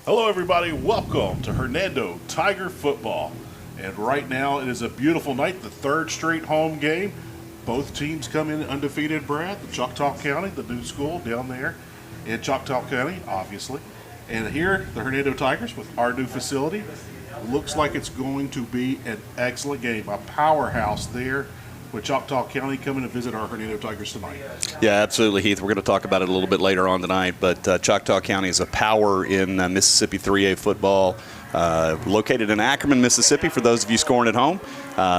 Hello, everybody. Welcome to Hernando Tiger Football. And right now, it is a beautiful night, the third straight home game. Both teams come in undefeated, Brad. The Choctaw County, the new school down there in Choctaw County, obviously. And here, the Hernando Tigers with our new facility. Looks like it's going to be an excellent game, a powerhouse there with Choctaw County coming to visit our Hernando Tigers tonight. Yeah, absolutely, Heath. We're going to talk about it a little bit later on tonight, but Choctaw County is a power in Mississippi 3A football, located in Ackerman, Mississippi, for those of you scoring at home.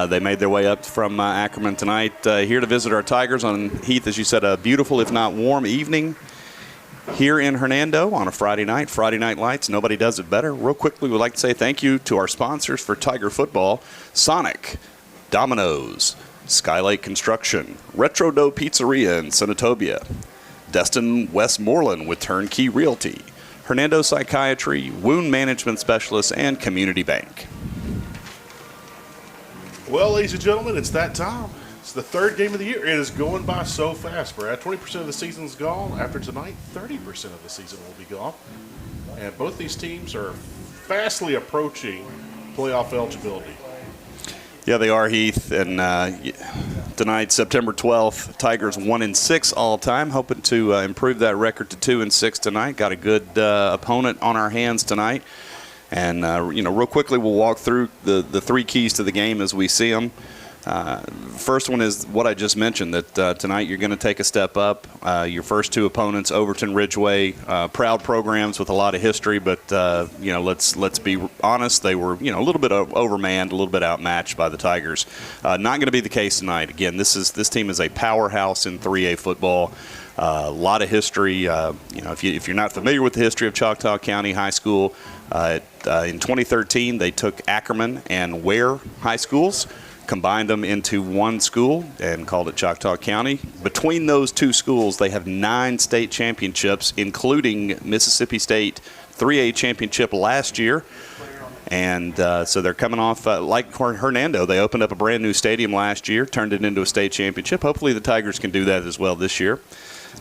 They made their way up from Ackerman tonight, here to visit our Tigers on, Heath, as you said, a beautiful, if not warm, evening here in Hernando on a Friday night. Friday Night Lights, nobody does it better. Real quickly, we'd like to say thank you to our sponsors for Tiger football: Sonic, Domino's, Skylake Construction, Retro Dough Pizzeria in Senatobia, Destin Westmoreland with Turnkey Realty, Hernando Psychiatry, Wound Management Specialist, and Community Bank. Well, ladies and gentlemen, it's that time. It's the third game of the year. It is going by so fast, Brad. 20% of the season's gone. After tonight, 30% of the season will be gone. And both these teams are fastly approaching playoff eligibility. Yeah, they are, Heath. And tonight, September 12th, Tigers 1-6 all time, hoping to improve that record to 2-6 tonight. Got a good opponent on our hands tonight. And, real quickly, we'll walk through the three keys to the game as we see them. First one is what I just mentioned, that tonight you're going to take a step up. Your first two opponents, Overton, Ridgeway, proud programs with a lot of history, but let's be honest, they were a little bit overmanned, a little bit outmatched by the Tigers. Not going to be the case tonight. Again, this team is a powerhouse in 3A football. A lot of history. If you're not familiar with the history of Choctaw County High School, in 2013 they took Ackerman and Ware high schools, combined them into one school and called it Choctaw County. Between those two schools, they have 9 state championships, including Mississippi State 3A championship last year. And so they're coming off, like Hernando, they opened up a brand new stadium last year, turned it into a state championship. Hopefully the Tigers can do that as well this year.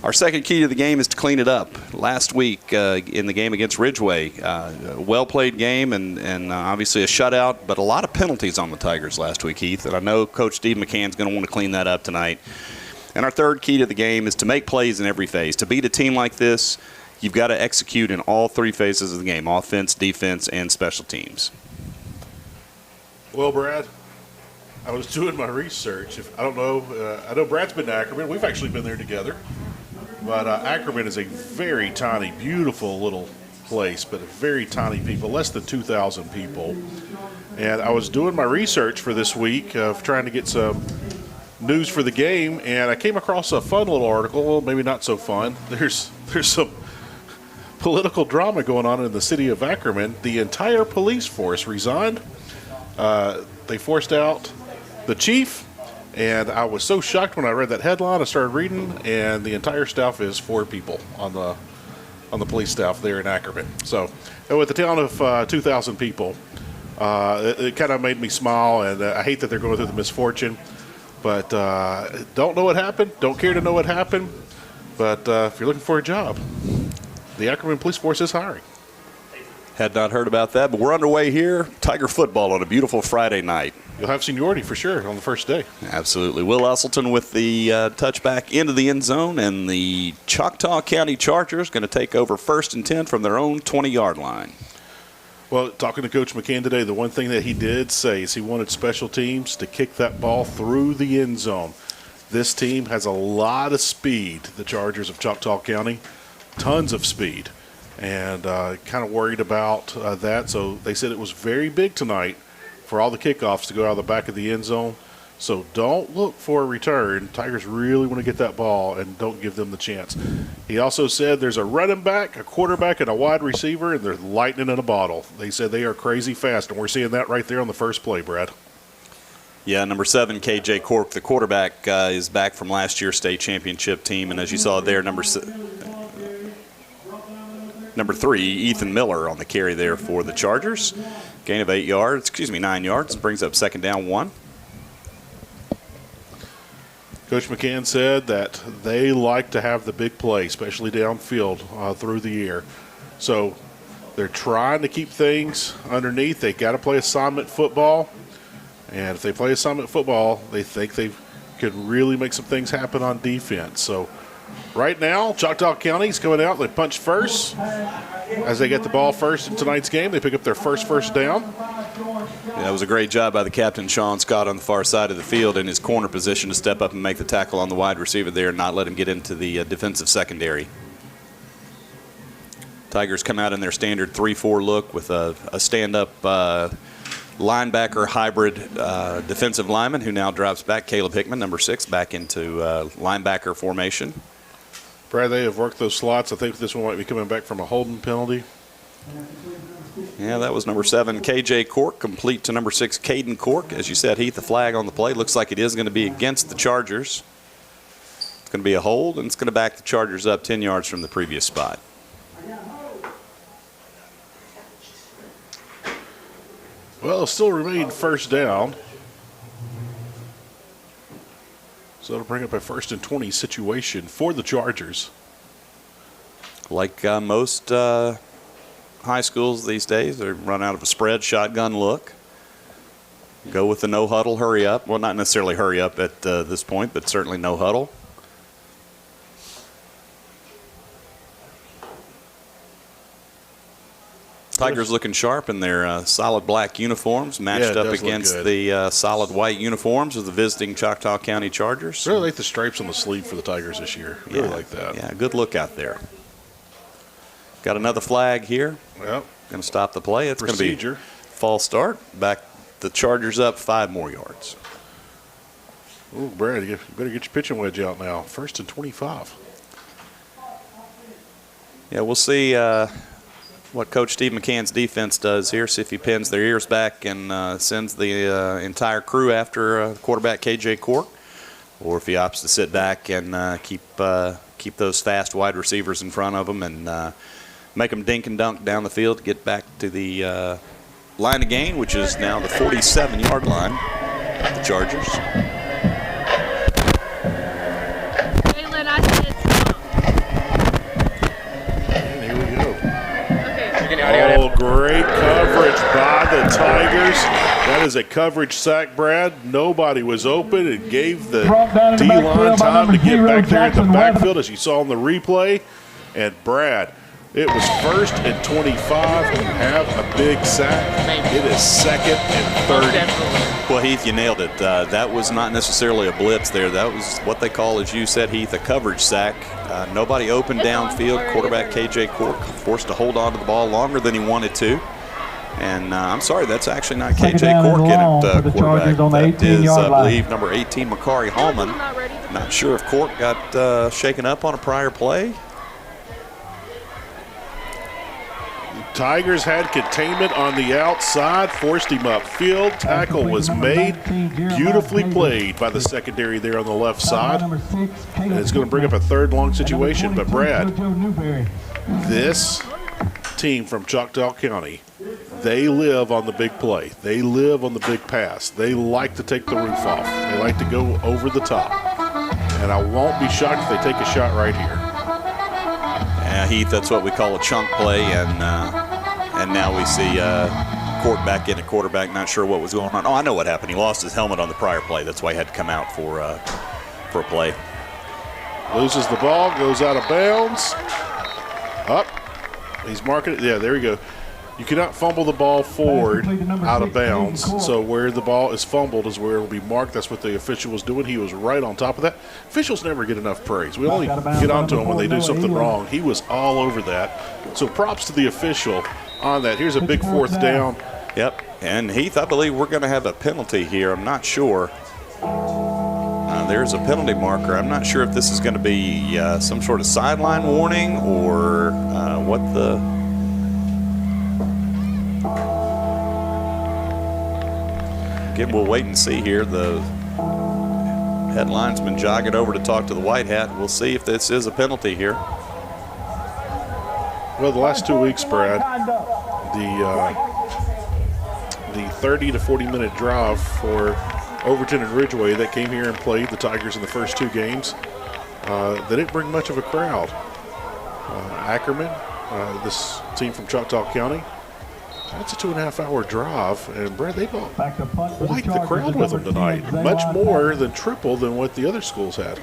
Our second key to the game is to clean it up. Last week in the game against Ridgeway, well-played game and obviously a shutout, but a lot of penalties on the Tigers last week, Heath. And I know Coach Steve McCann's going to want to clean that up tonight. And our third key to the game is to make plays in every phase. To beat a team like this, you've got to execute in all three phases of the game: offense, defense, and special teams. Well, Brad, I was doing my research. I know Brad's been to Ackerman. We've actually been there together. But Ackerman is a very tiny, beautiful little place, but very tiny people, less than 2,000 people. And I was doing my research for this week of trying to get some news for the game, and I came across a fun little article. Well, maybe not so fun. There's some political drama going on in the city of Ackerman. The entire police force resigned. They forced out the chief. And I was so shocked when I read that headline. I started reading, and the entire staff is 4 people on the police staff there in Ackerman. So, with the town of 2,000 people, it kind of made me smile. And I hate that they're going through the misfortune, but don't know what happened. Don't care to know what happened. But if you're looking for a job, the Ackerman Police Force is hiring. Had not heard about that, but we're underway here. Tiger football on a beautiful Friday night. You'll have seniority for sure on the first day. Absolutely. Will Usselton with the touchback into the end zone, and the Choctaw County Chargers going to take over 1st and 10 from their own 20-yard line. Well, talking to Coach McCann today, the one thing that he did say is he wanted special teams to kick that ball through the end zone. This team has a lot of speed, the Chargers of Choctaw County, tons of speed. And kind of worried about that. So they said it was very big tonight for all the kickoffs to go out of the back of the end zone. So don't look for a return. Tigers really want to get that ball and don't give them the chance. He also said there's a running back, a quarterback, and a wide receiver, and they're lightning in a bottle. They said they are crazy fast, and we're seeing that right there on the first play, Brad. Yeah, number 7, KJ Cork, the quarterback, is back from last year's state championship team. And as you saw there, number 3, Ethan Miller on the carry there for the Chargers. Gain of 9 yards, brings up 2nd down 1. Coach McCann said that they like to have the big play, especially downfield through the air. So they're trying to keep things underneath. They got to play assignment football. And if they play assignment football, they think they could really make some things happen on defense. So right now, Choctaw County's coming out. They punch first. As they get the ball first in tonight's game, they pick up their first down. Yeah, it was a great job by the captain, Sean Scott, on the far side of the field in his corner position to step up and make the tackle on the wide receiver there and not let him get into the defensive secondary. Tigers come out in their standard 3-4 look with a stand-up linebacker hybrid defensive lineman who now drops back, Caleb Hickman, number 6, back into linebacker formation. Brad, they have worked those slots. I think this one might be coming back from a holding penalty. Yeah, that was number 7, KJ Cork, complete to number 6, Caden Cork. As you said, Heath, the flag on the play. Looks like it is going to be against the Chargers. It's going to be a hold, and it's going to back the Chargers up 10 yards from the previous spot. Well, it'll still remain first down. So it'll bring up a 1st and 20 situation for the Chargers. Like most high schools these days, they run out of a spread shotgun look. Go with the no huddle, hurry up. Well, not necessarily hurry up at this point, but certainly no huddle. Tigers looking sharp in their solid black uniforms, matched up against the solid white uniforms of the visiting Choctaw County Chargers. Really like the stripes on the sleeve for the Tigers this year. Really like that. Yeah, good look out there. Got another flag here. Yep. Going to stop the play. It's going to be false start. Back the Chargers up 5 more yards. Oh, Brad, you better get your pitching wedge out now. 1st and 25. Yeah, we'll see what Coach Steve McCann's defense does here. See if he pins their ears back and sends the entire crew after quarterback KJ Cork, or if he opts to sit back and keep those fast wide receivers in front of him and make them dink and dunk down the field to get back to the line of gain, which is now the 47-yard line of the Chargers. Oh, great coverage by the Tigers. That is a coverage sack, Brad. Nobody was open. It gave the D-line time to get back there in the backfield, as you saw in the replay. And, Brad, it was 1st and 25 and have a big sack. It is 2nd and 30. Well, Heath, you nailed it. That was not necessarily a blitz there. That was what they call, as you said, Heath, a coverage sack. Nobody open downfield. Quarterback KJ Cork forced to hold on to the ball longer than he wanted to. And I'm sorry, that's actually not KJ Cork in it, quarterback. That is, I believe, number 18, Makari Hallman. Not sure if Cork got shaken up on a prior play. Tigers had containment on the outside, forced him upfield. Tackle was made. Beautifully played by the secondary there on the left side. And it's going to bring up a 3rd long situation. But, Brad, this team from Choctaw County, they live on the big play. They live on the big pass. They like to take the roof off. They like to go over the top. And I won't be shocked if they take a shot right here. Yeah, Heath, that's what we call a chunk play, and now we see Cork back in at quarterback, not sure what was going on. Oh, I know what happened. He lost his helmet on the prior play. That's why he had to come out for a play. Loses the ball, goes out of bounds. Up. He's marking it. Yeah, there we go. You cannot fumble the ball forward out of bounds. So where the ball is fumbled is where it will be marked. That's what the official was doing. He was right on top of that. Officials never get enough praise. We only get onto them when they do something wrong. He was all over that. So props to the official on that. Here's a big 4th down. Yep. And Heath, I believe we're going to have a penalty here. I'm not sure. There's a penalty marker. I'm not sure if this is going to be some sort of sideline warning or what the... Again, we'll wait and see here. The head linesman jogging over to talk to the white hat. We'll see if this is a penalty here. Well, the last 2 weeks, Brad, the 30 to 40 minute drive for Overton and Ridgeway that came here and played the Tigers in the first 2 games. They didn't bring much of a crowd. Ackerman, this team from Choctaw County, that's a 2.5-hour drive, and Brad, they brought quite the crowd with them tonight. Much more than triple than what the other schools had.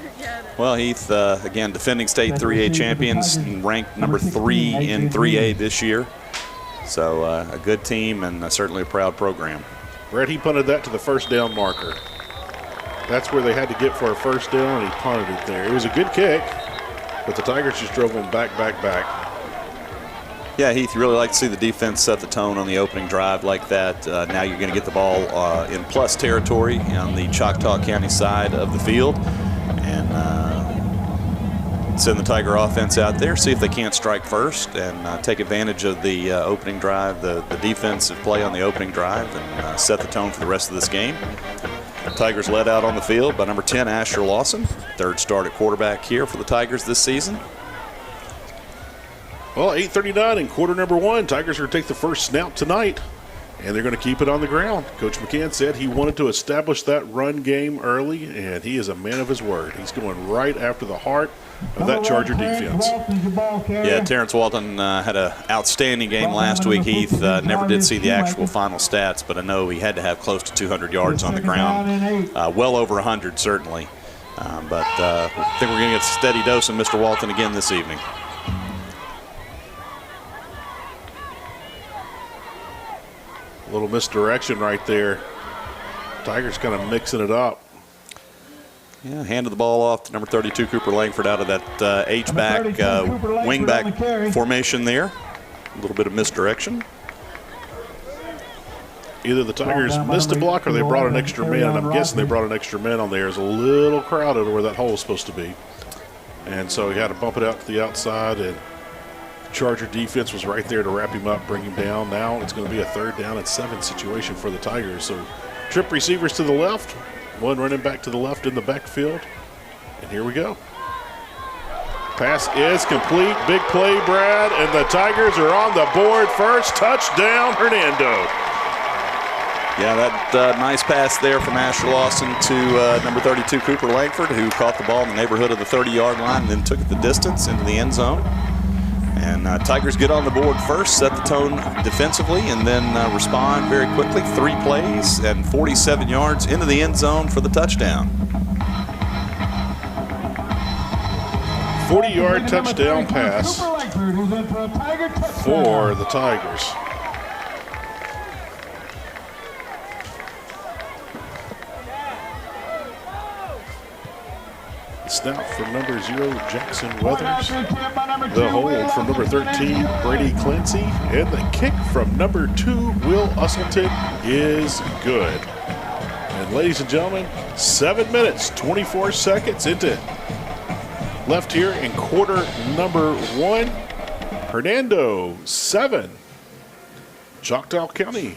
Well, Heath, again, defending state 3A champions, ranked number 3 in 3A this year. So a good team and certainly a proud program. Brad, he punted that to the first down marker. That's where they had to get for a first down, and he punted it there. It was a good kick, but the Tigers just drove them back. Yeah, Heath, you really like to see the defense set the tone on the opening drive like that. Now you're going to get the ball in plus territory on the Choctaw County side of the field, and send the Tiger offense out there, see if they can't strike first, and take advantage of the opening drive, the defensive play on the opening drive, and set the tone for the rest of this game. The Tigers led out on the field by number 10, Asher Lawson. 3rd start at quarterback here for the Tigers this season. Well, 8:39 in quarter number 1. Tigers are going to take the first snap tonight, and they're going to keep it on the ground. Coach McCann said he wanted to establish that run game early, and he is a man of his word. He's going right after the heart of that Charger defense. Yeah, Terrence Walton had an outstanding game last week. Heath never did see the actual final stats, but I know he had to have close to 200 yards on the ground. Well over 100, certainly. But I think we're going to get a steady dose of Mr. Walton again this evening. A little misdirection right there. Tigers kind of mixing it up. Yeah, handed the ball off to number 32, Cooper Langford, out of that H-back, wing-back formation there. A little bit of misdirection. Either the Tigers missed a block or they brought an extra man, and I'm guessing they brought an extra man on there. It's a little crowded where that hole is supposed to be. And so he had to bump it out to the outside, and Charger defense was right there to wrap him up, bring him down. Now it's going to be a 3rd down and 7 situation for the Tigers. So trip receivers to the left, one running back to the left in the backfield. And here we go. Pass is complete. Big play, Brad. And the Tigers are on the board first. Touchdown, Hernando. Yeah, that nice pass there from Asher Lawson to number 32, Cooper Langford, who caught the ball in the neighborhood of the 30-yard line and then took it the distance into the end zone. And Tigers get on the board first, set the tone defensively, and then respond very quickly. 3 plays and 47 yards into the end zone for the touchdown. 40-yard touchdown pass for the Tigers. Snap from number 0, Jackson Weathers. The hold from number 13, Brady Clancy. And the kick from number 2, Will Usselton, is good. And ladies and gentlemen, 7 minutes, 24 seconds into left here in quarter number 1. Hernando, 7. Choctaw County,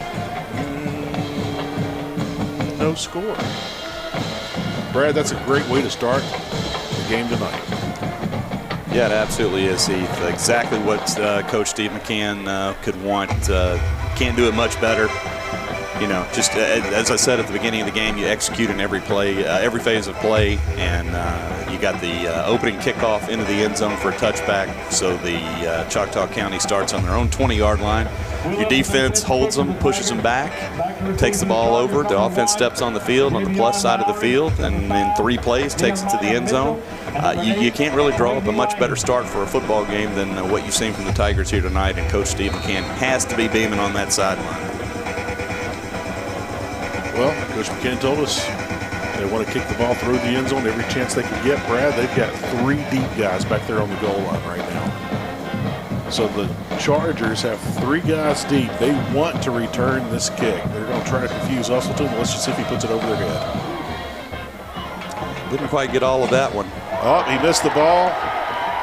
no score. Brad, that's a great way to start the game tonight. Yeah, it absolutely is, Heath. Exactly what Coach Steve McCann could want. Can't do it much better. You know, just as I said at the beginning of the game, you execute in every play, every phase of play, and you got the opening kickoff into the end zone for a touchback. So the Choctaw County starts on their own 20-yard line. Your defense holds them, pushes them back, takes the ball over. The offense steps on the field, on the plus side of the field, and in 3 plays takes it to the end zone. You can't really draw up a much better start for a football game than what you've seen from the Tigers here tonight, and Coach Steve McCann has to be beaming on that sideline. Well, Coach McCann told us they want to kick the ball through the end zone every chance they can get. Brad, they've got 3 deep guys back there on the goal line right now. So the Chargers have 3 guys deep. They want to return this kick. They're going to try to confuse Usselton. Let's just see if he puts it over their head. Didn't quite get all of that one. Oh, he missed the ball.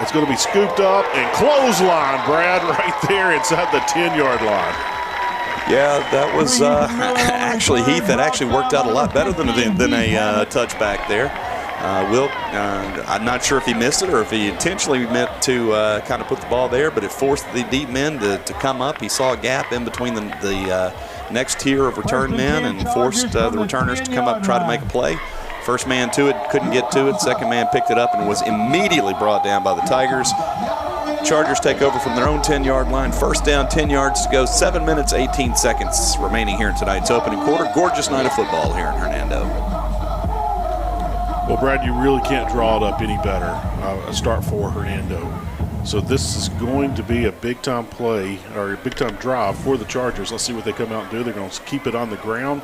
It's going to be scooped up and clothesline, Brad, right there inside the 10-yard line. Yeah, that was actually, Heath, that actually worked out a lot better than a touchback there. I'm not sure if he missed it or if he intentionally meant to kind of put the ball there, but it forced the deep men to come up. He saw a gap in between the next tier of return men and forced the returners to come up and try to make a play. First man to it, couldn't get to it. Second man picked it up and was immediately brought down by the Tigers. Chargers take over from their own 10-yard line. First down, 10 yards to go. 7 minutes, 18 seconds remaining here in tonight's opening quarter. Gorgeous night of football here in Hernando. Well, Brad, you really can't draw it up any better. A start for Hernando. So this is going to be a big-time play or a big-time drive for the Chargers. Let's see what they come out and do. They're going to keep it on the ground.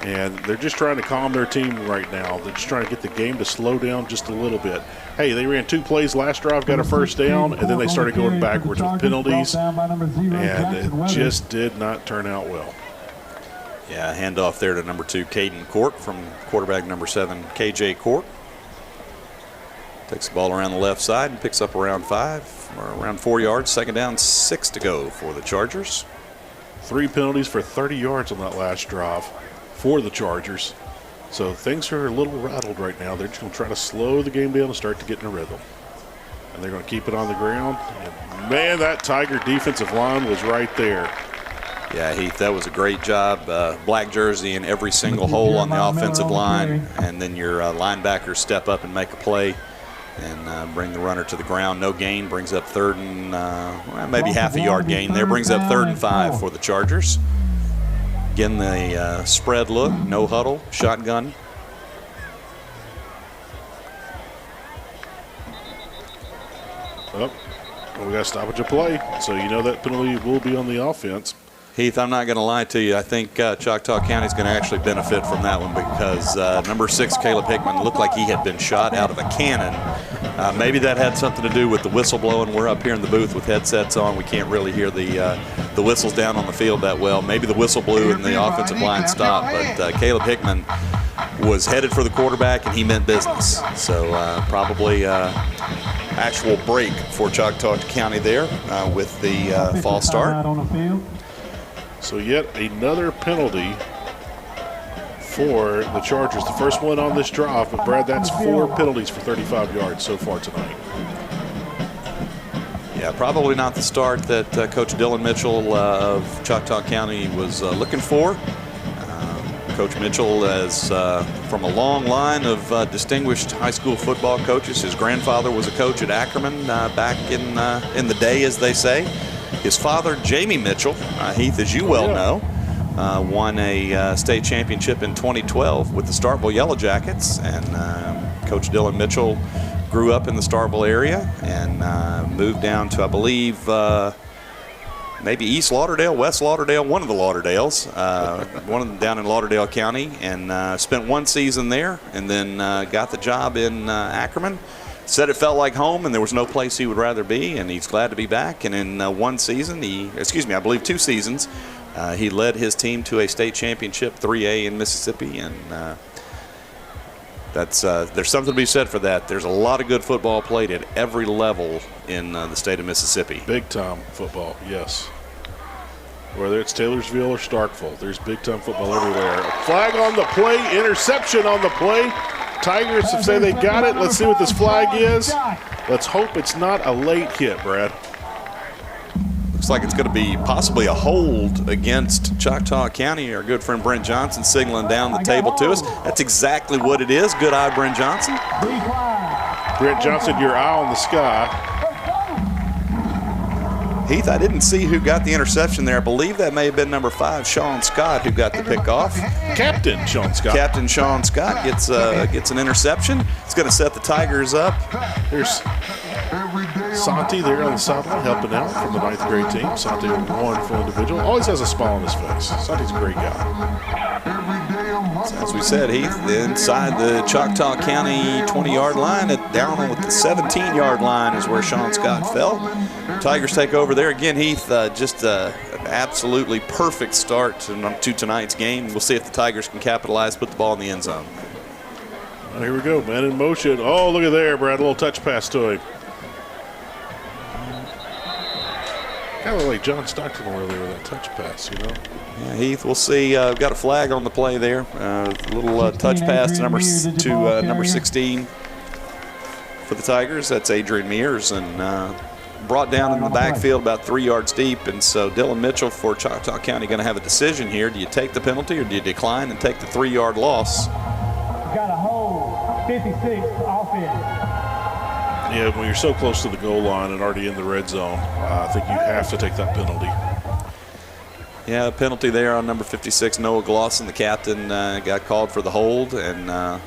And they're just trying to calm their team right now. They're just trying to get the game to slow down just a little bit. Hey, they ran 2 plays last drive, got a first down, and then they started going backwards with penalties, and it just did not turn out well. Yeah, handoff there to number 2, Caden Court, from quarterback number 7, KJ Court. Takes the ball around the left side and picks up around 4 yards. Second down, 6 to go for the Chargers. 3 penalties for 30 yards on that last drive for the Chargers. So things are a little rattled right now. They're just going to try to slow the game down and start to get in a rhythm. And they're going to keep it on the ground. And man, that Tiger defensive line was right there. Yeah, Heath, that was a great job. Black jersey in every single hole on the offensive line. And then your linebackers step up and make a play and bring the runner to the ground. No gain, brings up third and maybe half a yard gain there. Brings up 3rd and 5 for the Chargers. Again, the spread look, no huddle, shotgun. Oh, we got to stoppage of play. So you know that penalty will be on the offense. Heath, I'm not going to lie to you. I think Choctaw County is going to actually benefit from that one because number 6, Caleb Hickman, looked like he had been shot out of a cannon. Maybe that had something to do with the whistle blowing. We're up here in the booth with headsets on. We can't really hear the whistles down on the field that well. Maybe the whistle blew and the offensive line stopped, but Caleb Hickman was headed for the quarterback and he meant business. So probably actual break for Choctaw County there with the false start. So yet another penalty for the Chargers. The first one on this drive, but Brad, that's 4 penalties for 35 yards so far tonight. Yeah, probably not the start that Coach Dylan Mitchell of Choctaw County was looking for. Coach Mitchell is from a long line of distinguished high school football coaches. His grandfather was a coach at Ackerman back in the day, as they say. His father, Jamie Mitchell, Heath, as you well know, won a state championship in 2012 with the Starkville Yellow Jackets. And Coach Dylan Mitchell grew up in the Starkville area and moved down to, I believe, maybe East Lauderdale, West Lauderdale, one of the Lauderdales, one of them down in Lauderdale County, and spent 1 season there and then got the job in Ackerman. Said it felt like home and there was no place he would rather be, and he's glad to be back. And in 1 season, I believe 2 seasons, he led his team to a state championship, 3A in Mississippi, and there's something to be said for that. There's a lot of good football played at every level in the state of Mississippi. Big-time football, yes. Whether it's Taylorsville or Starkville, there's big-time football everywhere. Flag on the play, interception on the play. Tigers have said they got it. Let's see what this flag is. Let's hope it's not a late hit, Brad. Looks like it's going to be possibly a hold against Choctaw County. Our good friend Brent Johnson signaling down the table to us. That's exactly what it is. Good eye, Brent Johnson. Brent Johnson, your eye on the sky. Heath, I didn't see who got the interception there. I believe that may have been number 5, Sean Scott, who got the pickoff. Captain Sean Scott. Captain Sean Scott gets an interception. It's going to set the Tigers up. There's Santi there on the sideline helping out from the 9th grade team. Santi, a wonderful individual. Always has a smile on his face. Santi's a great guy. As we said, Heath, inside the Choctaw County 20-yard line, down on the 17-yard line is where Sean Scott fell. Tigers take over there again. Heath, just an absolutely perfect start to tonight's game. We'll see if the Tigers can capitalize, put the ball in the end zone. Well, here we go, man in motion. Oh, look at there, Brad, a little touch pass to him. Kind of like John Stockton earlier with that touch pass, you know. Yeah, Heath, we'll see. We've got a flag on the play there. A little touch pass to number 16 for the Tigers. That's Adrian Mears, and brought down in the backfield about 3 yards deep, and so Dylan Mitchell for Choctaw County going to have a decision here. Do you take the penalty or do you decline and take the 3-yard loss? Got a hold, 56 offense. Yeah, when you're so close to the goal line and already in the red zone, I think you have to take that penalty. Yeah, a penalty there on number 56, Noah Glosson, the captain, got called for the hold, and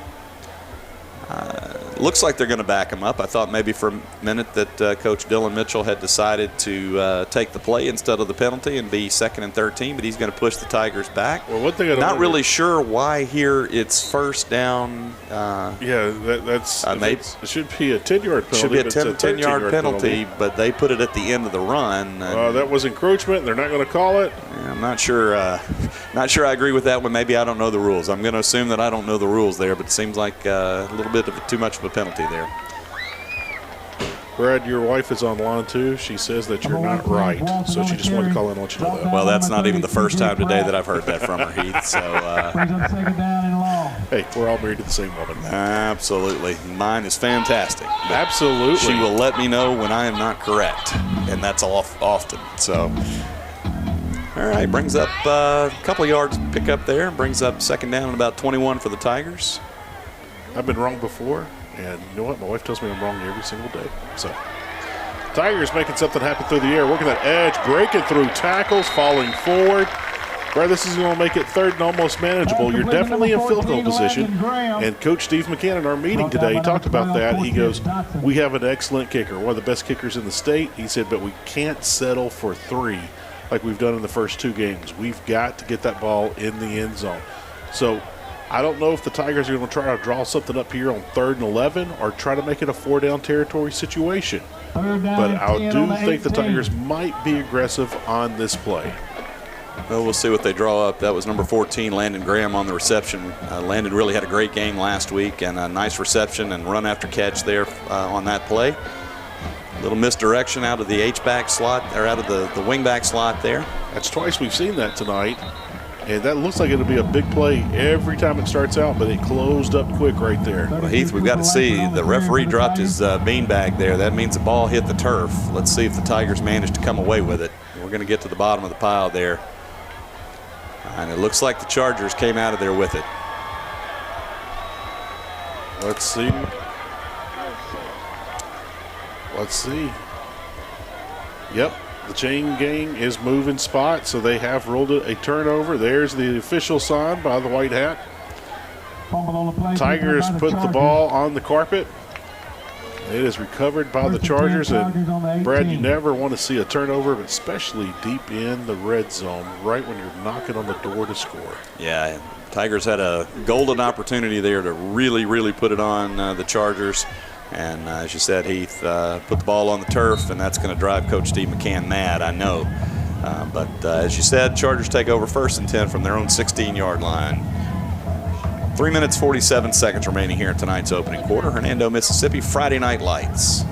looks like they're going to back him up. I thought maybe for a minute that Coach Dylan Mitchell had decided to take the play instead of the penalty and be 2nd and 13, but he's going to push the Tigers back. Well, one thing not really sure why here it's first down. It should be a 10-yard penalty. Should be a 10-yard penalty, but they put it at the end of the run. That was encroachment. They're not going to call it. I'm not sure. Not sure I agree with that one. Maybe I don't know the rules. I'm going to assume that I don't know the rules there, but it seems like a little bit of too much of a penalty there. Brad, your wife is online too. She says that you're not right, so she just wanted to call in and let you know that. Well, that's not even the first time today that I've heard that from her, Heath. So, hey, we're all married to the same woman. Absolutely. Mine is fantastic. Absolutely. She will let me know when I am not correct, and that's often. So, all right, brings up a couple of yards pick up there. Brings up 2nd down and about 21 for the Tigers. I've been wrong before. And you know what? My wife tells me I'm wrong every single day. So, Tigers making something happen through the air. Working that edge, breaking through tackles, falling forward. Brad, this is going to make it 3rd and almost manageable. You're definitely in field goal position. And Coach Steve McCann in our meeting today, he talked about that. He goes, we have an excellent kicker, one of the best kickers in the state. He said, but we can't settle for 3 like we've done in the first 2 games. We've got to get that ball in the end zone. So, I don't know if the Tigers are going to try to draw something up here on 3rd and 11 or try to make it a 4-down territory situation. But I do think the Tigers might be aggressive on this play. Well, we'll see what they draw up. That was number 14, Landon Graham, on the reception. Landon really had a great game last week and a nice reception and run after catch there on that play. A little misdirection out of the H-back slot, or out of the wing-back slot there. That's twice we've seen that tonight. And that looks like it'll be a big play every time it starts out, but it closed up quick right there. Well, Heath, we've got to see. The referee dropped his beanbag there. That means the ball hit the turf. Let's see if the Tigers manage to come away with it. We're going to get to the bottom of the pile there. And it looks like the Chargers came out of there with it. Let's see. Let's see. Yep. The chain gang is moving spots, so they have ruled it a turnover. There's the official sign by the white hat. Tigers put the ball on the carpet. It is recovered by the Chargers. And, Brad, you never want to see a turnover, but especially deep in the red zone, right when you're knocking on the door to score. Yeah, Tigers had a golden opportunity there to really, really put it on the Chargers. And as you said, Heath, put the ball on the turf, and that's going to drive Coach Steve McCann mad, I know. But as you said, Chargers take over 1st and 10 from their own 16-yard line. 3 minutes, 47 seconds remaining here in tonight's opening quarter. Hernando, Mississippi, Friday Night Lights.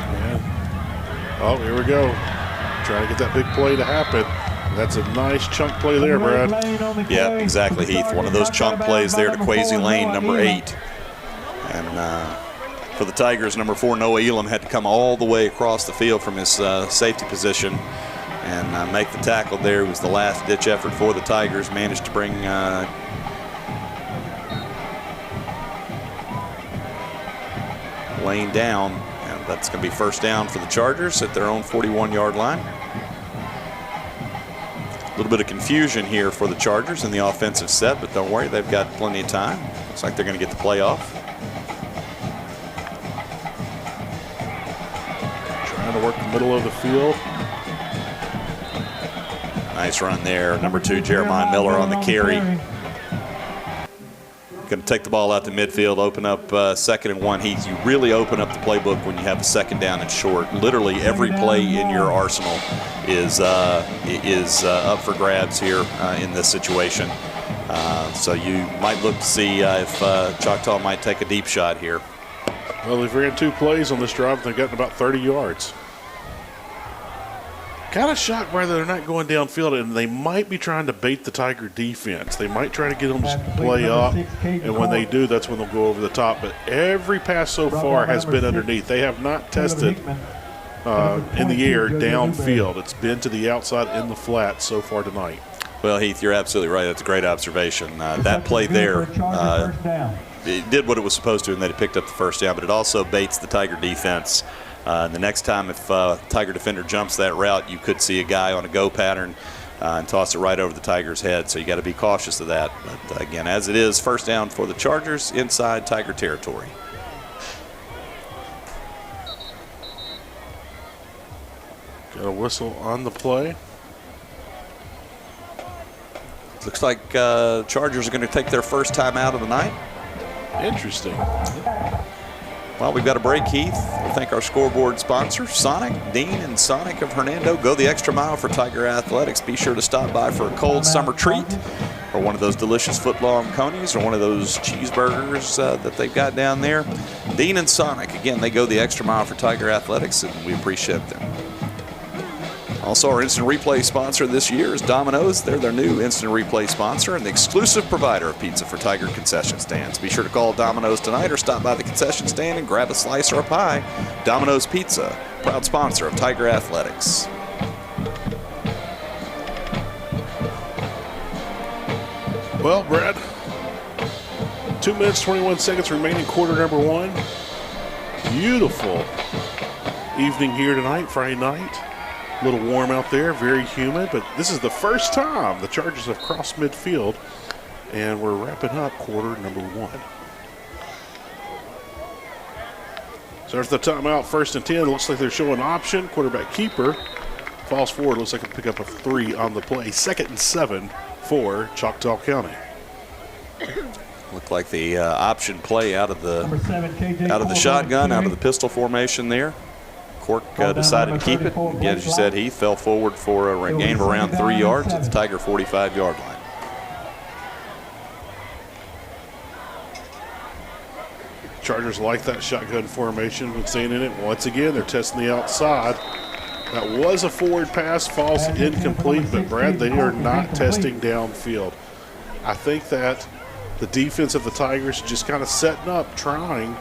Yeah. Oh, here we go. Trying to get that big play to happen. That's a nice chunk play there, Brad. Yeah, exactly, Heath. One of those chunk plays there to Kwesi Lane, number 8. And for the Tigers, number 4, Noah Elam, had to come all the way across the field from his safety position and make the tackle there. It was the last-ditch effort for the Tigers. Managed to bring Lane down. And that's going to be 1st down for the Chargers at their own 41-yard line. A little bit of confusion here for the Chargers in the offensive set, but don't worry, they've got plenty of time. Looks like they're going to get the play off. Trying to work the middle of the field. Nice run there. Number 2, Jeremiah Miller on the carry. Going to take the ball out to midfield, open up 2nd and 1. Heath, you really open up the playbook when you have a 2nd down and short. Literally every play in your arsenal is up for grabs here in this situation. So you might look to see if Choctaw might take a deep shot here. Well, they've ran 2 plays on this drive. They've gotten about 30 yards. Kind of shocked by they're not going downfield, and they might be trying to bait the Tiger defense. They might try to get them to play up, and when they do, that's when they'll go over the top. But every pass so far has been underneath. They have not tested in the air downfield. It's been to the outside in the flat so far tonight. Well, Heath, you're absolutely right. That's a great observation. That play there, it did what it was supposed to, and that it picked up the first down, but it also baits the Tiger defense. The next time if Tiger defender jumps that route, you could see a guy on a go pattern and toss it right over the Tiger's head, so you got to be cautious of that. But again, as it is, first down for the Chargers inside Tiger territory. Got a whistle on the play. Looks like Chargers are going to take their first time out of the night. Interesting. Well, we've got a break, Heath. We thank our scoreboard sponsors, Sonic, Dean and Sonic of Hernando. Go the extra mile for Tiger Athletics. Be sure to stop by for a cold summer treat or one of those delicious footlong conies or one of those cheeseburgers that they've got down there. Dean and Sonic, again, they go the extra mile for Tiger Athletics, and we appreciate them. Also, our instant replay sponsor this year is Domino's. They're their new instant replay sponsor and the exclusive provider of pizza for Tiger concession stands. Be sure to call Domino's tonight or stop by the concession stand and grab a slice or a pie. Domino's Pizza, proud sponsor of Tiger Athletics. Well, Brad, 2 minutes, 21 seconds remaining, quarter number one. Beautiful evening here tonight, Friday night. A little warm out there, very humid, but this is the first time the Chargers have crossed midfield, and we're wrapping up quarter number one. So there's the timeout, 1st and 10. It looks like they're showing option. Quarterback keeper falls forward. Looks like he'll pick up a 3 on the play. 2nd and 7 for Choctaw County. Looked like the option play out of the shotgun, out of the pistol formation there. Cork decided to keep it. Again, as you said, he fell forward for a gain of around 3 yards at the Tiger 45-yard line. Chargers like that shotgun formation. Been seeing in it once again. They're testing the outside. That was a forward pass, falls incomplete, but Brad, they are not testing downfield. I think that the defense of the Tigers is just kind of setting up, trying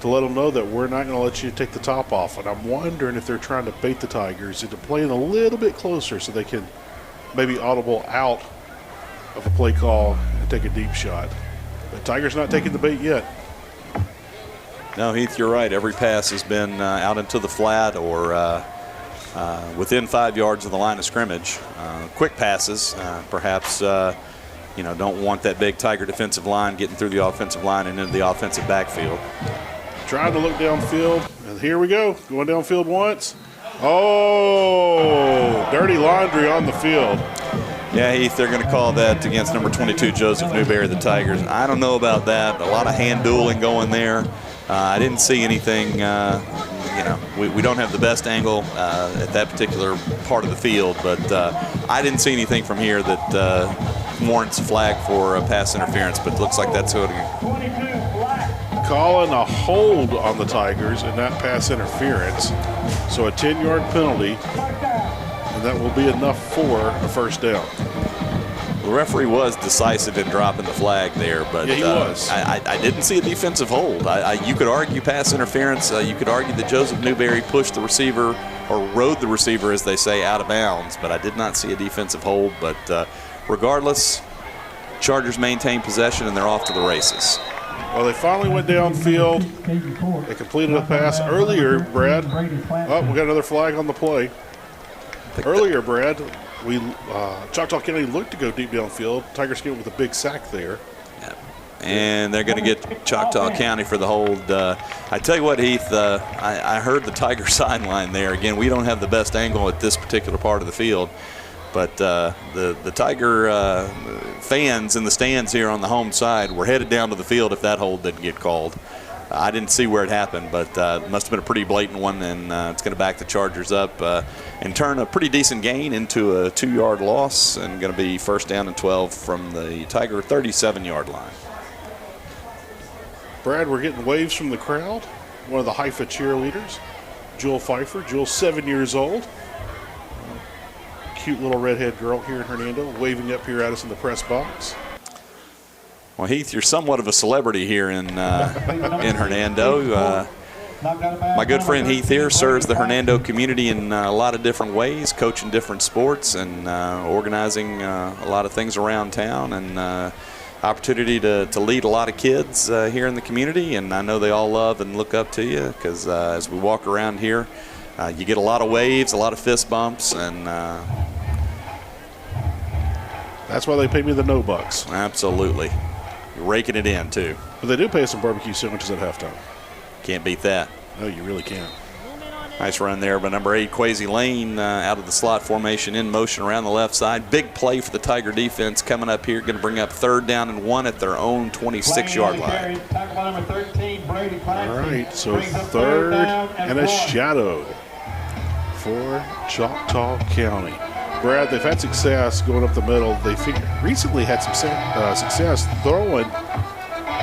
to let them know that we're not going to let you take the top off. And I'm wondering if they're trying to bait the Tigers into playing a little bit closer so they can maybe audible out of a play call and take a deep shot. But Tigers not taking the bait yet. No, Heath, you're right. Every pass has been out into the flat or within 5 yards of the line of scrimmage. Quick passes, perhaps, don't want that big Tiger defensive line getting through the offensive line and into the offensive backfield. Trying to look downfield, and here we go. Going downfield once. Oh, dirty laundry on the field. Yeah, Heath, they're going to call that against number 22, Joseph Newberry, the Tigers. I don't know about that. A lot of hand dueling going there. I didn't see anything. We don't have the best angle at that particular part of the field, but I didn't see anything from here that warrants a flag for pass interference, but it looks like that's what calling a hold on the Tigers and not pass interference. So a 10-yard penalty, and that will be enough for a first down. The referee was decisive in dropping the flag there, but yeah, he was. I didn't see a defensive hold. You could argue pass interference. You could argue that Joseph Newberry pushed the receiver or rode the receiver, as they say, out of bounds, but I did not see a defensive hold. But regardless, Chargers maintain possession, and they're off to the races. Well, they finally went downfield. They completed a pass earlier, Brad. Oh, we got another flag on the play. Earlier, Brad, Choctaw County looked to go deep downfield. Tigers came with a big sack there. Yeah. And they're going to get Choctaw County for the hold. I tell you what, Heath, I heard the Tiger sideline there. Again, we don't have the best angle at this particular part of the field. But the Tiger fans in the stands here on the home side were headed down to the field if that hold didn't get called. I didn't see where it happened, but it must have been a pretty blatant one, and it's going to back the Chargers up and turn a pretty decent gain into a 2-yard loss, and going to be first down and 12 from the Tiger 37-yard line. Brad, we're getting waves from the crowd. One of the Haifa cheerleaders, Jewel Pfeiffer. Jewel's 7 years old. cute little redhead girl here in Hernando, waving up here at us in the press box. Well, Heath, you're somewhat of a celebrity here in Hernando. My good friend Heath here serves the Hernando community in a lot of different ways, coaching different sports and organizing a lot of things around town, and opportunity to lead a lot of kids here in the community. And I know they all love and look up to you because as we walk around here, you get a lot of waves, a lot of fist bumps, and that's why they pay me the no bucks. Absolutely. You're raking it in, too. But they do pay us some barbecue sandwiches at halftime. Can't beat that. No, you really can't. Nice run there by number 8, Quasi Lane, out of the slot formation, in motion around the left side. Big play for the Tiger defense coming up here. Going to bring up 3rd down and 1 at their own 26-yard line. All right, so 3rd and a shadow for Choctaw County. Brad, they've had success going up the middle. They recently had some success throwing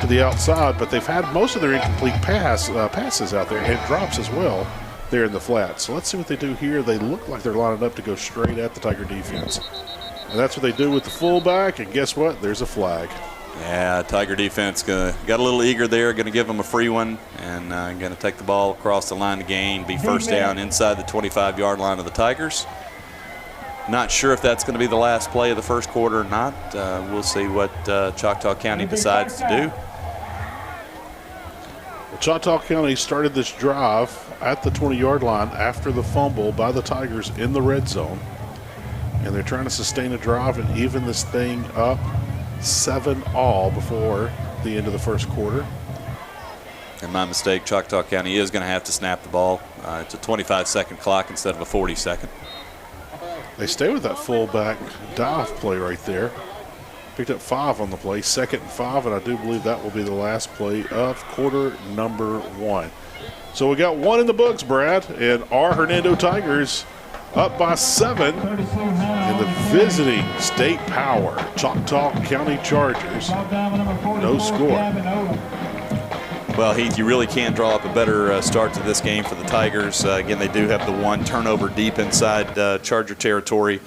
to the outside, but they've had most of their incomplete passes out there and drops as well there in the flat. So let's see what they do here. They look like they're lining up to go straight at the Tiger defense. And that's what they do with the fullback, and guess what? There's a flag. Yeah, Tiger defense got a little eager there, going to give them a free one, and going to take the ball across the line to gain, be 1st down inside the 25-yard line of the Tigers. Not sure if that's going to be the last play of the first quarter or not. We'll see what Choctaw County decides to do. Well, Choctaw County started this drive at the 20-yard line after the fumble by the Tigers in the red zone. And they're trying to sustain a drive and even this thing up 7-all before the end of the first quarter. And my mistake, Choctaw County is going to have to snap the ball. It's a 25-second clock instead of a 40-second. They stay with that fullback dive play right there. Picked up 5 on the play, 2nd and 5, and I do believe that will be the last play of quarter number 1. So we got 1 in the books, Brad, and our Hernando Tigers up by 7 in the visiting state power Choctaw County Chargers. No score. Well, Heath, you really can't draw up a better start to this game for the Tigers. Again, they do have the 1 turnover deep inside Charger territory.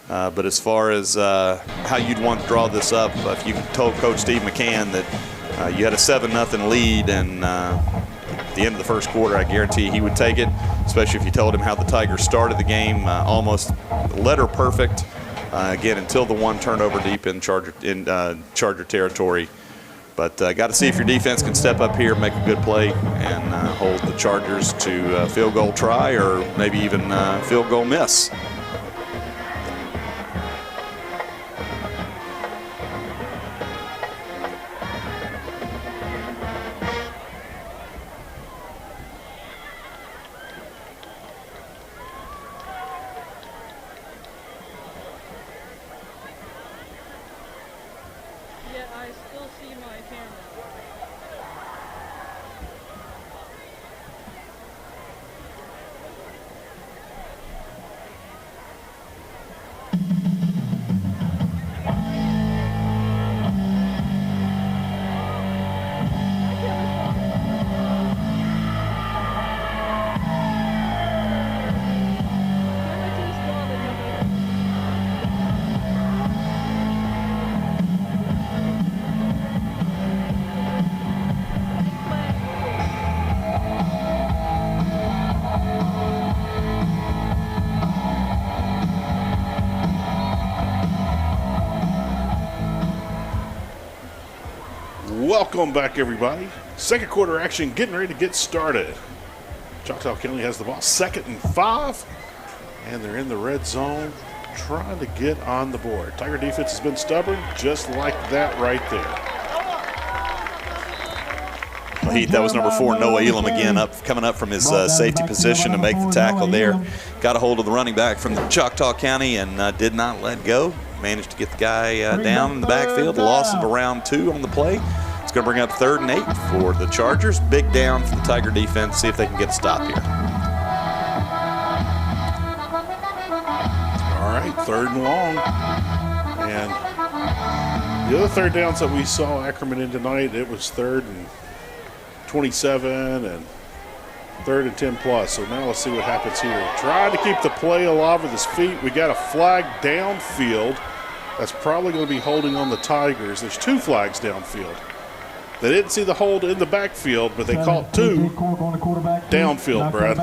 But as far as how you'd want to draw this up, if you told Coach Steve McCann that you had a 7-0 lead and at the end of the first quarter, I guarantee he would take it, especially if you told him how the Tigers started the game, almost letter perfect, again, until the 1 turnover deep in Charger territory. But got to see if your defense can step up here, make a good play, and hold the Chargers to field goal try or maybe even field goal miss. Welcome back, everybody. Second quarter action getting ready to get started. Choctaw County has the ball, 2nd and 5, and they're in the red zone trying to get on the board. Tiger defense has been stubborn, just like that right there. Well, Heath, that was number 4, Noah Elam again, coming up from his safety position to make the tackle there. Got a hold of the running back from the Choctaw County and did not let go. Managed to get the guy down in the backfield. Loss of around 2 on the play. It's going to bring up 3rd and 8 for the Chargers. Big down for the Tiger defense. See if they can get a stop here. All right, 3rd and long. And the other 3rd downs that we saw Ackerman in tonight, it was 3rd and 27 and 3rd and 10 plus. So now let's see what happens here. Trying to keep the play alive with his feet. We got a flag downfield. That's probably going to be holding on the Tigers. There's 2 flags downfield. They didn't see the hold in the backfield, but they caught 2 downfield, Brad.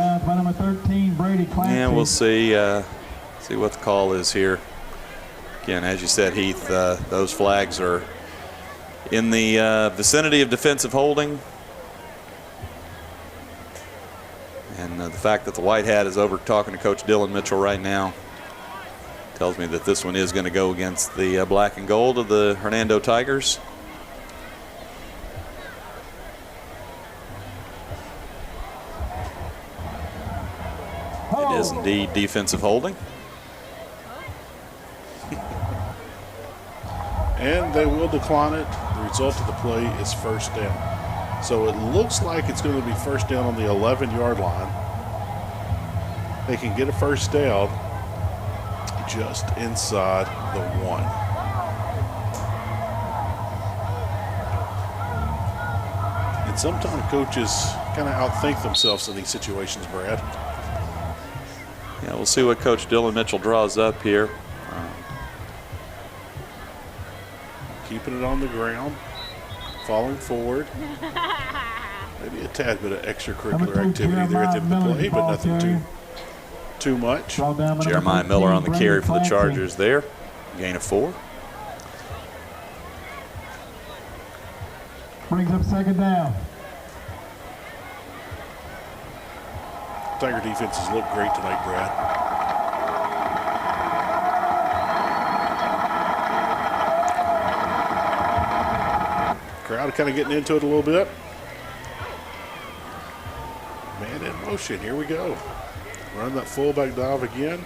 Yeah, we'll see what the call is here. Again, as you said, Heath, those flags are in the vicinity of defensive holding. And the fact that the white hat is over talking to Coach Dylan Mitchell right now tells me that this one is going to go against the black and gold of the Hernando Tigers. It is indeed defensive holding. And they will decline it. The result of the play is first down. So it looks like it's going to be first down on the 11-yard line. They can get a first down just inside the 1. And sometimes coaches kind of outthink themselves in these situations, Brad. Yeah, we'll see what Coach Dylan Mitchell draws up here. Keeping it on the ground, falling forward. Maybe a tad bit of extracurricular activity there at the end of the play, but nothing too much. Jeremiah Miller on the carry for the Chargers there. Gain of 4. Brings up 2nd down. Tiger defenses look great tonight, Brad. Crowd kind of getting into it a little bit. Man in motion. Here we go. Run that fullback dive again.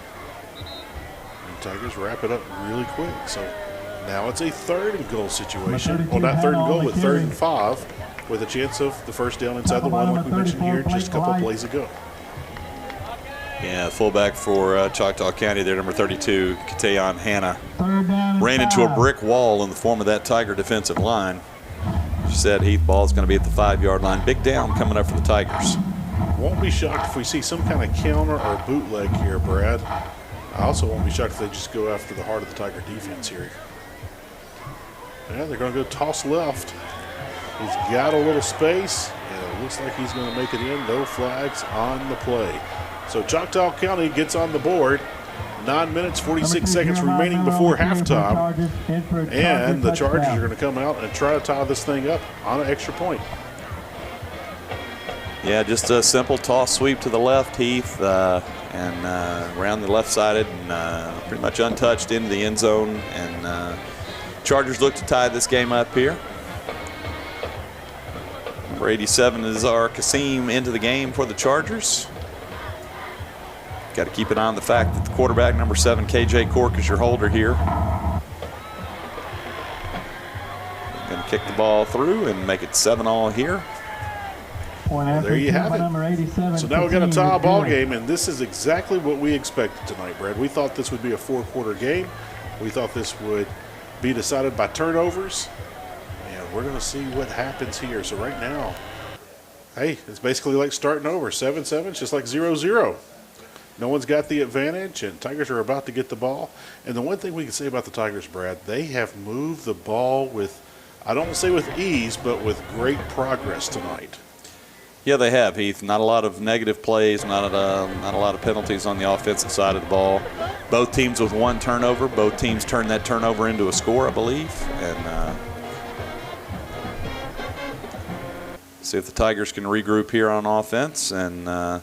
And Tigers wrap it up really quick. So now it's a 3rd and goal situation. Well, not 3rd and goal, but 3rd and 5 with a chance of the first down inside the 1 like we mentioned here just a couple of plays ago. Yeah, fullback for Choctaw County there, number 32, Katayon Hanna. Ran into a brick wall in the form of that Tiger defensive line. She said Heath ball is going to be at the 5-yard line. Big down coming up for the Tigers. Won't be shocked if we see some kind of counter or bootleg here, Brad. I also won't be shocked if they just go after the heart of the Tiger defense here. Yeah, they're going to go toss left. He's got a little space, and it looks like he's going to make it in. No flags on the play. So Choctaw County gets on the board. 9 minutes, 46 seconds remaining before halftime. And the Chargers are going to come out and try to tie this thing up on an extra point. Yeah, just a simple toss sweep to the left, Heath, and around the left-sided and pretty much untouched into the end zone. And Chargers look to tie this game up here. Number 87 is our Kasim into the game for the Chargers. Got to keep an eye on the fact that the quarterback, number 7, KJ Cork, is your holder here. Going to kick the ball through and make it 7-all here. Well, there you have it. So now we've got a tie ball game, and this is exactly what we expected tonight, Brad. We thought this would be a 4-quarter game. We thought this would be decided by turnovers. And we're going to see what happens here. So right now, hey, it's basically like starting over. 7-7, it's just like 0-0. No one's got the advantage, and Tigers are about to get the ball. And the one thing we can say about the Tigers, Brad, they have moved the ball with, I don't want to say with ease, but with great progress tonight. Yeah, they have, Heath. Not a lot of negative plays, not a lot of penalties on the offensive side of the ball. Both teams with 1 turnover. Both teams turned that turnover into a score, I believe. And see if the Tigers can regroup here on offense and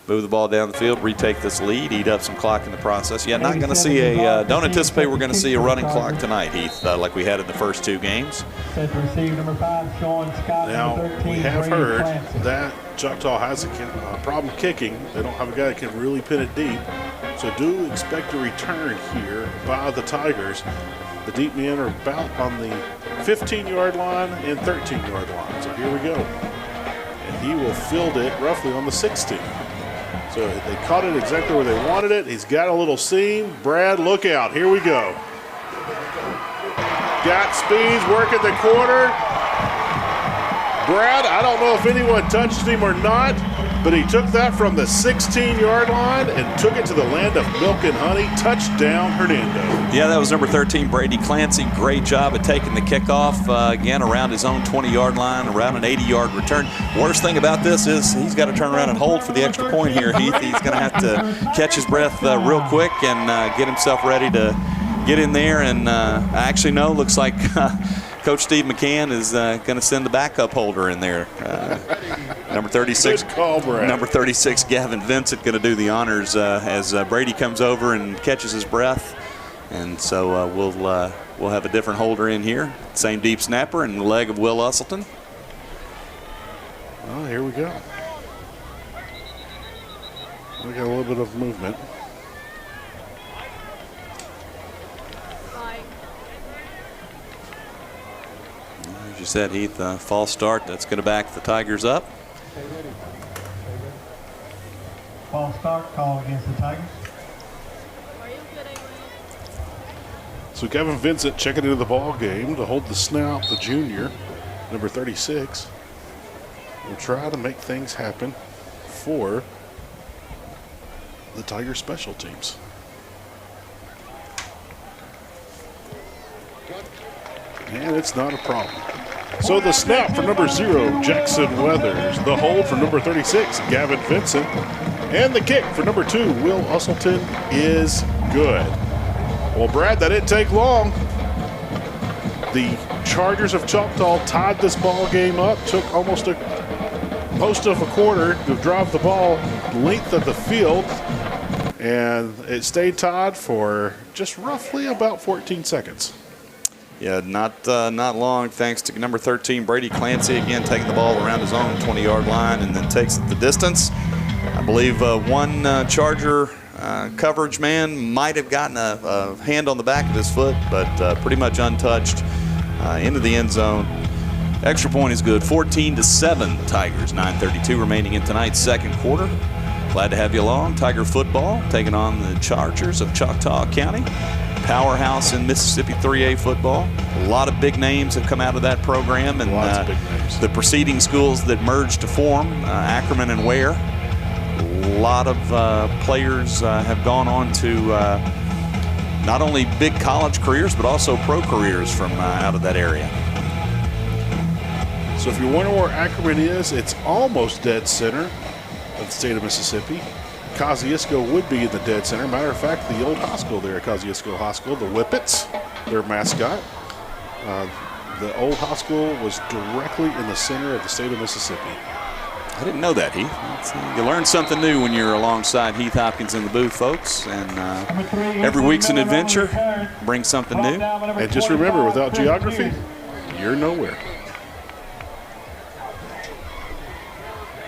move the ball down the field, retake this lead, eat up some clock in the process. Yeah, not going to see don't anticipate we're going to see a running clock tonight, Heath, like we had in the first 2 games. Now, we have heard that Choctaw has a problem kicking. They don't have a guy that can really pin it deep. So do expect a return here by the Tigers. The deep men are about on the 15-yard line and 13-yard line. So here we go. And he will field it roughly on the 16. So they caught it exactly where they wanted it. He's got a little seam. Brad, look out. Here we go. Got speeds, working the corner. Brad, I don't know if anyone touched him or not, but he took that from the 16-yard line and took it to the land of milk and honey. Touchdown, Hernando. Yeah, that was number 13, Brady Clancy. Great job at taking the kickoff, again, around his own 20-yard line, around an 80-yard return. Worst thing about this is he's got to turn around and hold for the extra point here, Heath. He's going to have to catch his breath real quick and get himself ready to get in there. And I actually know, looks like Coach Steve McCann is going to send the backup holder in there. Number 36, Good call, Brad. Number 36, Gavin Vincent, going to do the honors as Brady comes over and catches his breath. And so we'll have a different holder in here. Same deep snapper and the leg of Will Usselton. Oh, here we go. We got a little bit of movement. As you said, Heath, false start. That's going to back the Tigers up. False start call against the Tigers. So Kevin Vincent checking into the ball game to hold the snap, the junior, number 36. Will try to make things happen for the Tiger special teams. And it's not a problem. So the snap for number 0, Jackson Weathers. The hold for number 36, Gavin Vincent. And the kick for number 2, Will Usselton, is good. Well, Brad, that didn't take long. The Chargers of Choctaw tied this ball game up. Took almost most of a quarter to drive the ball length of the field. And it stayed tied for just roughly about 14 seconds. Yeah, not long, thanks to number 13, Brady Clancy, again taking the ball around his own 20-yard line and then takes it the distance. I believe one Charger coverage man might have gotten a hand on the back of his foot, but pretty much untouched into the end zone. Extra point is good. 14-7 Tigers. 9:32 remaining in tonight's second quarter. Glad to have you along. Tiger football taking on the Chargers of Choctaw County. Powerhouse in Mississippi 3A football. A lot of big names have come out of that program, and Lots of big names. the preceding schools that merged to form, Ackerman and Ware. A lot of players have gone on to not only big college careers, but also pro careers from out of that area. So if you're wondering where Ackerman is, it's almost dead center of the state of Mississippi. Kosciuszko would be in the dead center. Matter of fact, the old high school there at Kosciuszko High School, the Whippets, their mascot. The old high school was directly in the center of the state of Mississippi. I didn't know that, Heath. You learn something new when you're alongside Heath Hopkins in the booth, folks. And every week's an adventure. Bring something new. And just remember, without geography, you're nowhere.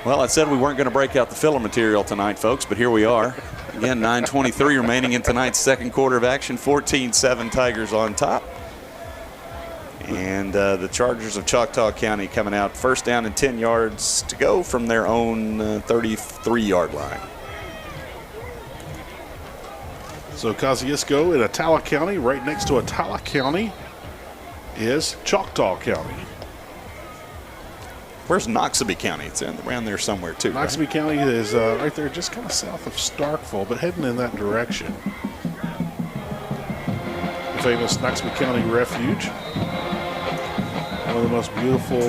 Well, I said we weren't going to break out the filler material tonight, folks, but here we are. Again, 9:23 remaining in tonight's second quarter of action. 14-7 Tigers on top. And the Chargers of Choctaw County coming out first down and 10 yards to go from their own 33-yard line. So Kosciuszko in Attala County, right next to Attala County is Choctaw County. Where's Noxubee County? It's around there somewhere, too. Noxubee Right? County is right there just kind of south of Starkville, but heading in that direction. The famous Noxubee County Refuge. One of the most beautiful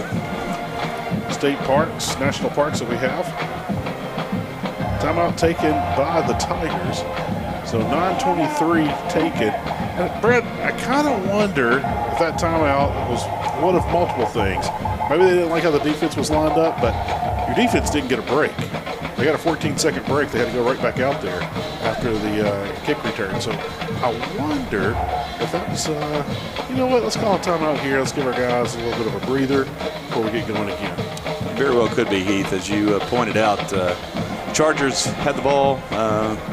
state parks, national parks that we have. Timeout taken by the Tigers. So 9:23 taken. And Brad, I kind of wonder if that timeout was one of multiple things. Maybe they didn't like how the defense was lined up, but your defense didn't get a break. They got a 14-second break. They had to go right back out there after the kick return. So I wonder if that was, you know what, let's call a timeout here. Let's give our guys a little bit of a breather before we get going again. Very well could be, Heath. As you pointed out, Chargers had the ball.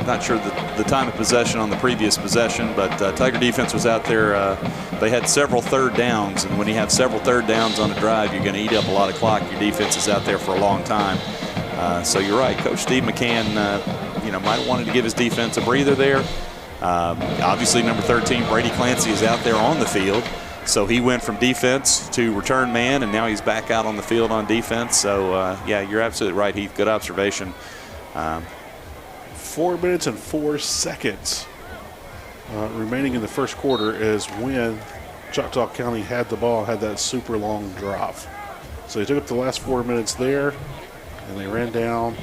Not sure the time of possession on the previous possession, but Tiger defense was out there. They had several third downs, and when you have several third downs on a drive, you're going to eat up a lot of clock. Your defense is out there for a long time. So you're right. Coach Steve McCann, might have wanted to give his defense a breather there. Obviously, number 13, Brady Clancy, is out there on the field. So he went from defense to return man, and now he's back out on the field on defense. So, yeah, you're absolutely right, Heath. Good observation. 4 minutes and 4 seconds remaining in the first quarter is when Choctaw County had the ball, had that super long drive. So he took up the last 4 minutes there, and they ran down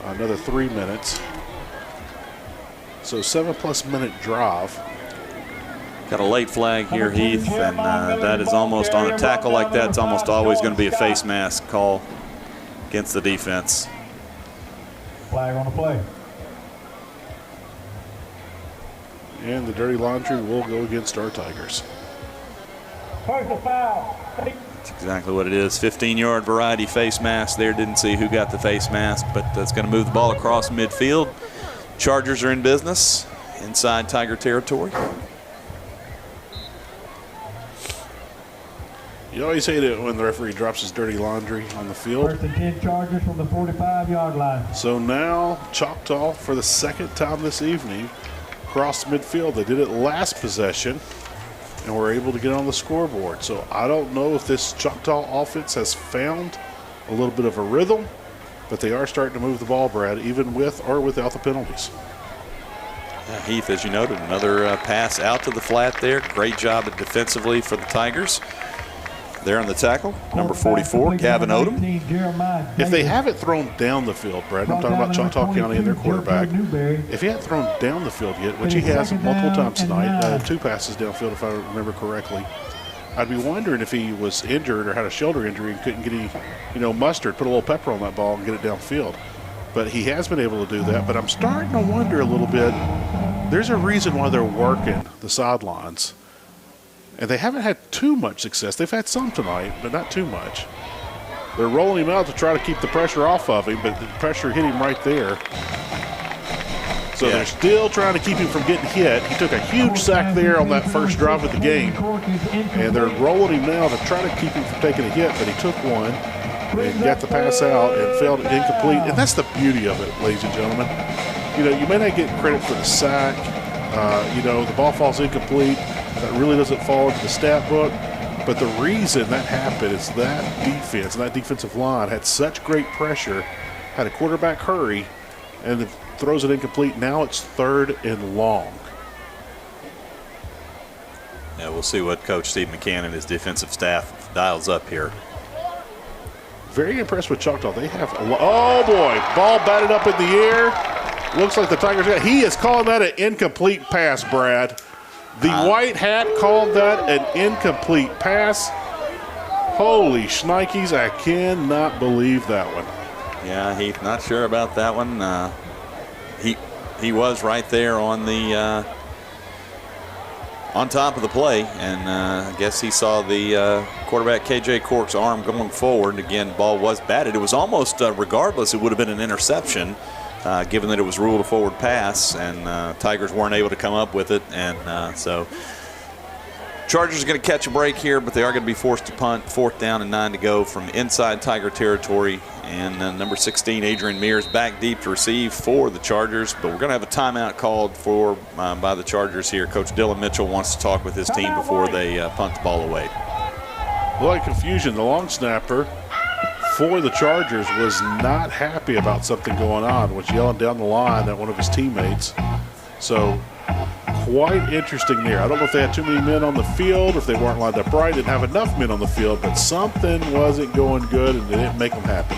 another 3 minutes. So 7+ minute drive. Got a late flag here, Heath, and that is almost on a tackle like that. It's almost always going to be a face mask call against the defense. Flag on the play. And the dirty laundry will go against our Tigers. Personal foul. That's exactly what it is. 15-yard variety face mask there. Didn't see who got the face mask, but that's going to move the ball across midfield. Chargers are in business inside Tiger territory. You always hate it when the referee drops his dirty laundry on the field. First and 10 Chargers from the 45-yard line. So now Choctaw, for the second time this evening, crossed midfield. They did it last possession and were able to get on the scoreboard. So I don't know if this Choctaw offense has found a little bit of a rhythm, but they are starting to move the ball, Brad, even with or without the penalties. Heath, as you noted, another pass out to the flat there. Great job defensively for the Tigers. There on the tackle, number 44, Gavin Odom. If they haven't thrown down the field, Brad, I'm talking about Choctaw County and their quarterback. If he hasn't thrown down the field yet, which he has multiple times tonight, 2 passes downfield if I remember correctly, I'd be wondering if he was injured or had a shoulder injury and couldn't get any, mustard, put a little pepper on that ball and get it downfield. But he has been able to do that. But I'm starting to wonder a little bit. There's a reason why they're working the sidelines. And they haven't had too much success. They've had some tonight, but not too much. They're rolling him out to try to keep the pressure off of him, but the pressure hit him right there. So they're still trying to keep him from getting hit. He took a huge sack there on that first drive of the game. And they're rolling him now to try to keep him from taking a hit, but he took one and got the pass out and failed incomplete. And that's the beauty of it, ladies and gentlemen. You may not get credit for the sack. The ball falls incomplete. That really doesn't fall into the stat book. But the reason that happened is that defense and that defensive line had such great pressure, had a quarterback hurry, and throws it incomplete. Now it's 3rd and long. Yeah, we'll see what Coach Steve McCann and his defensive staff dials up here. Very impressed with Choctaw. They have oh boy, ball batted up in the air. Looks like the Tigers. He is calling that an incomplete pass, Brad. The white hat called that an incomplete pass. Holy shnikes, I cannot believe that one. Yeah, Heath, not sure about that one. He was right there on the on top of the play, and I guess he saw the quarterback KJ Cork's arm going forward. Again, ball was batted. It was almost regardless, it would have been an interception. Given that it was ruled a forward pass, and Tigers weren't able to come up with it. And so Chargers are going to catch a break here, but they are going to be forced to punt. 4th down and 9 to go from inside Tiger territory. And number 16, Adrian Mears, back deep to receive for the Chargers. But we're going to have a timeout called for by the Chargers here. Coach Dylan Mitchell wants to talk with his team before they punt the ball away. A lot of confusion. The long snapper for the Chargers was not happy about something going on, was yelling down the line at one of his teammates. So quite interesting there. I don't know if they had too many men on the field, if they weren't lined up right, didn't have enough men on the field, but something wasn't going good and it didn't make them happy.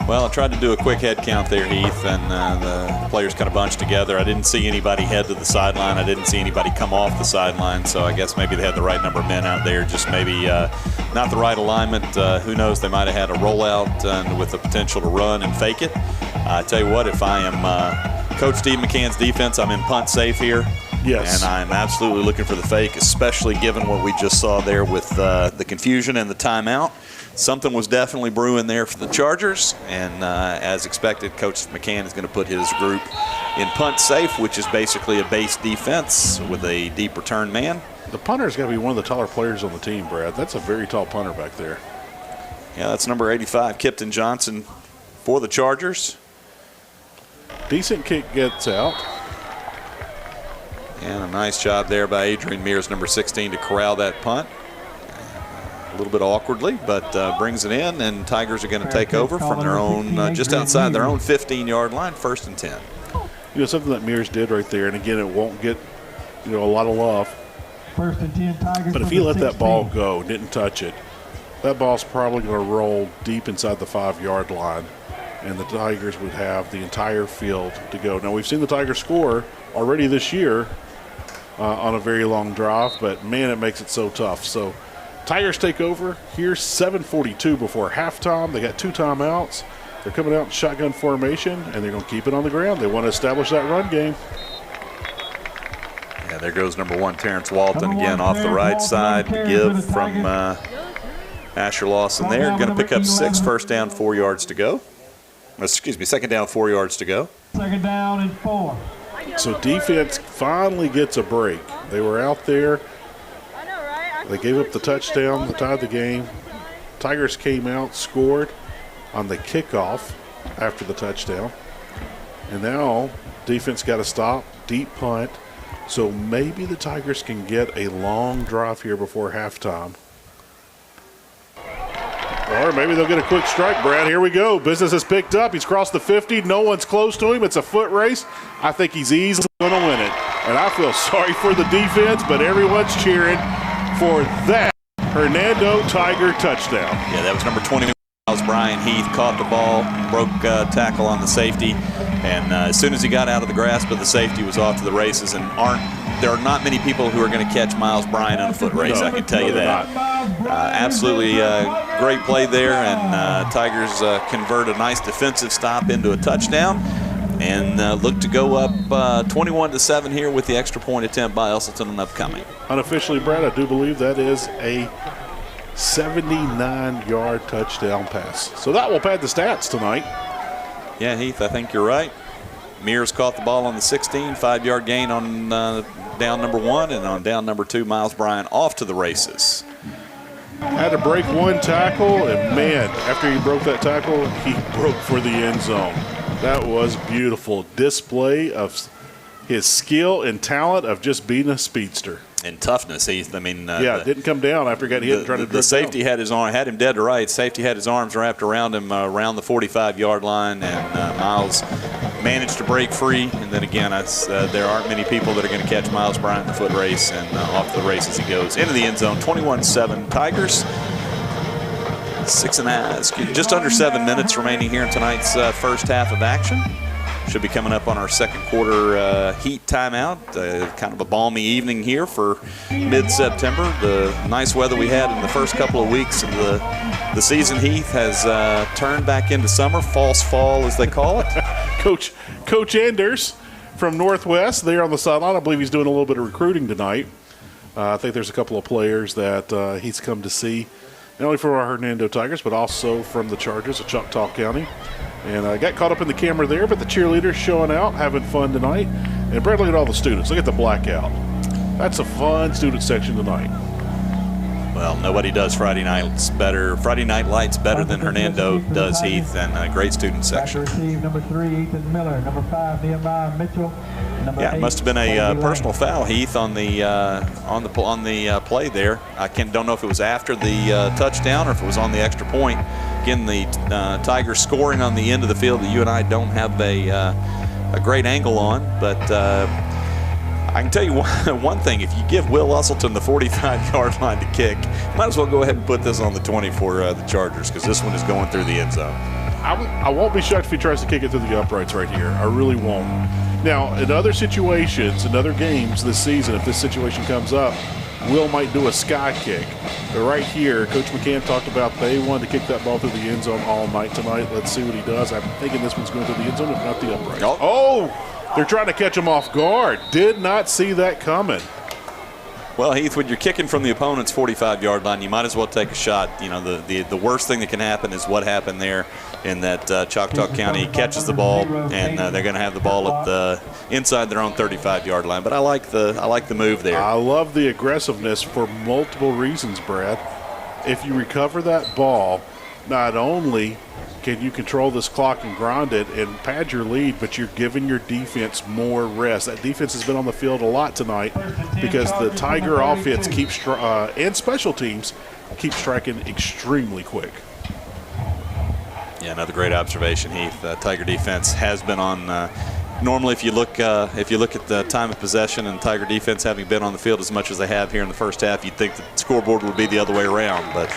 Well, I tried to do a quick head count there, Heath, and the players kind of bunched together. I didn't see anybody head to the sideline. I didn't see anybody come off the sideline, so I guess maybe they had the right number of men out there, just maybe not the right alignment. Who knows, they might have had a rollout and with the potential to run and fake it. I tell you what, if I am Coach Steve McCann's defense, I'm in punt safe here. Yes. And I'm absolutely looking for the fake, especially given what we just saw there with the confusion and the timeout. Something was definitely brewing there for the Chargers, and as expected, Coach McCann is going to put his group in punt safe, which is basically a base defense with a deep return man. The punter's got to be one of the taller players on the team, Brad. That's a very tall punter back there. Yeah, that's number 85, Kipton Johnson for the Chargers. Decent kick gets out. And a nice job there by Adrian Mears, number 16, to corral that punt. A little bit awkwardly, but brings it in, and Tigers are going to take over from their own, just outside their own 15-yard line, 1st and 10. You know, something that Mears did right there, and again, it won't get, a lot of love. 1st and 10 Tigers. But if he let that ball go, didn't touch it, that ball's probably going to roll deep inside the 5-yard line, and the Tigers would have the entire field to go. Now, we've seen the Tigers score already this year on a very long drive, but, man, it makes it so tough. So, Tigers take over. Here's 7:42 before halftime. They got 2 timeouts. They're coming out in shotgun formation, and they're going to keep it on the ground. They want to establish that run game. Yeah, there goes number 1, Terrence Walton, again off the right side to give from Asher Lawson there. Going to pick up 6, 1st down, 4 yards to go. Excuse me, 2nd down, 4 yards to go. 2nd down and 4. So defense finally gets a break. They were out there. They gave up the touchdown that tied the game. Tigers came out, scored on the kickoff after the touchdown. And now defense got to stop, deep punt. So maybe the Tigers can get a long drive here before halftime. Or maybe they'll get a quick strike, Brad. Here we go. Business has picked up. He's crossed the 50. No one's close to him. It's a foot race. I think he's easily going to win it. And I feel sorry for the defense, but everyone's cheering for that Hernando Tiger touchdown. Yeah, that was number 20. Brian Heath caught the ball, broke tackle on the safety, and as soon as he got out of the grasp of the safety, was off to the races. And there are not many people who are going to catch Miles Bryant on a foot race, I can tell you that. Absolutely great play there, and Tigers convert a nice defensive stop into a touchdown, and look to go up 21-7 here with the extra point attempt by Usselton and upcoming. Unofficially, Brad, I do believe that is a 79-yard touchdown pass. So that will pad the stats tonight. Yeah, Heath, I think you're right. Mears caught the ball on the 16, 5-yard gain on down number 1, and on down number 2, Miles Bryant off to the races. Had to break 1 tackle, and man, after he broke that tackle, he broke for the end zone. That was beautiful display of his skill and talent of just being a speedster. And toughness, Heath. I mean, didn't come down after he got hit and tried to the safety had him dead to rights. Safety had his arms wrapped around him around the 45-yard line, and Miles managed to break free. And then again, there aren't many people that are going to catch Miles Bryant in the foot race, and off the races he goes into the end zone. 21-7 Tigers. 6.5, just under 7 minutes remaining here in tonight's first half of action. Should be coming up on our second quarter heat timeout. Kind of a balmy evening here for mid-September. The nice weather we had in the first couple of weeks of the season, Heath, has turned back into summer, false fall as they call it. Coach Anders from Northwest there on the sideline. I believe he's doing a little bit of recruiting tonight. I think there's a couple of players that he's come to see, not only from our Hernando Tigers, but also from the Chargers of Choctaw County. And I got caught up in the camera there, but the cheerleaders showing out, having fun tonight. And Brad, look at all the students. Look at the blackout. That's a fun student section tonight. Well, nobody does Friday night lights better than Hernando does, Heath, and a great student section. Number 3, Ethan Miller. Number 5, Nehemiah Mitchell. Yeah, it must have been a personal foul, Heath, on the play there. I don't know if it was after the touchdown or if it was on the extra point. Again, the Tigers scoring on the end of the field that you and I don't have a great angle on, but I can tell you one thing. If you give Will Usselton the 45-yard line to kick, you might as well go ahead and put this on the 20 for the Chargers, because this one is going through the end zone. I won't be shocked if he tries to kick it through the uprights right here. I really won't. Now, in other situations, in other games this season, if this situation comes up, Will might do a sky kick. But right here, Coach McCann talked about they wanted to kick that ball through the end zone all night tonight. Let's see what he does. I'm thinking this one's going through the end zone, if not the uprights. Oh, they're trying to catch him off guard. Did not see that coming. Well, Heath, when you're kicking from the opponent's 45-yard line, you might as well take a shot. You know, the worst thing that can happen is what happened there in that Choctaw County catches the ball, and they're going to have the ball at inside their own 35-yard line. But I like the move there. I love the aggressiveness for multiple reasons, Brad. If you recover that ball, not only can you control this clock and grind it and pad your lead, but you're giving your defense more rest. That defense has been on the field a lot tonight because the Tiger offense keeps and special teams keep striking extremely quick. Yeah, another great observation, Heath. Tiger defense has been on. Normally, if you look at the time of possession and Tiger defense having been on the field as much as they have here in the first half, you'd think the scoreboard would be the other way around. But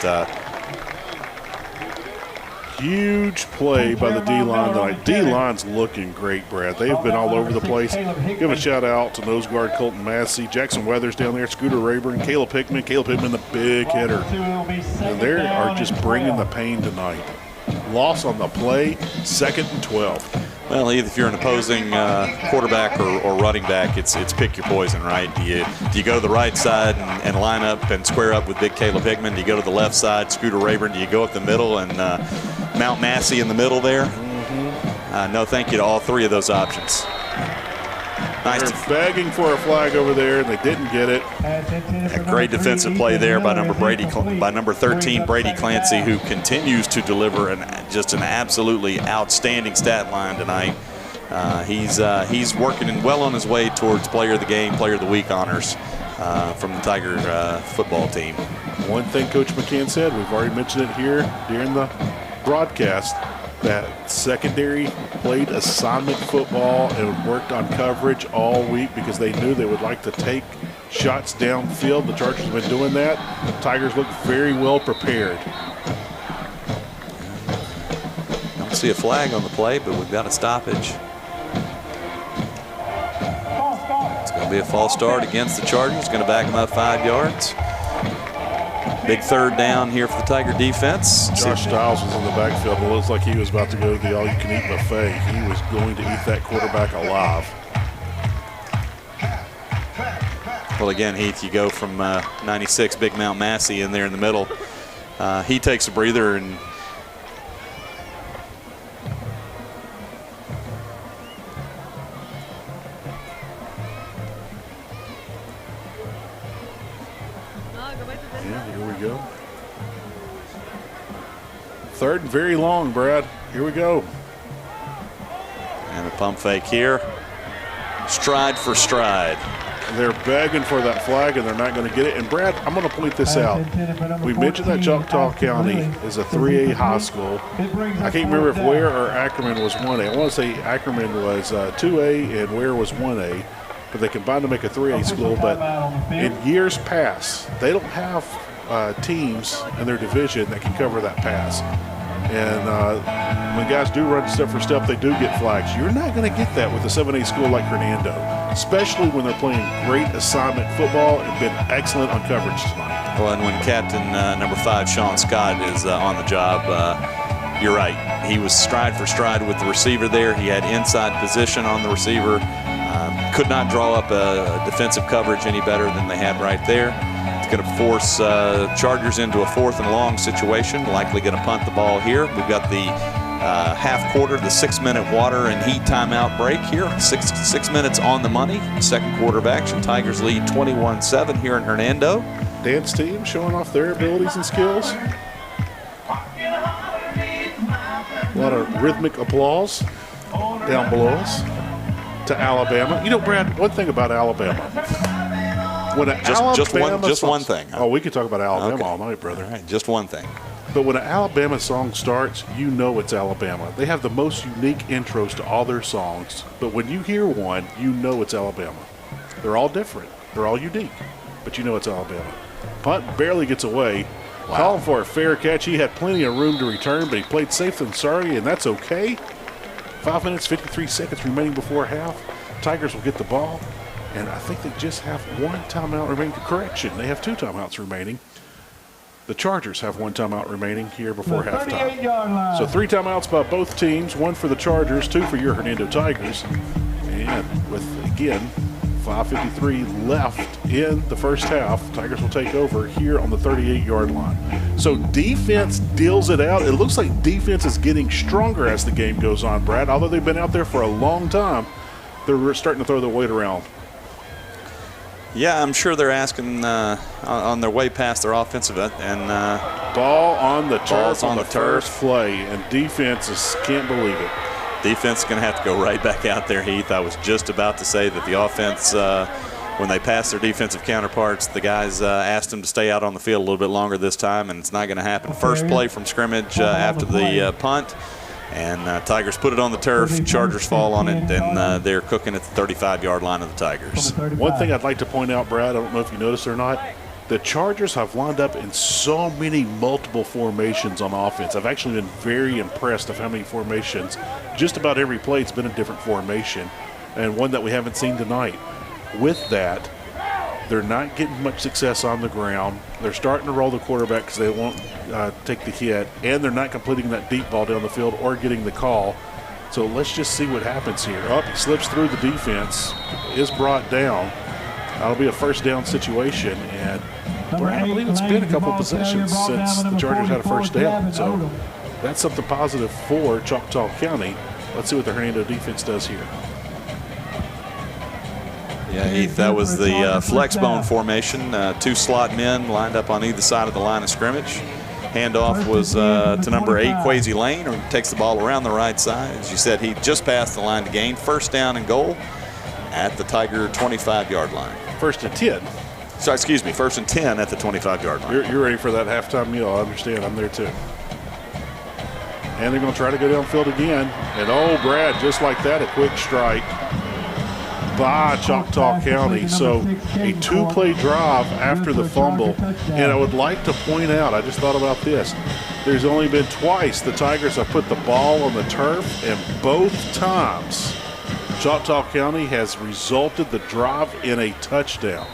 huge play by the D-line tonight. D-line's looking great, Brad. They've been all over the place. Give a shout out to nose guard Colton Massey, Jackson Weathers down there, Scooter Rayburn, Caleb Hickman. Caleb Hickman, the big hitter. And they are just bringing the pain tonight. Loss on the play, 2nd and 12. Well, either if you're an opposing quarterback or running back, it's pick your poison, right? Do you go to the right side and line up and square up with big Caleb Hickman? Do you go to the left side, Scooter Rayburn? Do you go up the middle and Mount Massey in the middle there? No, thank you to all three of those options. Nice. They're begging for a flag over there, and they didn't get it. A great defensive play there by number 13, Brady Clancy, who continues to deliver just an absolutely outstanding stat line tonight. He's working well on his way towards Player of the Game, Player of the Week honors from the Tiger football team. One thing Coach McCann said, we've already mentioned it here during the broadcast, that secondary played assignment football and worked on coverage all week because they knew they would like to take shots downfield. The Chargers have been doing that. The Tigers look very well prepared. Don't see a flag on the play, but we've got a stoppage. It's going to be a false start against the Chargers. Going to back them up 5 yards. Big 3rd down here for the Tiger defense. Josh Stiles was in the backfield. It looks like he was about to go to the all-you-can-eat buffet. He was going to eat that quarterback alive. Well, again, Heath, you go from 96, Big Mount Massey in there in the middle. He takes a breather and here we go. 3rd and very long, Brad. Here we go. And a pump fake here. Stride for stride. They're begging for that flag, and they're not going to get it. And, Brad, I'm going to point this out. We mentioned that Choctaw County is a 3A high school. I can't remember if Ware or Ackerman was 1A. I want to say Ackerman was 2A and Ware was 1A. But they combined to make a 3A school. But in years past, they don't have teams in their division that can cover that pass. And when guys do run step for step, they do get flags. You're not going to get that with a 7A school like Hernando, especially when they're playing great assignment football and been excellent on coverage tonight. Well, and when Captain number 5, Sean Scott, is on the job, you're right. He was stride for stride with the receiver there. He had inside position on the receiver. Could not draw up a defensive coverage any better than they had right there. It's going to force Chargers into a 4th and long situation, likely going to punt the ball here. We've got the half quarter, the 6-minute water and heat timeout break here. Six minutes on the money. 2nd quarter of action. Tigers lead 21-7 here in Hernando. Dance team showing off their abilities and skills. A lot of rhythmic applause down below us to Alabama. You know, Brad, one thing about Alabama. When Just one thing. Oh, we could talk about Alabama all night, brother. All right, just one thing. But when an Alabama song starts, you know it's Alabama. They have the most unique intros to all their songs. But when you hear one, you know it's Alabama. They're all different. They're all unique. But you know it's Alabama. Punt barely gets away. Wow. Calling for a fair catch. He had plenty of room to return, but he played safe than sorry, and that's okay. 5 minutes, 53 seconds remaining before half. Tigers will get the ball. And I think they just have one timeout remaining. Correction, they have 2 timeouts remaining. The Chargers have 1 timeout remaining here before halftime. So 3 timeouts by both teams, 1 for the Chargers, 2 for your Hernando Tigers. And with, again, 5:53 left in the first half, Tigers will take over here on the 38-yard line. So defense deals it out. It looks like defense is getting stronger as the game goes on, Brad. Although they've been out there for a long time, they're starting to throw their weight around. Yeah, I'm sure they're asking on their way past their offensive end. And ball on the turf on the turf. First play, and defenses can't believe it. Defense is going to have to go right back out there, Heath. I was just about to say that the offense when they pass their defensive counterparts, the guys asked them to stay out on the field a little bit longer this time, and it's not going to happen. First play from scrimmage after the punt, and Tigers put it on the turf. Chargers fall on it, and they're cooking at the 35-yard line of the Tigers. One thing I'd like to point out, Brad, I don't know if you noticed or not, the Chargers have lined up in so many multiple formations on offense. I've actually been very impressed of how many formations. Just about every play it's been a different formation, and one that we haven't seen tonight. With that, they're not getting much success on the ground. They're starting to roll the quarterback because they won't take the hit, and they're not completing that deep ball down the field or getting the call. So let's just see what happens here. He slips through the defense, is brought down. That'll be a first down situation, and Brad, I believe it's been a couple possessions since the Chargers had a first down. So that's something positive for Choctaw County. Let's see what the Hernando defense does here. Yeah, Heath, that was the flex bone formation. 2 slot men lined up on either side of the line of scrimmage. Handoff was to number 8, Quasi Lane, who takes the ball around the right side. As you said, he just passed the line to gain. First down and goal at the Tiger 25-yard line. First and 10. So, excuse me, first and 10 at the 25-yard line. You're ready for that halftime meal. I understand. I'm there too. And they're going to try to go downfield again. And, Brad, just like that, a quick strike by Choctaw County. So a 2-play drive after the fumble. And I would like to point out, I just thought about this. There's only been twice the Tigers have put the ball on the turf, and both times Choctaw County has resulted the drive in a touchdown.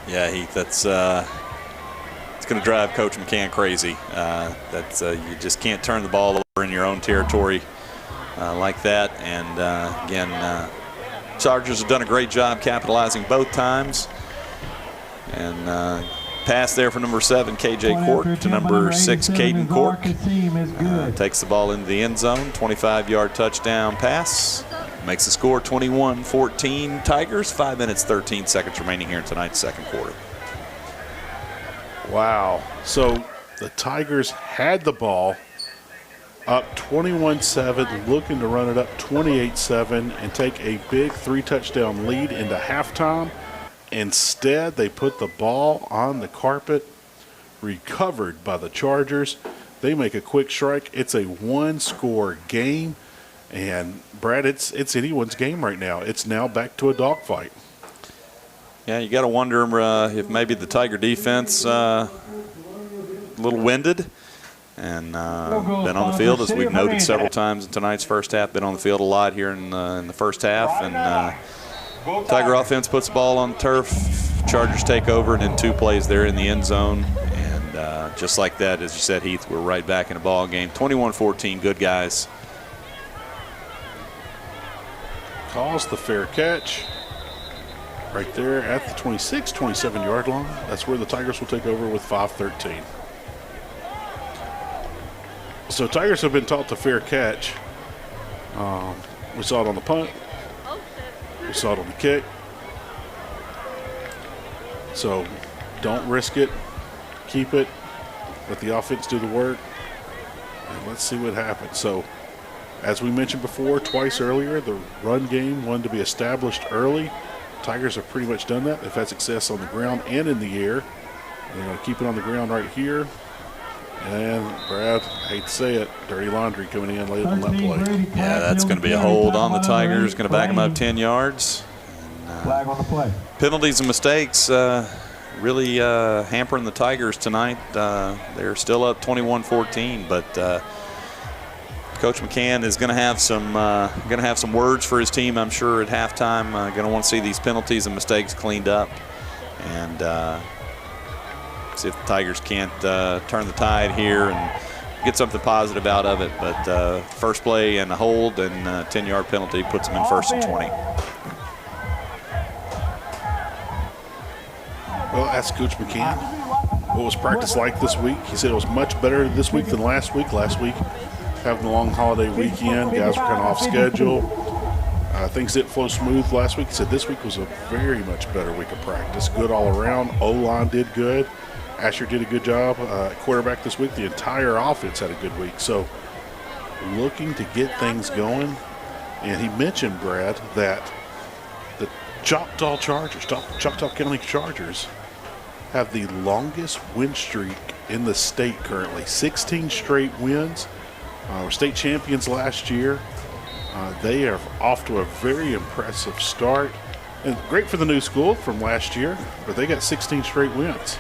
Yeah, Heath, that's it's going to drive Coach McCann crazy. You just can't turn the ball over in your own territory like that. And again, Chargers have done a great job capitalizing both times. And pass there for number 7, KJ Court, to number 6, Caden Court. Takes the ball into the end zone. 25-yard touchdown pass. Makes the score 21-14 Tigers. 5 minutes, 13 seconds remaining here in tonight's second quarter. Wow. So the Tigers had the ball up 21-7, looking to run it up 28-7 and take a big 3-touchdown lead into halftime. Instead, they put the ball on the carpet, recovered by the Chargers. They make a quick strike. It's a 1-score game. And, Brad, it's anyone's game right now. It's now back to a dogfight. Yeah, you got to wonder if maybe the Tiger defense a little winded and been on the field, as we've noted several times in tonight's first half. Been on the field a lot here in the first half. And Tiger offense puts the ball on the turf. Chargers take over, and in 2 plays there in the end zone. And just like that, as you said, Heath, we're right back in a ball game. 21-14, good guys. Calls the fair catch right there at the 26, 27-yard line. That's where the Tigers will take over with 5:13. So Tigers have been taught the fair catch. We saw it on the punt. We saw it on the kick. So don't risk it. Keep it. Let the offense do the work. And let's see what happens. So, as we mentioned before, twice earlier, the run game wanted to be established early. Tigers have pretty much done that. They've had success on the ground and in the air. They're going to keep it on the ground right here. And, Brad, I hate to say it, dirty laundry coming in late on that play. Yeah, that's going to be a hold on the Tigers. Going to back them up 10 yards. Flag on the play. Penalties and mistakes really hampering the Tigers tonight. They're still up 21-14, but Coach McCann is going to have some words for his team, I'm sure, at halftime. Going to want to see these penalties and mistakes cleaned up, and see if the Tigers can't turn the tide here and get something positive out of it. But first play and a hold and a 10-yard penalty puts them in 1st and 20. Well, ask Coach McCann what was practice like this week. He said it was much better this week than last week. Last week, having the long holiday weekend, guys were kind of off schedule. Things didn't flow smooth last week. He said this week was a very much better week of practice. Good all around. O-line did good. Asher did a good job. Quarterback this week. The entire offense had a good week. So looking to get things going. And he mentioned, Brad, that the Choctaw County Chargers have the longest win streak in the state currently. 16 straight wins. Were state champions last year. They are off to a very impressive start. And great for the new school from last year, but they got 16 straight wins.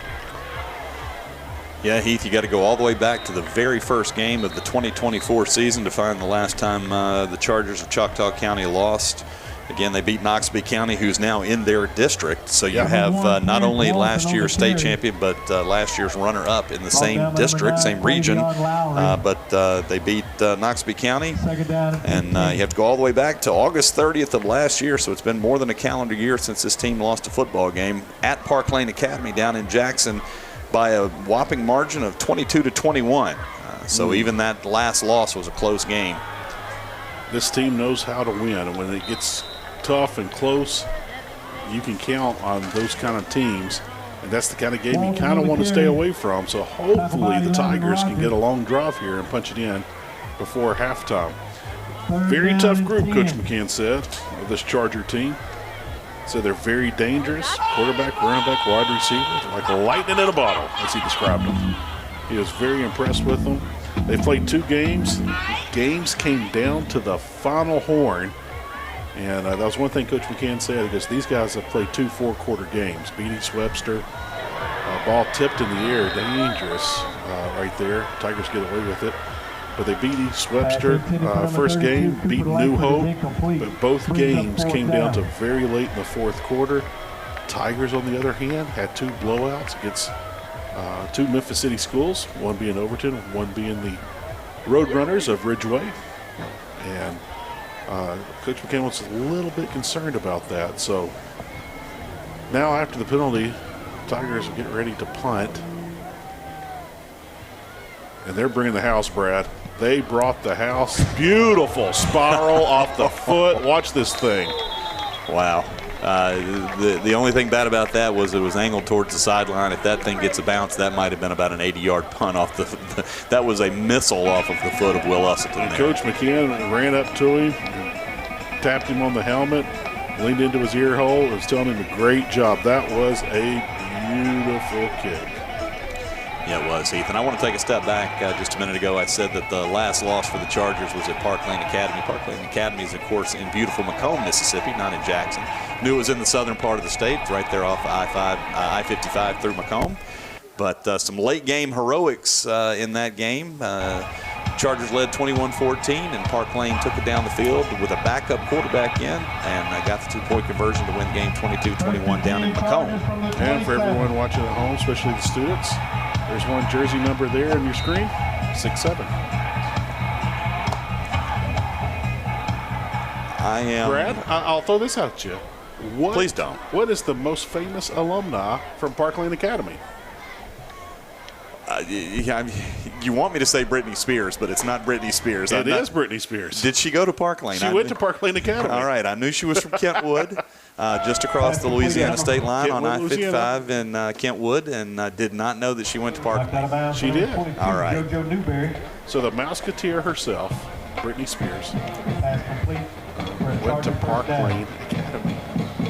Yeah, Heath, you got to go all the way back to the very first game of the 2024 season to find the last time the Chargers of Choctaw County lost. Again, they beat Noxubee County, who's now in their district. So you have not only last year's state champion, but last year's runner-up in the same district, same region. But they beat Noxubee County. And you have to go all the way back to August 30th of last year. So it's been more than a calendar year since this team lost a football game at Park Lane Academy down in Jackson by a whopping margin of 22-21. So even that last loss was a close game. This team knows how to win, and when it gets tough and close, you can count on those kind of teams, and that's the kind of game you kind of want to stay away from. So hopefully the Tigers can get a long drive here and punch it in before halftime. Very tough group, Coach McCann said, of this Charger team. So they're very dangerous. Quarterback, running back, wide receiver, like lightning in a bottle, as he described them. He was very impressed with them. They played 2 games. Games came down to the final horn. And that was one thing Coach McCann said, because these guys have played 2 four-quarter games. beat East Webster, ball tipped in the air, dangerous right there. Tigers get away with it. But they beat East Webster first game, beat New Hope. But both games came down to very late in the fourth quarter. Tigers, on the other hand, had 2 blowouts against 2 Memphis City schools, one being Overton, one being the Roadrunners of Ridgeway. And Coach McCann was a little bit concerned about that. So now after the penalty, Tigers are getting ready to punt. And they're bringing the house, Brad. They brought the house. Beautiful spiral off the foot. Watch this thing. Wow. The only thing bad about that was it was angled towards the sideline. If that thing gets a bounce, that might have been about an 80-yard punt off that was a missile off of the foot of Will Usselton. And Coach McCann ran up to him, tapped him on the helmet, leaned into his ear hole, and was telling him a great job. That was a beautiful kick. Yeah, it was, Heath. And I want to take a step back. Just a minute ago, I said that the last loss for the Chargers was at Park Lane Academy. Park Lane Academy is, of course, in beautiful Macomb, Mississippi, not in Jackson. Knew it was in the southern part of the state, right there off I-55 through Macomb. But some late game heroics in that game. Chargers led 21-14, and Park Lane took it down the field with a backup quarterback in, and got the 2-point conversion to win the game 22-21 down in Macomb. And for everyone watching at home, especially the students, there's one jersey number there on your screen, 6-7. Brad, I'll throw this out at you. Please don't. What is the most famous alumni from Park Lane Academy? You want me to say Britney Spears, but it's not Britney Spears. It is Britney Spears. Did she go to Park Lane? She went to Park Lane Academy. All right. I knew she was from Kentwood, just across the Louisiana state line on I-55 in Kentwood, and I did not know that she went to Park Lane. She did. All right. So the Mouseketeer herself, Britney Spears, went to Park Lane Academy.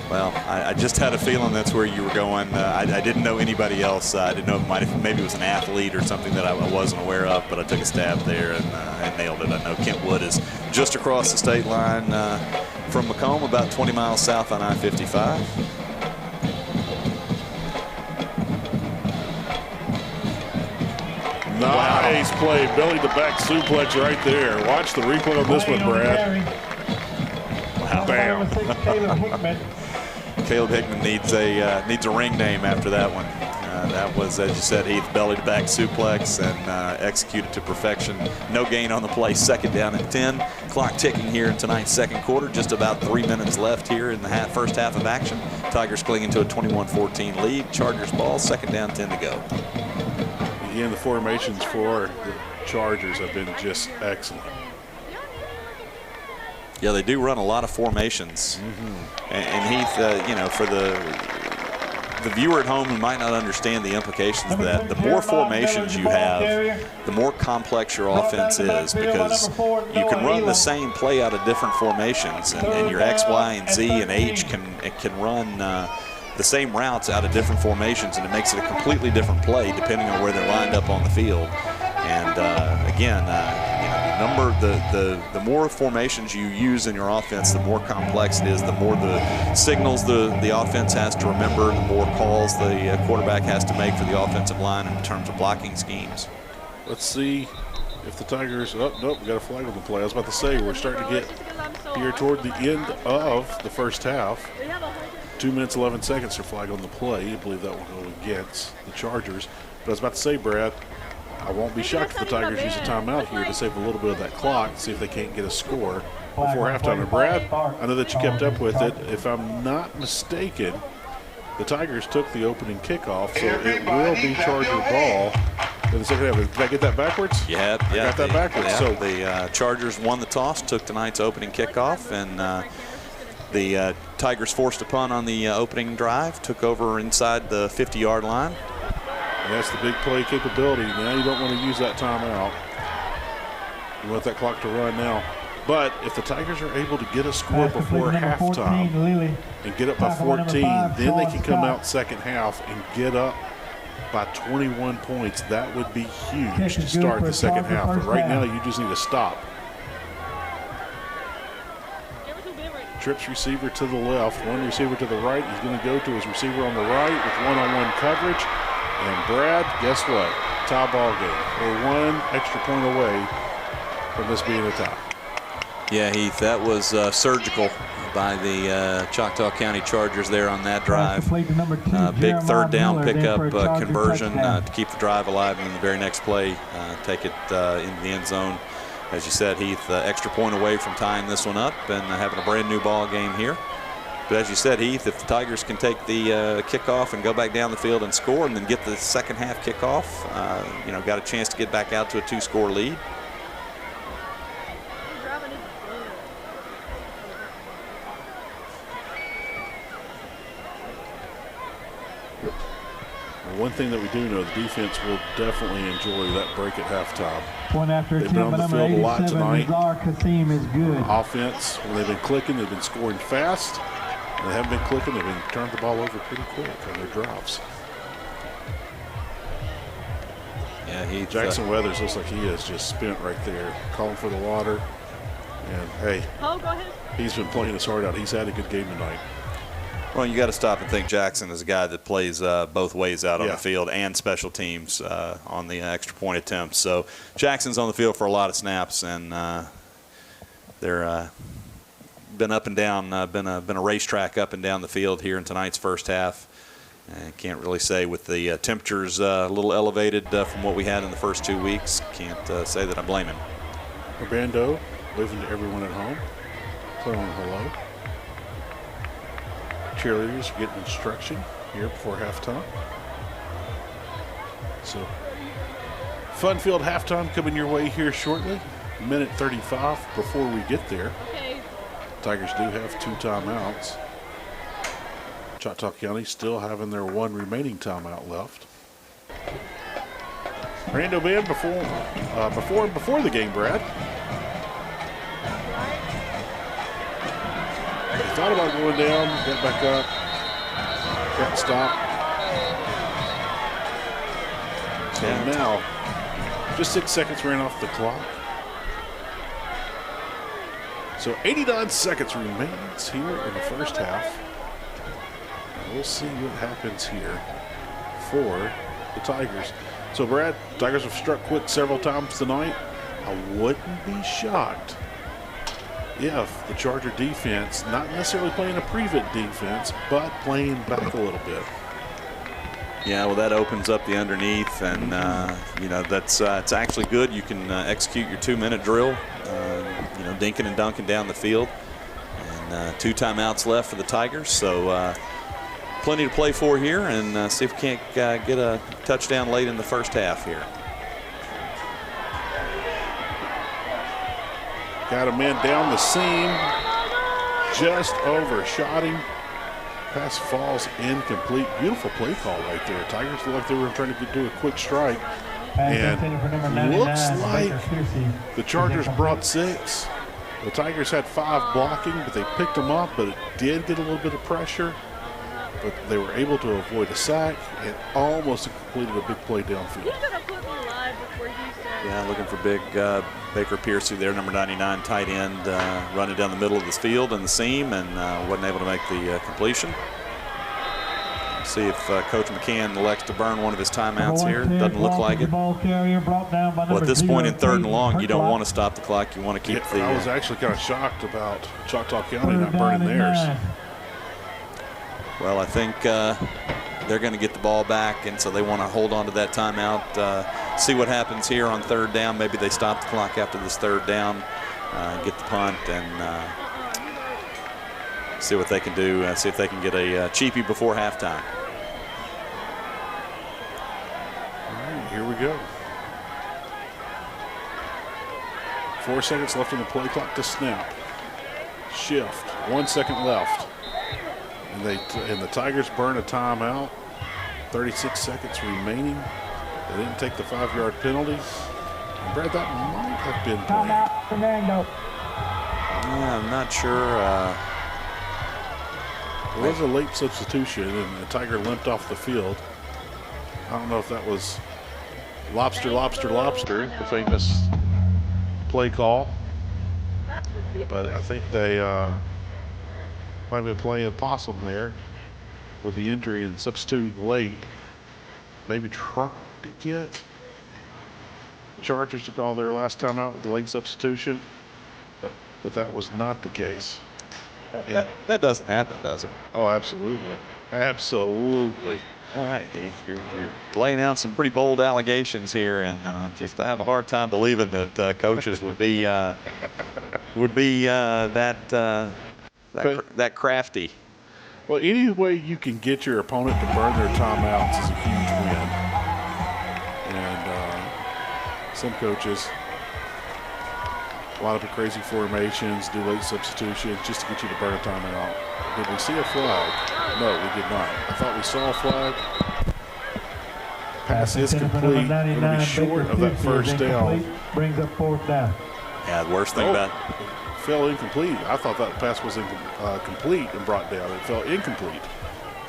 Well, I just had a feeling that's where you were going. I didn't know anybody else. I didn't know maybe it was an athlete or something that I wasn't aware of, but I took a stab there and nailed it. I know Kentwood is just across the state line from Macomb, about 20 miles south on I-55. Nice play, belly to back suplex right there. Watch the replay on this one, Brad. Wow. Bam. Caleb Hickman needs a ring name after that one. That was, as you said, Heath, belly to back suplex and executed to perfection. No gain on the play. Second down and 10. Clock ticking here in tonight's second quarter. Just about 3 minutes left here in the first half of action. Tigers clinging to a 21-14 lead. Chargers ball. Second down, 10 to go. Again, the formations for the Chargers have been just excellent. Yeah, they do run a lot of formations. And Heath, for the viewer at home who might not understand the implications of that, the more formations you have, the more complex your offense is, because you can run the same play out of different formations, and your X, Y, and Z and H can run the same routes out of different formations, and it makes it a completely different play depending on where they're lined up on the field. And again, the more formations you use in your offense, the more complex it is, the more the signals the offense has to remember, the more calls the quarterback has to make for the offensive line in terms of blocking schemes. Let's see if the Tigers, oh, nope, we got a flag on the play. I was about to say, we're starting to get here toward the end of the first half. 2 minutes, 11 seconds for flag on the play. I believe that will go against the Chargers. But I was about to say, Brad, I won't be shocked if the Tigers use a timeout here to save a little bit of that clock, see if they can't get a score before halftime. And Brad, I know that you kept up with it. If I'm not mistaken, the Tigers took the opening kickoff, so it will be Charger ball in the second half. Did I get that backwards? Yeah, I got that backwards. Yeah, so the Chargers won the toss, took tonight's opening kickoff, and the Tigers forced a punt on the opening drive, took over inside the 50-yard line. And that's the big play capability. Now you don't want to use that timeout. You want that clock to run now. But if the Tigers are able to get a score before halftime and get up by 14, then they can come out second half and get up by 21 points. That would be huge to start the second half. But right now you just need to stop. Trips receiver to the left, one receiver to the right. He's going to go to his receiver on the right with one-on-one coverage. And Brad, guess what? Tie ball game. We're one extra point away from this being a tie. Yeah, Heath, that was surgical by the Choctaw County Chargers there on that drive. Big third down pickup conversion to keep the drive alive, and in the very next play, take it into the end zone. As you said, Heath, extra point away from tying this one up and having a brand new ball game here. But as you said, Heath, if the Tigers can take the kickoff and go back down the field and score and then get the second half kickoff, got a chance to get back out to a 2-score lead. One thing that we do know, the defense will definitely enjoy that break at halftime. Point after They've been on the field a lot tonight. Kasim is good. Offense, when they've been clicking, they've been scoring fast. When they haven't been clicking, they've been turning the ball over pretty quick on their drops. Yeah, Jackson Weathers looks like he is just spent right there, calling for the water. And hey, he's been playing his heart out. He's had a good game tonight. Well, you got to stop and think Jackson is a guy that plays both ways out on the field and special teams on the extra point attempts. So Jackson's on the field for a lot of snaps, and they're been up and down, been a racetrack up and down the field here in tonight's first half. I can't really say with the temperatures a little elevated from what we had in the first 2 weeks. Can't say that I blame him. Hernando waving to everyone at home, saying hello. Cheerleaders are getting instruction here before halftime. So, fun field halftime coming your way here shortly. Minute 35 before we get there. Okay. Tigers do have 2 timeouts. Choctaw County still having their 1 remaining timeout left. Hernando band before the game, Brad. They thought about going down, got back up, got stopped. So now, just 6 seconds ran off the clock. So 89 seconds remains here in the first half. We'll see what happens here for the Tigers. So, Brad, Tigers have struck quick several times tonight. I wouldn't be shocked if the Charger defense, not necessarily playing a prevent defense, but playing back a little bit. Yeah, well, that opens up the underneath, and that's it's actually good. You can execute your 2-minute drill, dinking and dunking down the field, and 2 timeouts left for the Tigers. So plenty to play for here, and see if we can't get a touchdown late in the first half here. Got a man down the seam, just overshot him. Pass falls incomplete. Beautiful play call right there. Tigers look like they were trying to do a quick strike. And looks like the Chargers brought 6. The Tigers had 5 blocking, but they picked them up, but it did get a little bit of pressure. But they were able to avoid a sack and almost completed a big play downfield. Yeah, looking for big Baker Piercy there, number 99, tight end, running down the middle of the field in the seam, and wasn't able to make the completion. See if Coach McCann elects to burn one of his timeouts here. Doesn't look like it. Well, at this point in 3rd and long, you don't want to stop the clock. You want to keep the. I was actually kind of shocked about Choctaw County not burning theirs. Well, I think they're going to get the ball back, and so they want to hold on to that timeout. See what happens here on 3rd down. Maybe they stop the clock after this 3rd down, get the punt, and see what they can do. See if they can get a cheapie before halftime. All right, here we go. 4 seconds left in the play clock to snap. Shift. 1 second left. And the Tigers burn a timeout. 36 seconds remaining. They didn't take the 5-yard penalty. And Brad, that might have been planned. Hernando. Yeah, I'm not sure. It was a late substitution, and the Tiger limped off the field. I don't know if that was lobster, the famous play call. But I think they might have been playing possum there with the injury and substituting late. Maybe trying to get Chargers to call their last time out with the late substitution, but that was not the case. That doesn't happen, does it? Oh, absolutely. Absolutely. All right, you're laying out some pretty bold allegations here, and just I have a hard time believing that coaches would be that crafty. Well, any way you can get your opponent to burn their timeouts is a huge win. And some coaches line up in crazy formations, do late substitutions just to get you to burn a timeout. Did we see a flag? No, we did not. I thought we saw a flag. Pass is complete. It'll be short of that 1st down. Brings up 4th down. Yeah, the worst thing about fell incomplete. I thought that pass was complete and brought down. It fell incomplete.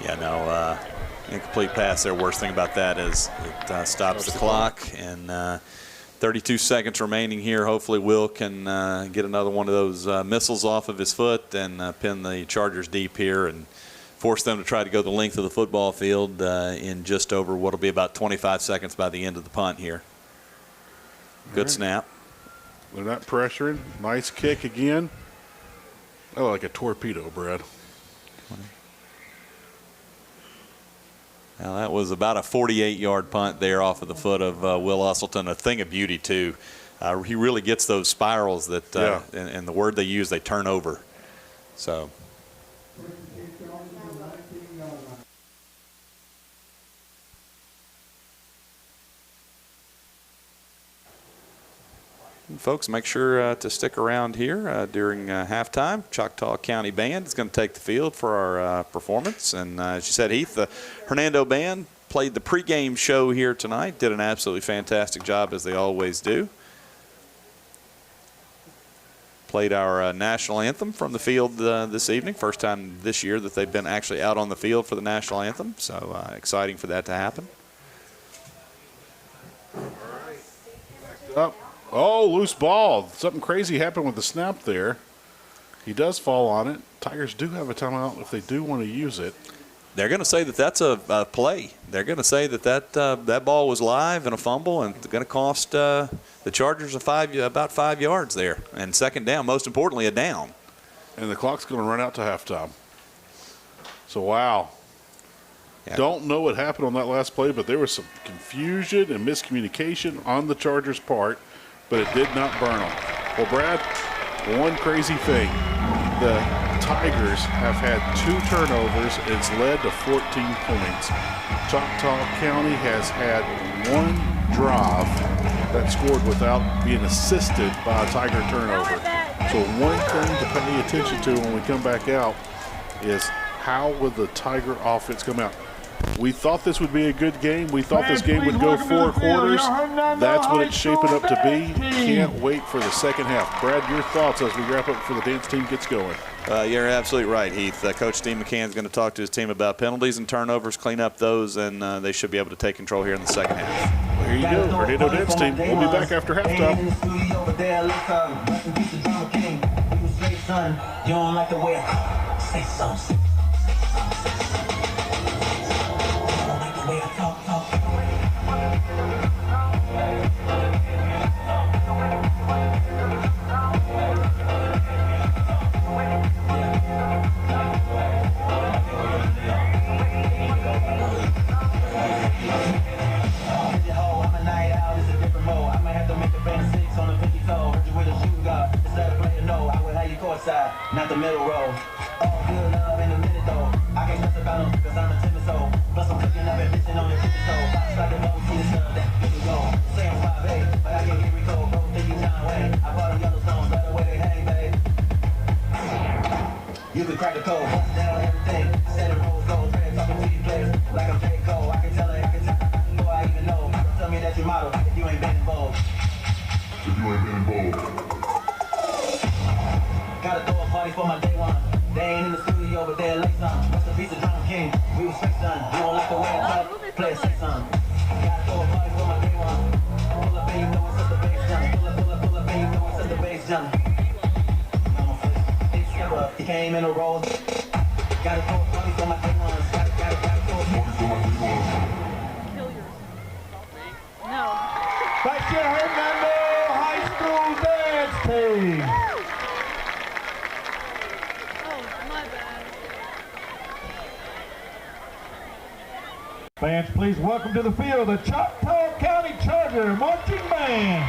Yeah, no, incomplete pass there. Worst thing about that is it stops the clock, and 32 seconds remaining here. Hopefully Will can get another one of those missiles off of his foot and pin the Chargers deep here and force them to try to go the length of the football field in just over what will be about 25 seconds by the end of the punt here. Good snap. They're not pressuring. Nice kick again. Oh, like a torpedo, Brad. Now that was about a 48-yard punt there off of the foot of Will Usselton. A thing of beauty, too. He really gets those spirals that, and the word they use, they turn over. So. Folks, make sure to stick around here during halftime. Choctaw County Band is going to take the field for our performance. And as you said, Heath, the Hernando Band played the pregame show here tonight. Did an absolutely fantastic job, as they always do. Played our national anthem from the field this evening. First time this year that they've been actually out on the field for the national anthem. So exciting for that to happen. Up. Oh, loose ball. Something crazy happened with the snap there. He does fall on it. Tigers do have a timeout if they do want to use it. They're going to say that that's a play. They're going to say that ball was live and a fumble, and it's going to cost the Chargers about 5 yards there. And 2nd down, most importantly, a down. And the clock's going to run out to halftime. So, wow. Yeah. Don't know what happened on that last play, but there was some confusion and miscommunication on the Chargers' part, but it did not burn them. Well, Brad, one crazy thing. The Tigers have had 2 turnovers. It's led to 14 points. Choctaw County has had 1 drive that scored without being assisted by a Tiger turnover. So one thing to pay attention to when we come back out is how will the Tiger offense come out? We thought this would be a good game. We thought this game would go 4 quarters. That's what it's shaping up to be. Can't wait for the second half. Brad, your thoughts as we wrap up before the dance team gets going. You're absolutely right, Heath. Coach Steve McCann's going to talk to his team about penalties and turnovers, clean up those, and they should be able to take control here in the second half. There you go, Hernando dance team. We'll be back after halftime. You don't like the way I say something. Not the middle row. All good love in the minute though. I can't stress about them because I'm a timid soul. Plus I'm cooking up and bitching on your kitchen stove. I slide the bubble, see the stuff that we can go. Say I'm 5'8", but I can't get recalled. Bro, think you John Wayne. I bought them Yellowstones, better way they hang, babe. You could crack the code, bust down everything. Set it rolls, gold, red, talking to these players like I'm J. Cole. I can tell her, before I even know. Don't tell me that you model if you ain't been involved. Gotta throw a party for my day one. They ain't in the studio, but they're late son. Rest in peace of Drum King. We was straight son. You don't like the way I talk? Play a safe son. Gotta throw a party for my day one. Pull up and you know it's at the bass jump. Pull up and you know it's at the bass jump. Step up. He came in a roll. Gotta throw a party for my day ones. Gotta throw a party for my day ones. Kill yourself. No. Back to Hernando High School dance team. Fans, please welcome to the field the Choctaw County Charger Marching Band.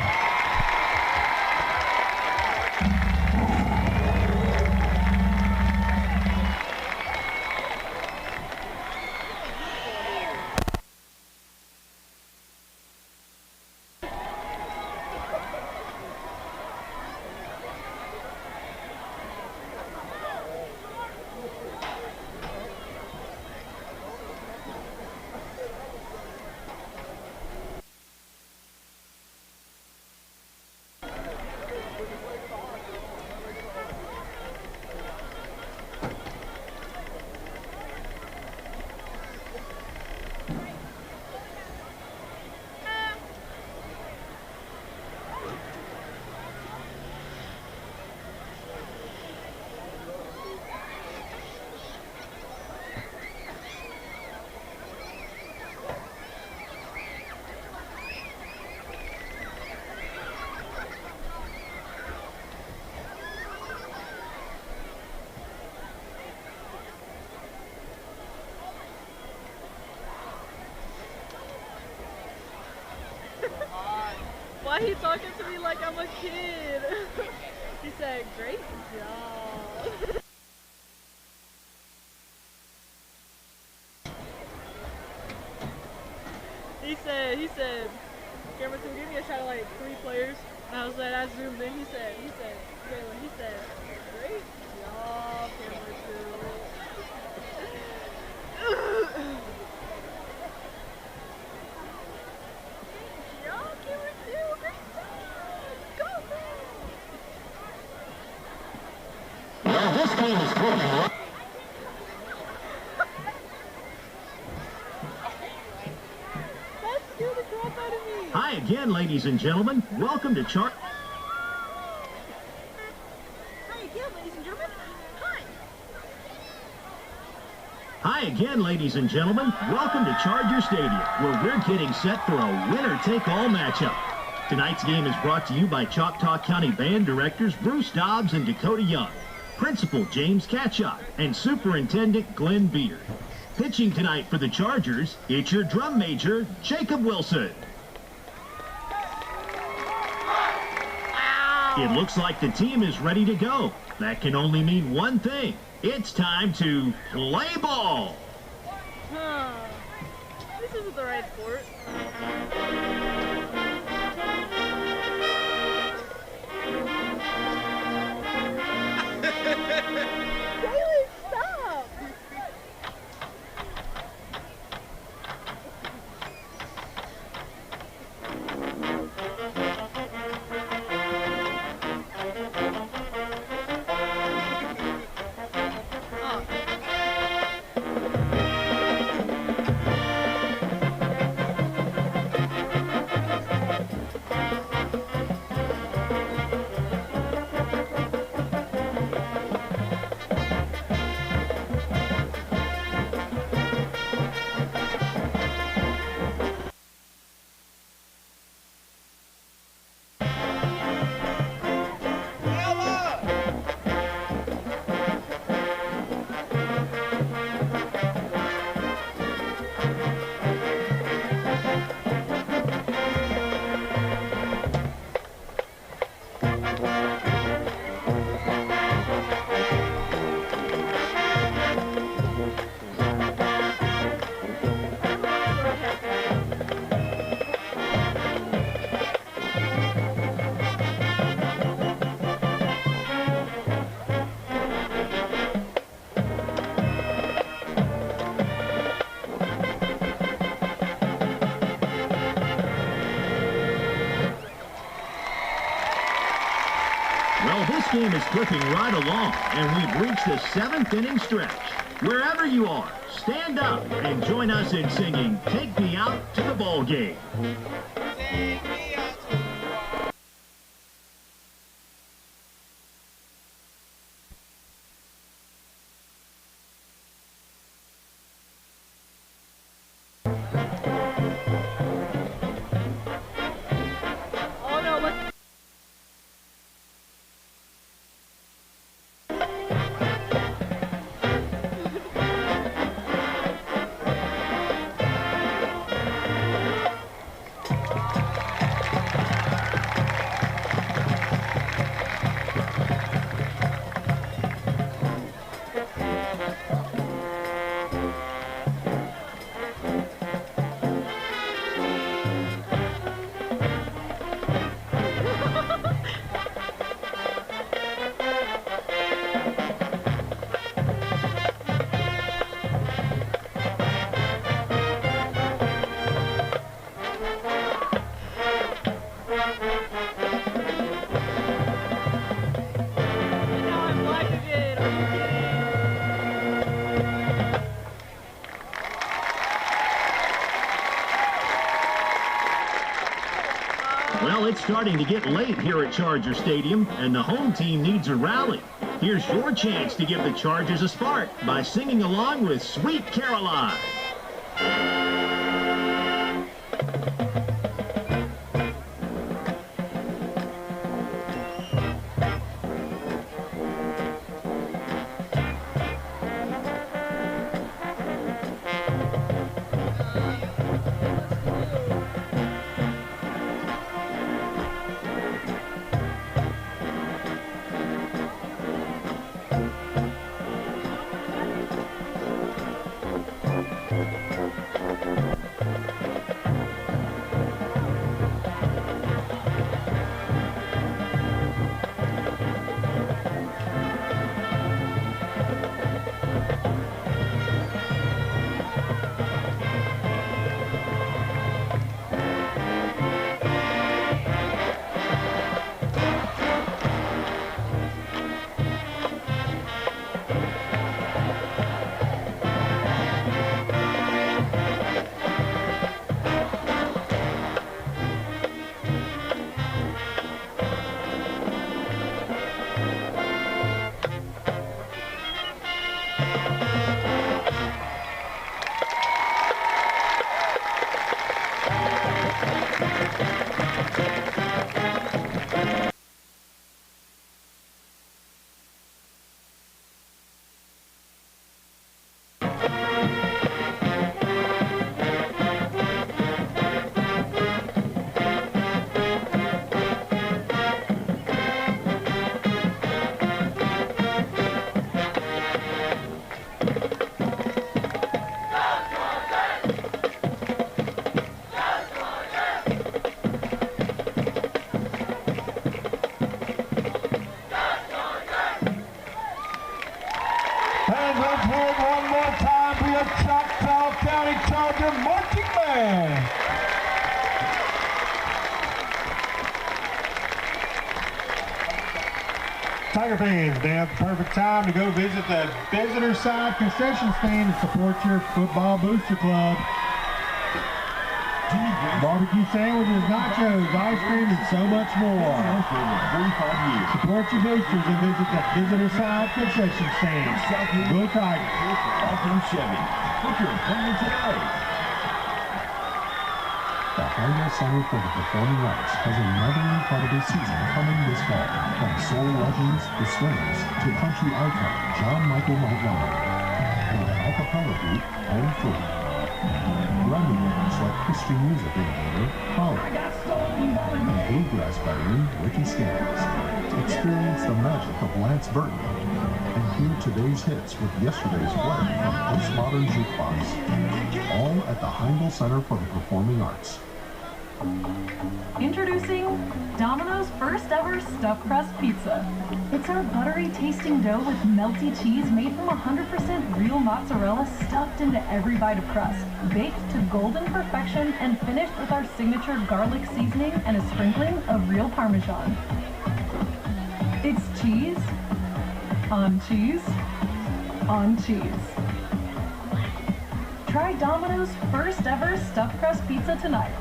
Why he talking to me like I'm a kid? He said, great job. He said, Cameron, can you give me a shot of like 3 players? And I was like, I zoomed in, he said, great job, Cameron, This game is moving. Hi again, ladies and gentlemen. Welcome to Hi again, ladies and gentlemen. Hi again, ladies and gentlemen. Welcome to Charger Stadium, where we're getting set for a winner-take-all matchup. Tonight's game is brought to you by Choctaw County Band Directors Bruce Dobbs and Dakota Young, Principal James Catchot, and Superintendent Glenn Beard. Pitching tonight for the Chargers, it's your drum major, Jacob Wilson. It looks like the team is ready to go. That can only mean one thing. It's time to play ball. This isn't the right sport. Kaylee, stop! game is clicking right along, and we've reached the 7th inning stretch. Wherever you are, stand up and join us in singing "Take Me Out to the Ball Game." Take me out to the ball. Oh no, let's now I'm black again. Are you Well, it's starting to get late here at Charger Stadium, and the home team needs a rally. Here's your chance to give the Chargers a spark by singing along with Sweet Caroline. And let's hear it one more time for your Choctaw County Charger marching band. Tiger fans, now's the perfect time to go visit the visitor side concession stand and support your football booster club. Barbecue sandwiches, nachos, ice cream, and so much more. Support your boosters and visit the visitor side concession stand. Go Tigers. The Hernando Center for the Performing Arts has another incredible season coming this fall. From soul legends, the Swingers, to country icon John Michael Montgomery, and a cappella group, Home Free. Running names like Christian music innovator Holly, and bluegrass veteran Ricky Scales. Experience the magic of Lance Burton, and hear today's hits with yesterday's play from Postmodern Jukebox. All at the Hernando Center for the Performing Arts. Introducing Domino's first ever stuffed crust pizza. It's our buttery tasting dough with melty cheese made from 100% real mozzarella stuffed into every bite of crust, baked to golden perfection and finished with our signature garlic seasoning and a sprinkling of real Parmesan. It's cheese on cheese on cheese. Try Domino's first ever stuffed crust pizza tonight.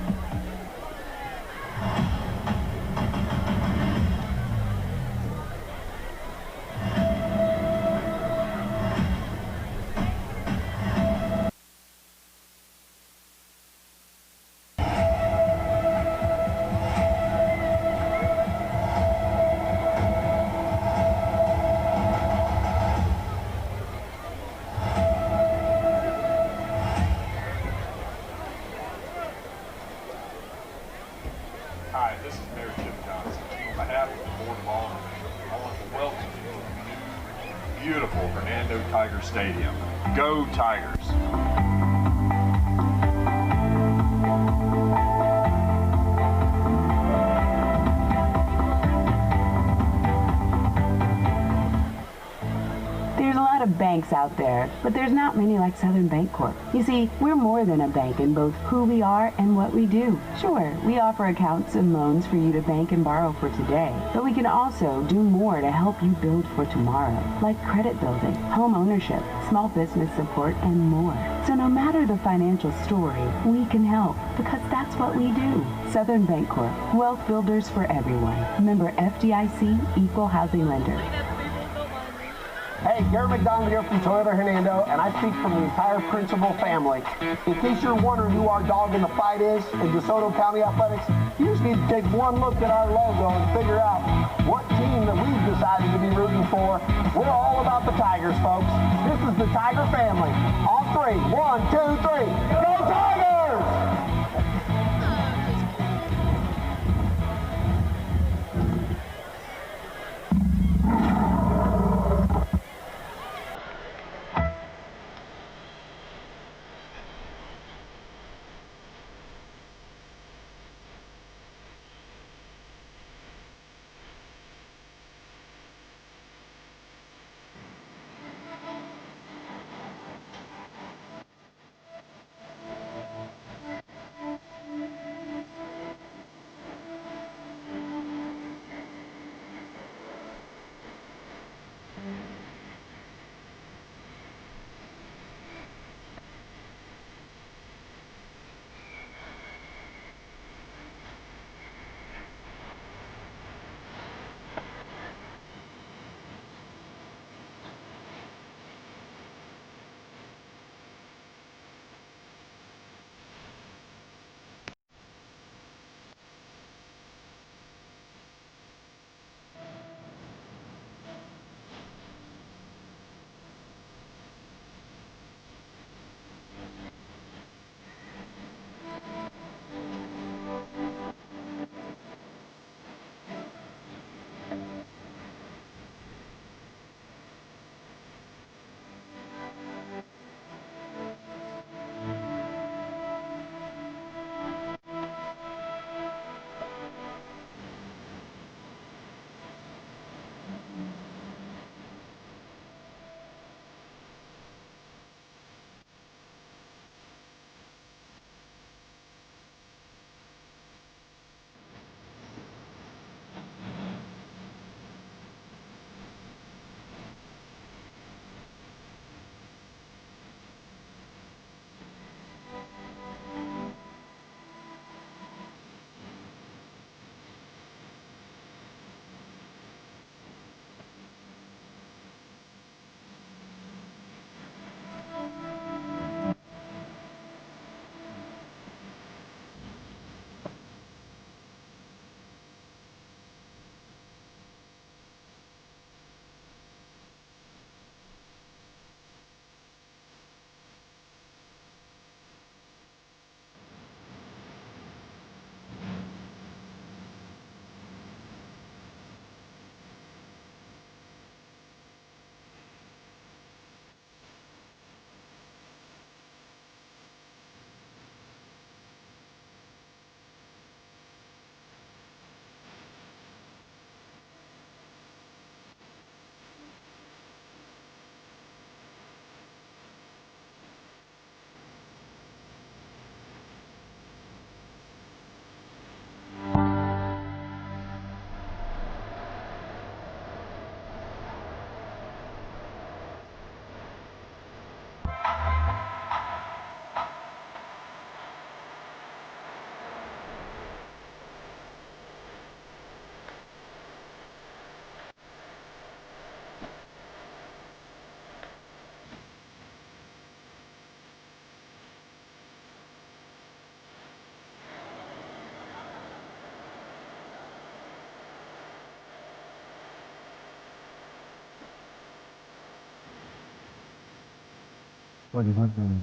Hi, this is Mayor Jim Johnson. On behalf of the Board of Aldermen, I want to welcome you to the new, beautiful Hernando Tiger Stadium. Go Tigers! There's a lot of banks out there, but there's not many like Southern Bancorp. You see, we're more than a bank in both who we are and what we do. Sure, we offer accounts and loans for you to bank and borrow for today, but we can also do more to help you build for tomorrow, like credit building, home ownership, small business support, and more. So no matter the financial story, we can help, because that's what we do. Southern Bancorp, wealth builders for everyone. Member FDIC, equal housing lender. Hey, Gary McDonald here from Toyota Hernando, and I speak from the entire Principal family. In case you're wondering who our dog in the fight is in DeSoto County Athletics, you just need to take one look at our logo and figure out what team that we've decided to be rooting for. We're all about the Tigers, folks. This is the Tiger family. On three. 1, 2, 3. Go Tigers! What do you want from me?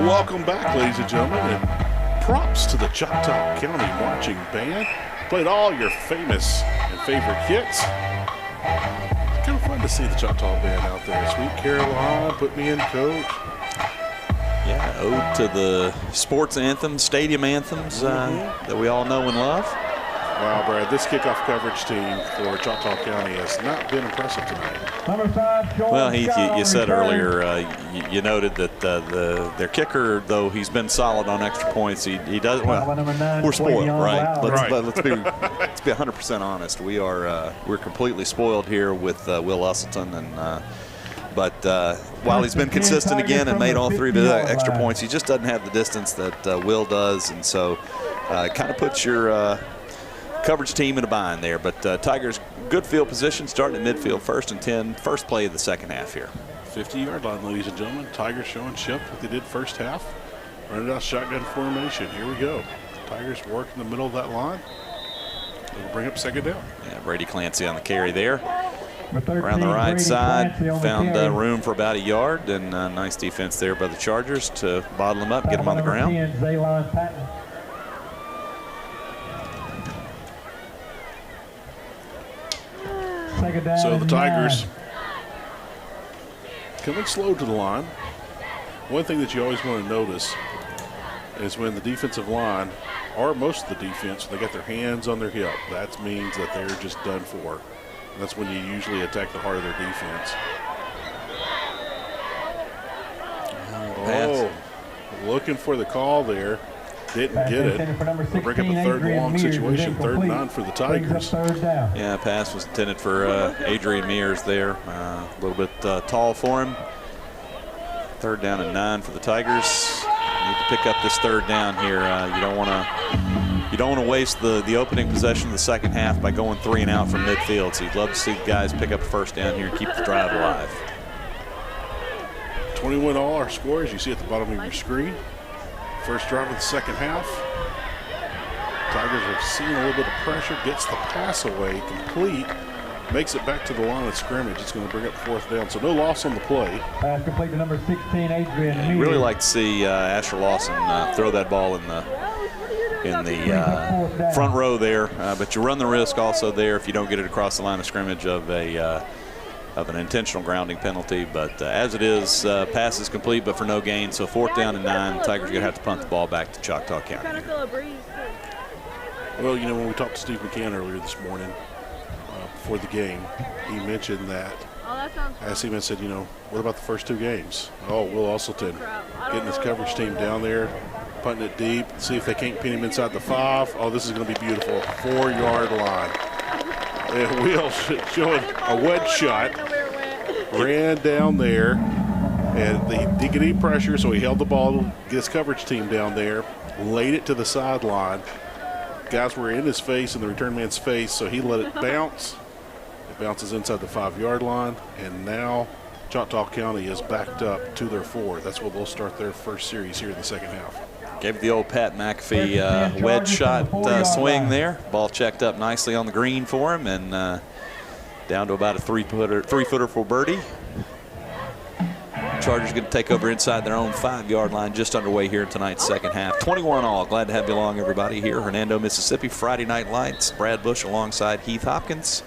Welcome back, ladies and gentlemen, and props to the Choctaw County Marching Band. Played all your famous and favorite hits. It's kind of fun to see the Choctaw Band out there. Sweet Caroline, Put Me in, Coach. Yeah, ode to the sports anthems, stadium anthems that we all know and love. Wow, Brad, this kickoff coverage team for Choctaw County has not been impressive tonight. Number 5, George Well, Heath, you said return. earlier, you noted that their kicker, though he's been solid on extra points, he does well. We're spoiled, right? Let's be 100% honest. We're completely spoiled here with Will Usselton, and but while he's been consistent again and made all 3 of the extra points, he just doesn't have the distance that Will does, and so it kind of puts your coverage team in a bind there. But Tigers, good field position, starting at midfield, 1st and 10, first play of the second half here. 50-yard line, ladies and gentlemen. Tigers showing Shep what they did first half. Running out shotgun formation. Here we go. Tigers work in the middle of that line. It'll bring up second down. Yeah, Brady Clancy on the carry there. 13, Around the right Brady side, Clancy on the found carry. room for about a yard, and nice defense there by the Chargers to bottle him up, get him on the Number ground. 10, Zaylon Patton. Second down So and the Tigers 9. coming slow to the line. One thing that you always want to notice is when the defensive line, or most of the defense, they got their hands on their hip. That means that they're just done for. And that's when you usually attack the heart of their defense. Oh, looking for the call there. Didn't get it. They'll bring up a third and long situation, 3rd and 9 for the Tigers. Yeah, pass was intended for Adrian Mears there. A little bit tall for him. 3rd down and 9 for the Tigers. Need to pick up this 3rd down here. You don't want to waste the opening possession of the second half by going 3 and out from midfield. So you'd love to see the guys pick up a 1st down here and keep the drive alive. 21 all our scores you see at the bottom of your screen. First drive of the second half. Tigers are seeing a little bit of pressure, gets the pass away, complete, makes it back to the line of scrimmage. It's going to bring up 4th down, so no loss on the play. Pass complete to number 16, Adrian Yeah, you really like to see Asher Lawson throw that ball in the front row there, but you run the risk also there if you don't get it across the line of scrimmage of an intentional grounding penalty. But as it is, pass is complete, but for no gain. So 4th down and 9. The Tigers are going to have to punt the ball back to Choctaw County. Kind of feel a breeze. Well, you know, when we talked to Steve McCann earlier this morning before the game, he mentioned that. Oh, that sounds fun. Asked him and said, you know, what about the first 2 games? Oh, Will Usselton getting his coverage team down there, punting it deep, see if they can't pin him inside the 5. Oh, this is going to be beautiful. 4-yard line. And Will showing a wedge shot, ran down there, and they didn't get any pressure, so he held the ball, get his coverage team down there, laid it to the sideline. Guys were in his face, in the return man's face, so he let it bounce. It bounces inside the 5-yard line, and now Choctaw County is backed up to their 4. That's where they'll start their first series here in the second half. Gave it the old Pat McAfee wedge shot swing there. Ball checked up nicely on the green for him, and down to about a 3-footer for birdie. Chargers going to take over inside their own 5-yard line, just underway here in tonight's second half. 21 all. Glad to have you along, everybody, here. Hernando, Mississippi. Friday Night Lights. Brad Bush alongside Heath Hopkins.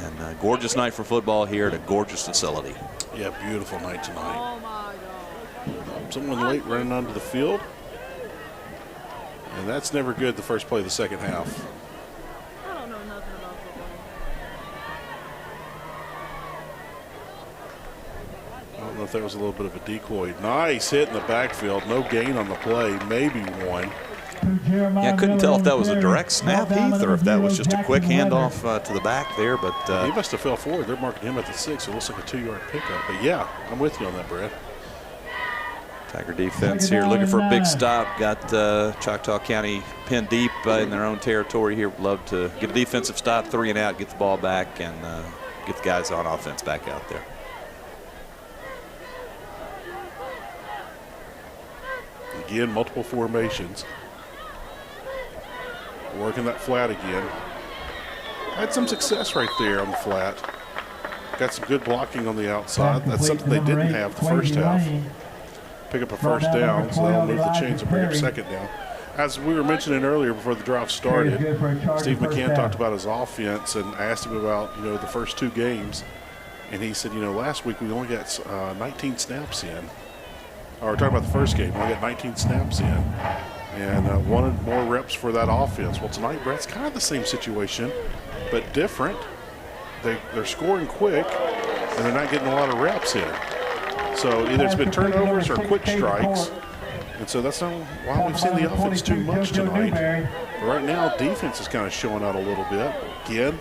And a gorgeous night for football here at a gorgeous facility. Yeah, beautiful night tonight. Oh my God. Someone late running onto the field. And that's never good the first play of the second half. I don't know nothing about football. I don't know if that was a little bit of a decoy. Nice hit in the backfield. No gain on the play. Maybe one. Yeah, I couldn't tell if that was a direct snap, Heath, or if that was just a quick handoff to the back there. But he must have fell forward. They're marking him at the 6, so it looks like a 2-yard pickup. But yeah, I'm with you on that, Brad. Tiger defense here looking for a big stop. Got Choctaw County pinned deep in their own territory here. Would love to get a defensive stop, 3 and out, get the ball back, and get the guys on offense back out there. Again, multiple formations. Working that flat again. Had some success right there on the flat. Got some good blocking on the outside. That's something they didn't have the first half. pick up a first down, so they'll move the chains and bring up second down. As we were mentioning earlier before the drive started, Steve McCann talked about his offense, and I asked him about, the first 2 games. And he said, last week we only got 19 snaps in. Or we're talking about the first game. We only got 19 snaps in. And wanted more reps for that offense. Well, tonight, Brett's kind of the same situation, but different. They're scoring quick, and they're not getting a lot of reps in. So either it's been turnovers or quick strikes. And so that's not why we've seen the offense too much tonight. But right now, defense is kind of showing out a little bit. Again,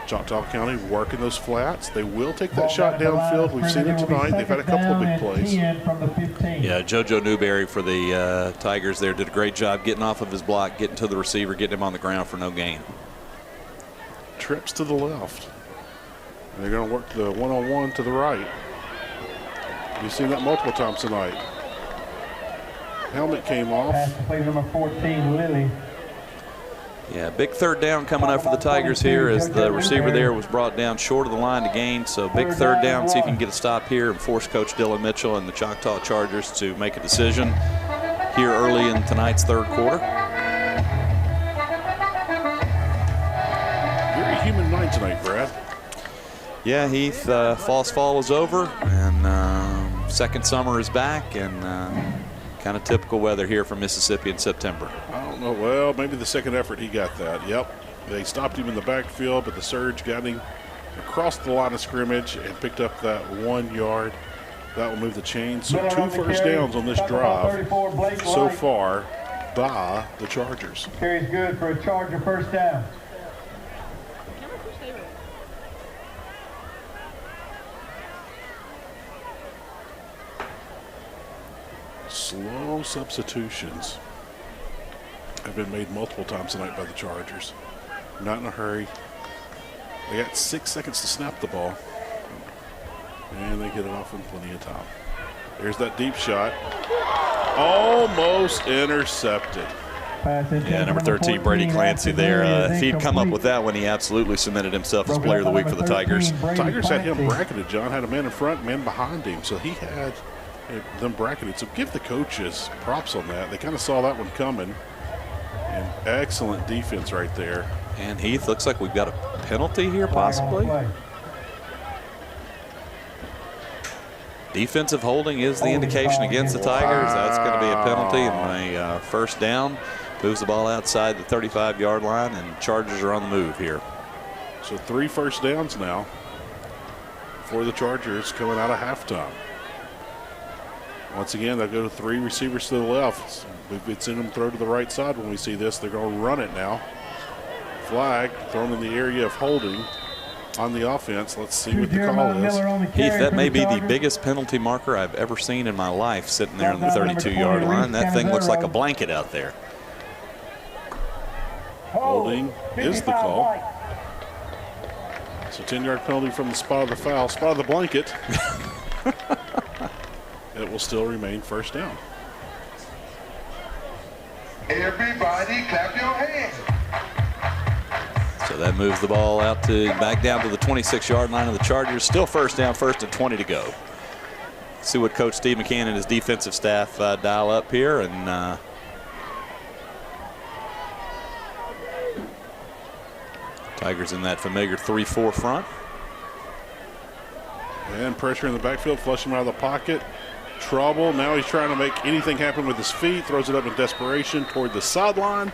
Choctaw County working those flats. They will take that shot downfield. We've seen it tonight. They've had a couple of big plays. Yeah, JoJo Newberry for the Tigers there did a great job getting off of his block, getting to the receiver, getting him on the ground for no gain. Trips to the left. And they're going to work the one-on-one to the right. You've seen that multiple times tonight. Helmet came off. Pass to play number 14, Lily. Yeah, big third down coming up for the Tigers here as the receiver there was brought down short of the line to gain. So big third down, see if you can get a stop here and force Coach Dylan Mitchell and the Choctaw Chargers to make a decision here early in tonight's third quarter. Very human night tonight, Brad. Yeah, Heath, fall is over, and second summer is back, and kind of typical weather here from Mississippi in September. I don't know. Well, maybe the second effort he got that. Yep. They stopped him in the backfield, but the surge got him across the line of scrimmage and picked up that 1 yard. That will move the chains. So 2 first downs on this drive so far by the Chargers. Carry's good for a Charger first down. Slow substitutions have been made multiple times tonight by the Chargers. Not in a hurry. They got 6 seconds to snap the ball, and they get it off in plenty of time. There's that deep shot. Almost intercepted. Yeah, number 13, Brady Clancy there. If he'd come up with that one, he absolutely cemented himself as player of the week for the Tigers. Tigers had him bracketed, John. Had a man in front, man behind him. So he had them bracketed. So give the coaches props on that. They kind of saw that one coming. And excellent defense right there. And Heath, looks like we've got a penalty here possibly. Defensive holding is the indication against the Tigers. That's going to be a penalty and a first down. Moves the ball outside the 35-yard line, and Chargers are on the move here. So 3 first downs now for the Chargers coming out of halftime. Once again, they'll go to 3 receivers to the left. We've seen them throw to the right side when we see this. They're going to run it now. Flag thrown in the area of holding on the offense. Let's see what the call is. Heath, that may be the biggest penalty marker I've ever seen in my life sitting there on the 32-yard line. That thing looks like a blanket out there. Holding is the call. So 10-yard penalty from the spot of the foul, spot of the blanket. It will still remain first down. Everybody clap your hands. So that moves the ball out to back down to the 26-yard line of the Chargers. Still first down, 1st and 20 to go. See what Coach Steve McCann and his defensive staff dial up here. And Tigers in that familiar 3-4 front. And pressure in the backfield, flush him out of the pocket. Trouble. Now he's trying to make anything happen with his feet. Throws it up in desperation toward the sideline.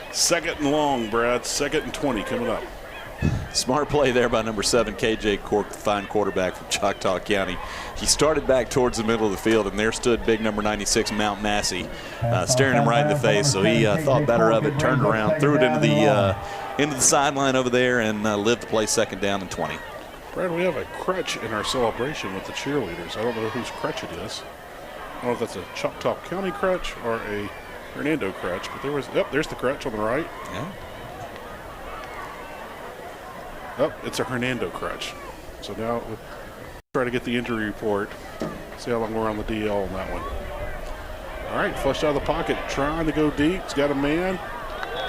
2nd and long, Brad. 2nd and 20 coming up. Smart play there by number 7, KJ Cork, the fine quarterback from Choctaw County. He started back towards the middle of the field, and there stood big number 96, Mount Massey, staring him right in the face. So he thought better of it, turned around, threw it into the sideline over there, and lived to play 2nd down and 20. Brad, we have a crutch in our celebration with the cheerleaders. I don't know whose crutch it is. I don't know if that's a Choctaw County crutch or a Hernando crutch, but there's the crutch on the right. Yeah. Oh, it's a Hernando crutch. So now we'll try to get the injury report. See how long we're on the DL on that one. All right, flushed out of the pocket, trying to go deep. He's got a man.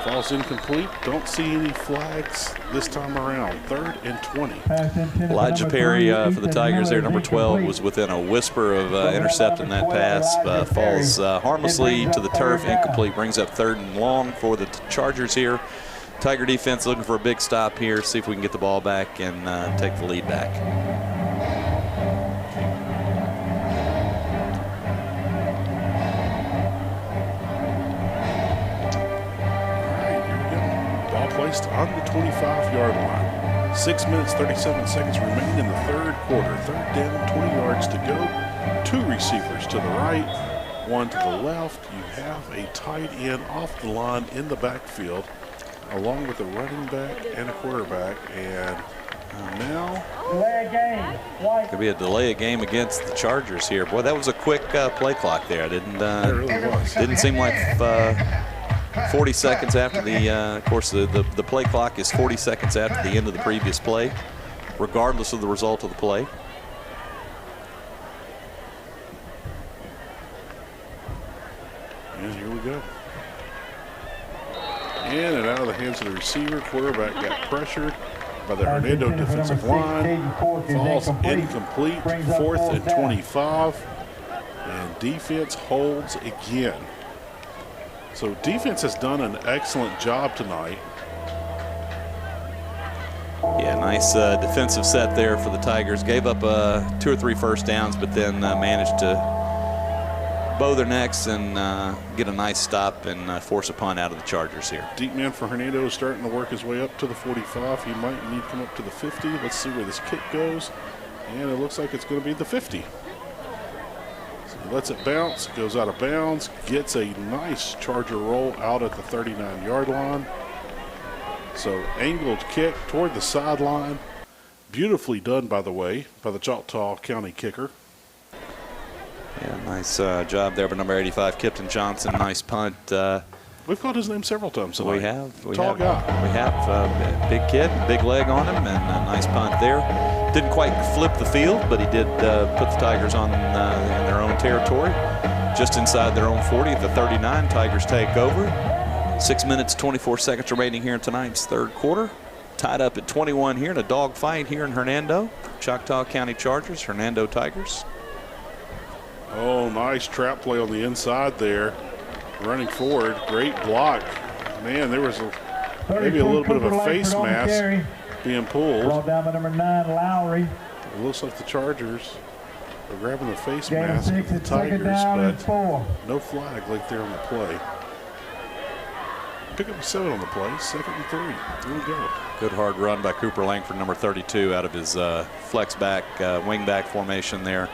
Falls incomplete. Don't see any flags this time around. 3rd and 20. Elijah Perry for the Tigers there, number 12, was within a whisper of intercepting that pass. Falls harmlessly to the turf, incomplete. Brings up 3rd and long for the Chargers here. Tiger defense looking for a big stop here. See if we can get the ball back and take the lead back. Placed on the 25-yard line. 6 minutes, 37 seconds remain in the 3rd quarter. 3rd down, 20 yards to go. 2 receivers to the right, 1 to the left. You have a tight end off the line in the backfield, along with a running back and a quarterback. And now could be a delay of game against the Chargers here. Boy, that was a quick play clock there. Didn't seem like 40 seconds after the, of course, the play clock is 40 seconds after the end of the previous play, regardless of the result of the play. And here we go. In and out of the hands of the receiver. Quarterback got pressured by the Hernando defensive line. Falls incomplete. 4th and 25. And defense holds again. So defense has done an excellent job tonight. Yeah, nice defensive set there for the Tigers. Gave up 2 or 3 first downs, but then managed to bow their necks and get a nice stop and force a punt out of the Chargers here. Deep man for Hernando is starting to work his way up to the 45. He might need to come up to the 50. Let's see where this kick goes. And it looks like it's going to be the 50. Lets it bounce, goes out of bounds, gets a nice Charger roll out at the 39-yard line. So angled kick toward the sideline. Beautifully done, by the way, by the Choctaw County kicker. Yeah, nice job there by number 85, Kipton Johnson. Nice punt. We've called his name several times tonight. We have. Tall guy. We have. Big kid, big leg on him, and a nice punt there. Didn't quite flip the field, but he did put the Tigers on in their own territory. Just inside their own 40 at the 39, Tigers take over. 6 minutes, 24 seconds remaining here in tonight's 3rd quarter. Tied up at 21 here in a dog fight here in Hernando. Choctaw County Chargers, Hernando Tigers. Oh, nice trap play on the inside there. Running forward, great block. Man, there was maybe a little bit of a face mask being pulled. Brought down by number 9, Lowry. It looks like the Chargers are grabbing the face mask of the Tigers, but no flag like there on the play. Pick up a 7 on the play, 2nd and 3. Here we go. Good hard run by Cooper Langford, number 32, out of his flex back, wing back formation there.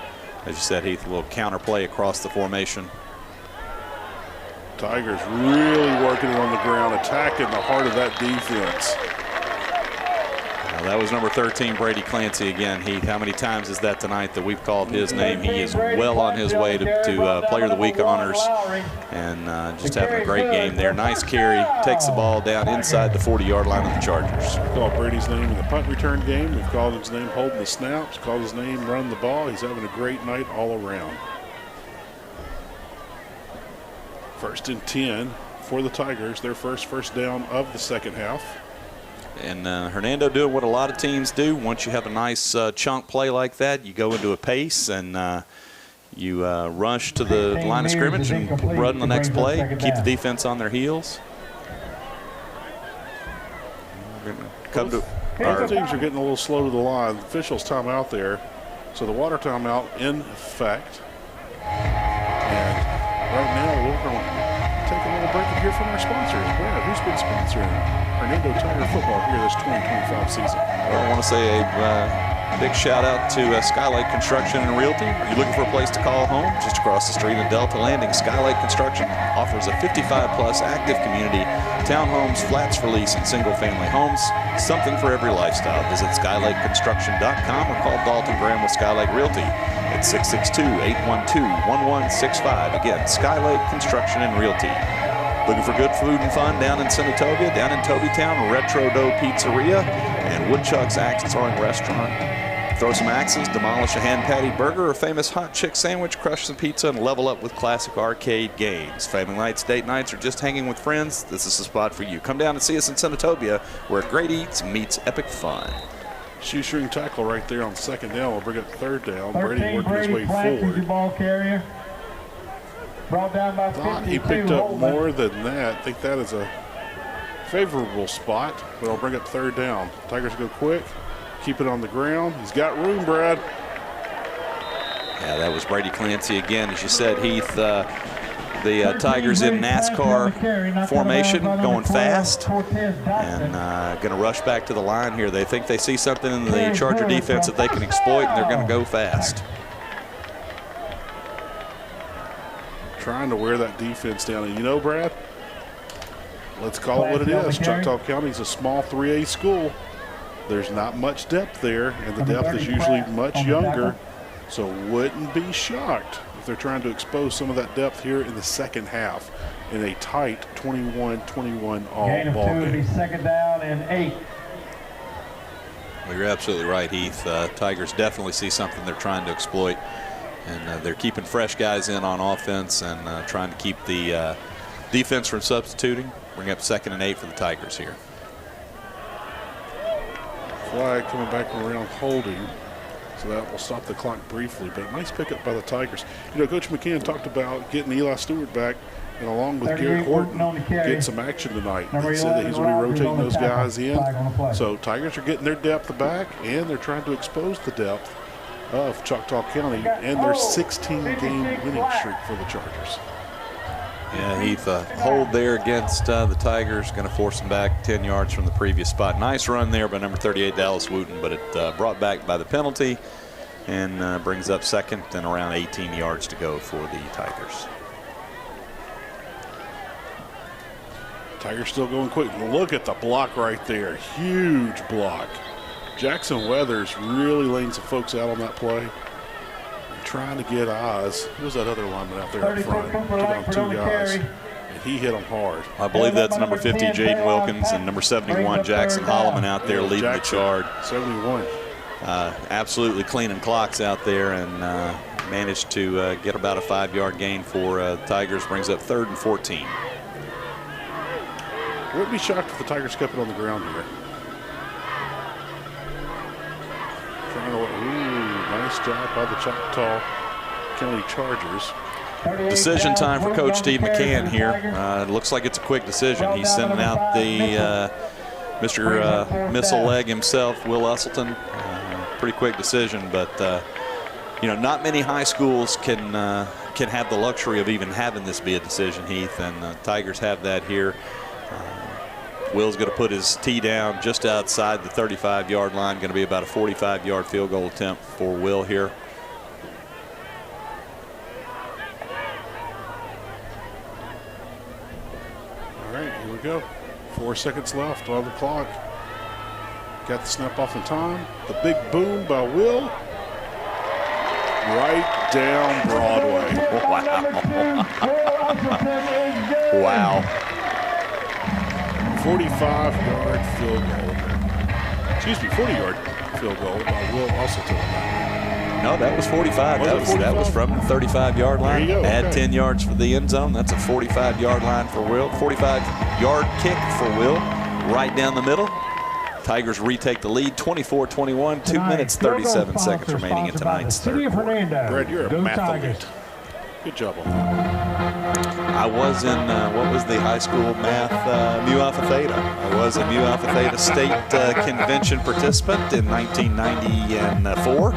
As you said, Heath, a little counter play across the formation. Tigers really working it on the ground, attacking the heart of that defense. That was number 13, Brady Clancy again. Heath, how many times is that tonight that we've called his name? He is well on his way to Player of the Week honors and just having a great game there. Nice carry, takes the ball down inside the 40-yard line of the Chargers. We've called Brady's name in the punt return game. We've called his name holding the snaps, called his name running the ball. He's having a great night all around. 1st and 10 for the Tigers, their first down of the 2nd half. And Hernando doing what a lot of teams do. Once you have a nice chunk play like that, you go into a pace and you rush to the line of scrimmage and run the next play, keep the defense on their heels. Both teams are getting a little slow to the line. The officials timeout there. So the water timeout in effect. And right now we're going to take a little break and hear from our sponsors. Brad, who's been sponsoring Hernando Tiger football here this 2025 season? Well, I want to say a big shout out to Skylight Construction and Realty. Are you looking for a place to call home? Just across the street in Delta Landing, Skylight Construction offers a 55-plus active community, townhomes, flats for lease, and single-family homes. Something for every lifestyle. Visit skylightconstruction.com or call Dalton Graham with Skylight Realty at 662-812-1165. Again, Skylight Construction and Realty. Looking for good food and fun down in Senatobia, down in Tobytown, Retro Dough Pizzeria, and Woodchuck's Axe Throwing Restaurant. Throw some axes, demolish a hand patty burger or famous hot chick sandwich, crush some pizza, and level up with classic arcade games. Family nights, date nights, or just hanging with friends, this is the spot for you. Come down and see us in Senatobia, where great eats meets epic fun. Shoestring tackle right there on second down. We'll bring up third down. Brady working his way Plank is your forward. ball carrier. Brought down by 52. He picked up Holman. more than that. I think that is a favorable spot, but I'll bring up third down. Tigers go quick. Keep it on the ground. He's got room, Brad. Yeah, that was Brady Clancy again. As you said, Heath, the Tigers in NASCAR formation, going fast, and going to rush back to the line here. They think they see something in the Charger defense that they can exploit, and they're going to go fast. Trying to wear that defense down. And you know, Brad, let's call it what it is. Choctaw County is a small 3A school. There's not much depth there, and the depth is usually much younger. So wouldn't be shocked if they're trying to expose some of that depth here in the second half in a tight 21-21 all Gain of ball 2 would be game. second down and 8. Well, you're absolutely right, Heath. Tigers definitely see something they're trying to exploit, and they're keeping fresh guys in on offense and trying to keep the defense from substituting. Bring up second and 8 for the Tigers here. Flag coming back around holding, so that will stop the clock briefly. But a nice pickup by the Tigers. You know, Coach McKeon talked about getting Eli Stewart back, and along with Garrett Horton, getting some action tonight. He said that he's going to be rotating those guys in. So Tigers are getting their depth back, and they're trying to expose the depth of Choctaw County and their 16-game winning streak for the Chargers. Yeah, Heath, hold there against the Tigers, going to force them back 10 yards from the previous spot. Nice run there by number 38, Dallas Wooten, but it brought back by the penalty and brings up second and around 18 yards to go for the Tigers. Tigers still going quick. Look at the block right there. Huge block. Jackson Weathers really laying some folks out on that play. Trying to get eyes. Who's that other lineman out there up front? Took on 2 guys, and he hit them hard. I believe that's number 50, Jaden Wilkins, and number 71, Jackson Holloman out there leading the charge. 71. Absolutely cleaning clocks out there, and managed to get about a 5-yard gain for the Tigers. Brings up 3rd and 14. Wouldn't be shocked if the Tigers kept it on the ground here. Trying to nice job by the Choctaw County Chargers. Decision time for Coach Steve McCann here. It looks like it's a quick decision. He's sending out the Mr. Missile Leg himself, Will Usselton. Pretty quick decision, but you know, not many high schools can have the luxury of even having this be a decision, Heath, and the Tigers have that here. Will's going to put his tee down just outside the 35-yard line. Going to be about a 45-yard field goal attempt for Will here. All right, here we go. 4 seconds left on the clock. Got the snap off in time. The big boom by Will. Right down Broadway. Wow. Wow. 45-yard field goal. Excuse me, 40-yard field goal by Will Usselton. No, that was 45. That was from the 35-yard line. There you go. Add Okay. 10 yards for the end zone. That's a 45-yard line for Will. 45-yard kick for Will. Right down the middle. Tigers retake the lead, 24-21. 2 minutes, 37 seconds remaining in tonight's City third of quarter. Hernando. Brad, you're a Go matholete. Tigers. Good job on that. I was in, what was the high school math, Mu Alpha Theta. I was a Mu Alpha Theta state convention participant in 1994.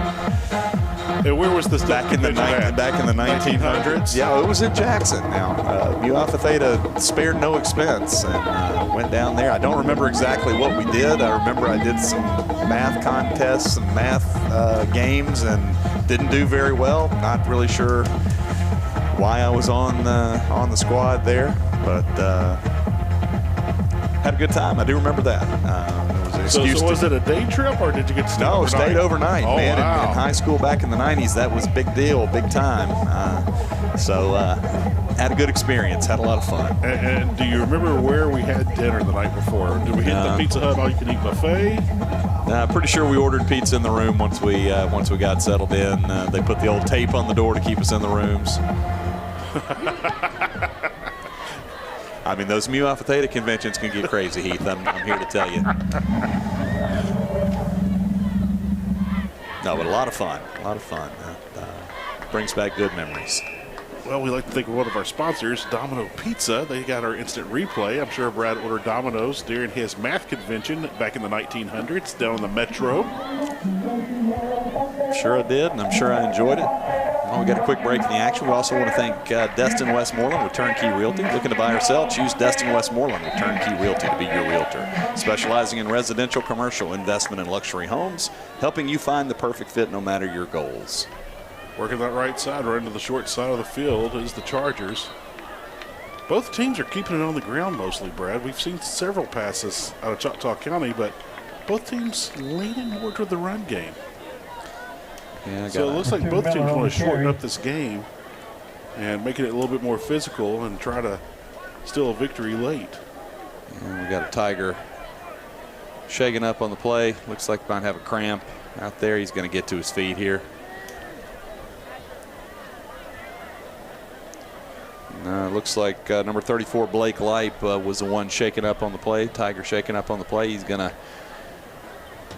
And where was this back in the 1900s? Yeah, it was in Jackson. Now, Mu Alpha Theta spared no expense and went down there. I don't remember exactly what we did. I remember I did some math contests and math games and didn't do very well. Not really sure why I was on the squad there, but had a good time. I do remember that. It was an excuse So was it a day trip, or did you get to stay overnight? Stayed overnight, oh, man. Wow. In high school back in the 90s, that was a big deal, big time. So had a good experience, had a lot of fun. And do you remember where we had dinner the night before? Did we hit the Pizza Hut all-you-can-eat buffet? Pretty sure we ordered pizza in the room once we got settled in. They put the old tape on the door to keep us in the rooms. I mean, those Mu Alpha Theta conventions can get crazy, Heath. I'm here to tell you. No, but a lot of fun. A lot of fun. Brings back good memories. Well, we like to thank one of our sponsors, Domino Pizza. They got our instant replay. I'm sure Brad ordered Domino's during his math convention back in the 1900s down in the Metro. Sure I did, and I'm sure I enjoyed it. Well, we got a quick break in the action. We also want to thank Destin Westmoreland with Turnkey Realty. Looking to buy or sell? Choose Destin Westmoreland with Turnkey Realty to be your realtor. Specializing in residential, commercial, investment, and luxury homes, helping you find the perfect fit no matter your goals. Working that right side, right into the short side of the field is the Chargers. Both teams are keeping it on the ground mostly, Brad. We've seen several passes out of Choctaw County, but both teams leaning more toward the run game. Yeah, so it looks like both teams want to shorten up this game and make it a little bit more physical and try to steal a victory late. And we got a Tiger shaking up on the play. Looks like he might have a cramp out there. He's going to get to his feet here. Looks like number 34, Blake Lipe, was the one shaking up on the play. Tiger shaking up on the play. He's going to,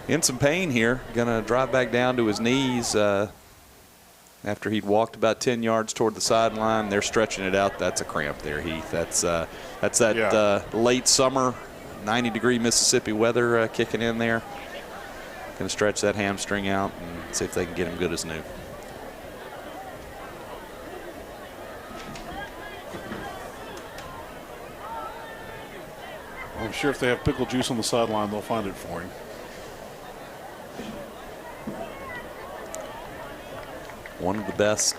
in some pain here, going to drive back down to his knees after he'd walked about 10 yards toward the sideline. They're stretching it out. That's a cramp there, Heath. That's that late summer, 90-degree Mississippi weather kicking in there. Going to stretch that hamstring out and see if they can get him good as new. I'm sure if they have pickle juice on the sideline, they'll find it for him. One of the best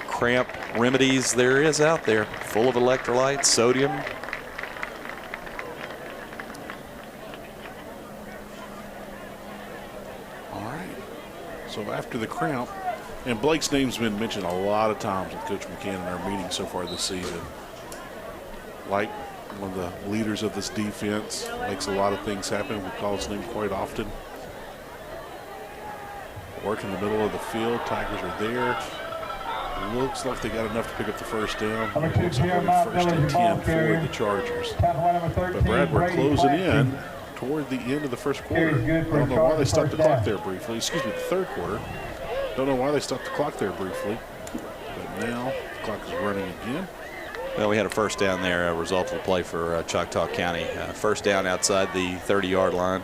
cramp remedies there is out there. Full of electrolytes, sodium. All right. So after the cramp, and Blake's name's been mentioned a lot of times with Coach McCann in our meetings so far this season. Like one of the leaders of this defense, makes a lot of things happen. We call his name quite often. Work in the middle of the field. Tigers are there. Looks like they got enough to pick up the first down. Looks like first and 10 for the Chargers. But Brad, we're closing in toward the end of the first quarter. I don't know why they stopped the clock there briefly. Excuse me, the third quarter. Don't know why they stopped the clock there briefly. But now the clock is running again. Well, we had a first down there, a result of the play for Choctaw County. First down outside the 30-yard line.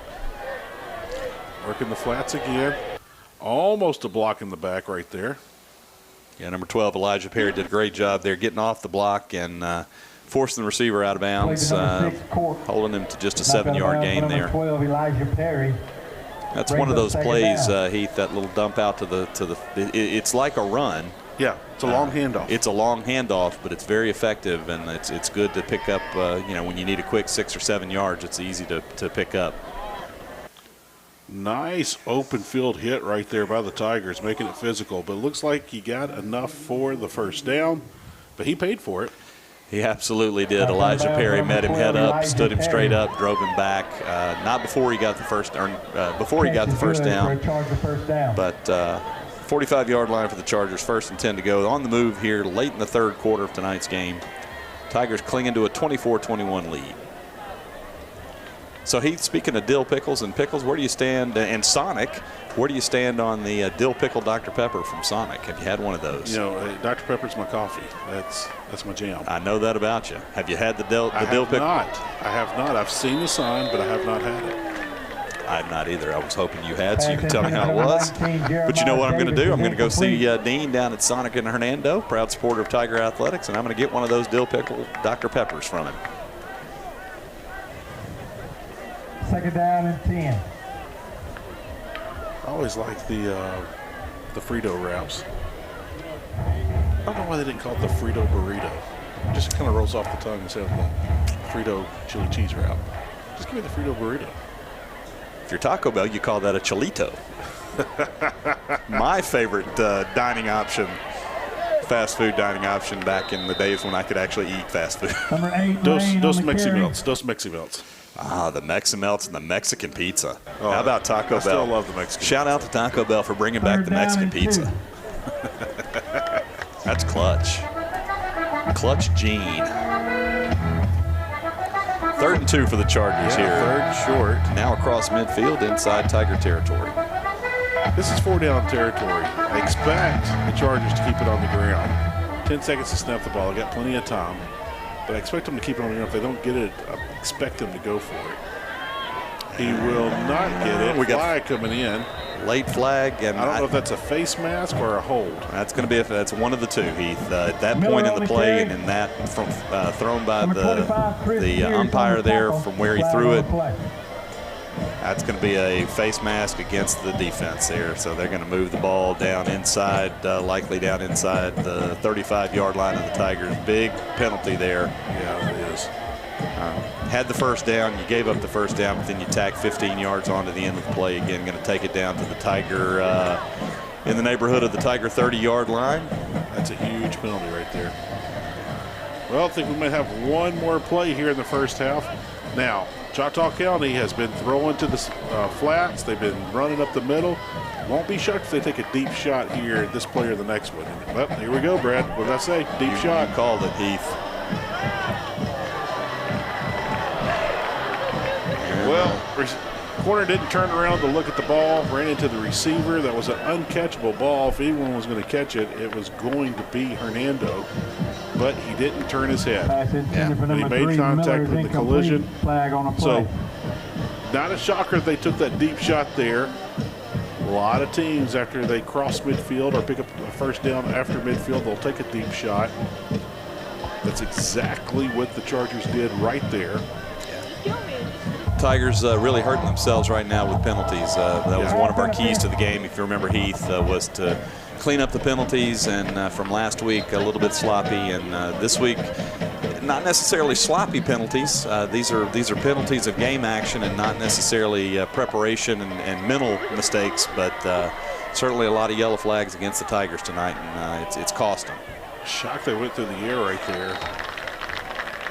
Working the flats again. Almost a block in the back right there. Yeah, number 12, Elijah Perry, did a great job there getting off the block and forcing the receiver out of bounds, holding him to just a 7-yard gain there. 12, Elijah Perry. That's one of those plays, Heath, that little dump out to the it's like a run. Yeah, it's a long handoff. It's a long handoff, but it's very effective, and it's good to pick up, when you need a quick 6 or 7 yards, it's easy to pick up. Nice open field hit right there by the Tigers, making it physical. But it looks like he got enough for the first down, but he paid for it. He absolutely did. Elijah Perry met him head up, stood him straight up, drove him back. Not before he got the first, before he got the first down, but 45-yard line for the Chargers. First and 10 to go. On the move here, late in the third quarter of tonight's game. Tigers clinging to a 24-21 lead. So, Heath, speaking of dill pickles and pickles, where do you stand? And Sonic, where do you stand on the dill pickle Dr. Pepper from Sonic? Have you had one of those? You know, Dr. Pepper's my coffee. That's my jam. I know that about you. Have you had the dill pickle? I have not. I've seen the sign, but I have not had it. I have not either. I was hoping you had, so you can tell me how it was. But you know what I'm going to do? I'm going to go see Dean down at Sonic in Hernando, proud supporter of Tiger Athletics, and I'm going to get one of those dill pickle Dr. Peppers from him. Second down and 10. I always like the Frito wraps. I don't know why they didn't call it the Frito burrito. It just kind of rolls off the tongue instead of the Frito chili cheese wrap. Just give me the Frito burrito. If you're Taco Bell, you call that a chilito. My favorite dining option, fast food dining option back in the days when I could actually eat fast food. Number 8, Dos Mexi Melts. Ah, the Meximelts and the Mexican pizza. How about Taco Bell? I still love the Mexican. Shout out to Taco Bell for bringing back the Mexican pizza. That's clutch. Clutch Gene. 3rd and 2 for the Chargers here. 3rd short. Now across midfield inside Tiger territory. This is 4-down territory. I expect the Chargers to keep it on the ground. 10 seconds to snap the ball. I got plenty of time. But I expect them to keep it on the ground. If they don't get it, I expect them to go for it. He will not get it. We got flag coming in. Late flag. And I don't know if that's a face mask or a hold. That's going to be that's one of the two, Heath. At that point in the play and in that from thrown by the umpire there from where he threw it, that's going to be a face mask against the defense there. So they're going to move the ball down inside, likely down inside the 35-yard line of the Tigers. Big penalty there. Yeah, it is. Had the first down, you gave up the first down, but then you tack 15 yards onto the end of the play again. Going to take it down to the Tiger, in the neighborhood of the Tiger 30-yard line. That's a huge penalty right there. Well, I think we might have one more play here in the first half. Now, Choctaw County has been throwing to the flats. They've been running up the middle. Won't be shocked if they take a deep shot here at this play or the next one. Well, here we go, Brad. What did I say? Deep shot. You called it, Heath. Well, corner didn't turn around to look at the ball, ran into the receiver. That was an uncatchable ball. If anyone was going to catch it, it was going to be Hernando. But he didn't turn his head. But he made contact with the collision. Flag on a play. So, not a shocker that they took that deep shot there. A lot of teams, after they cross midfield or pick up a first down after midfield, they'll take a deep shot. That's exactly what the Chargers did right there. Tigers really hurting themselves right now with penalties. That was one of our keys to the game, if you remember, Heath, was to clean up the penalties. And from last week, a little bit sloppy. And this week, not necessarily sloppy penalties. These are penalties of game action and not necessarily preparation and mental mistakes. But certainly a lot of yellow flags against the Tigers tonight, and it's cost them. Shocked they went through the air right there.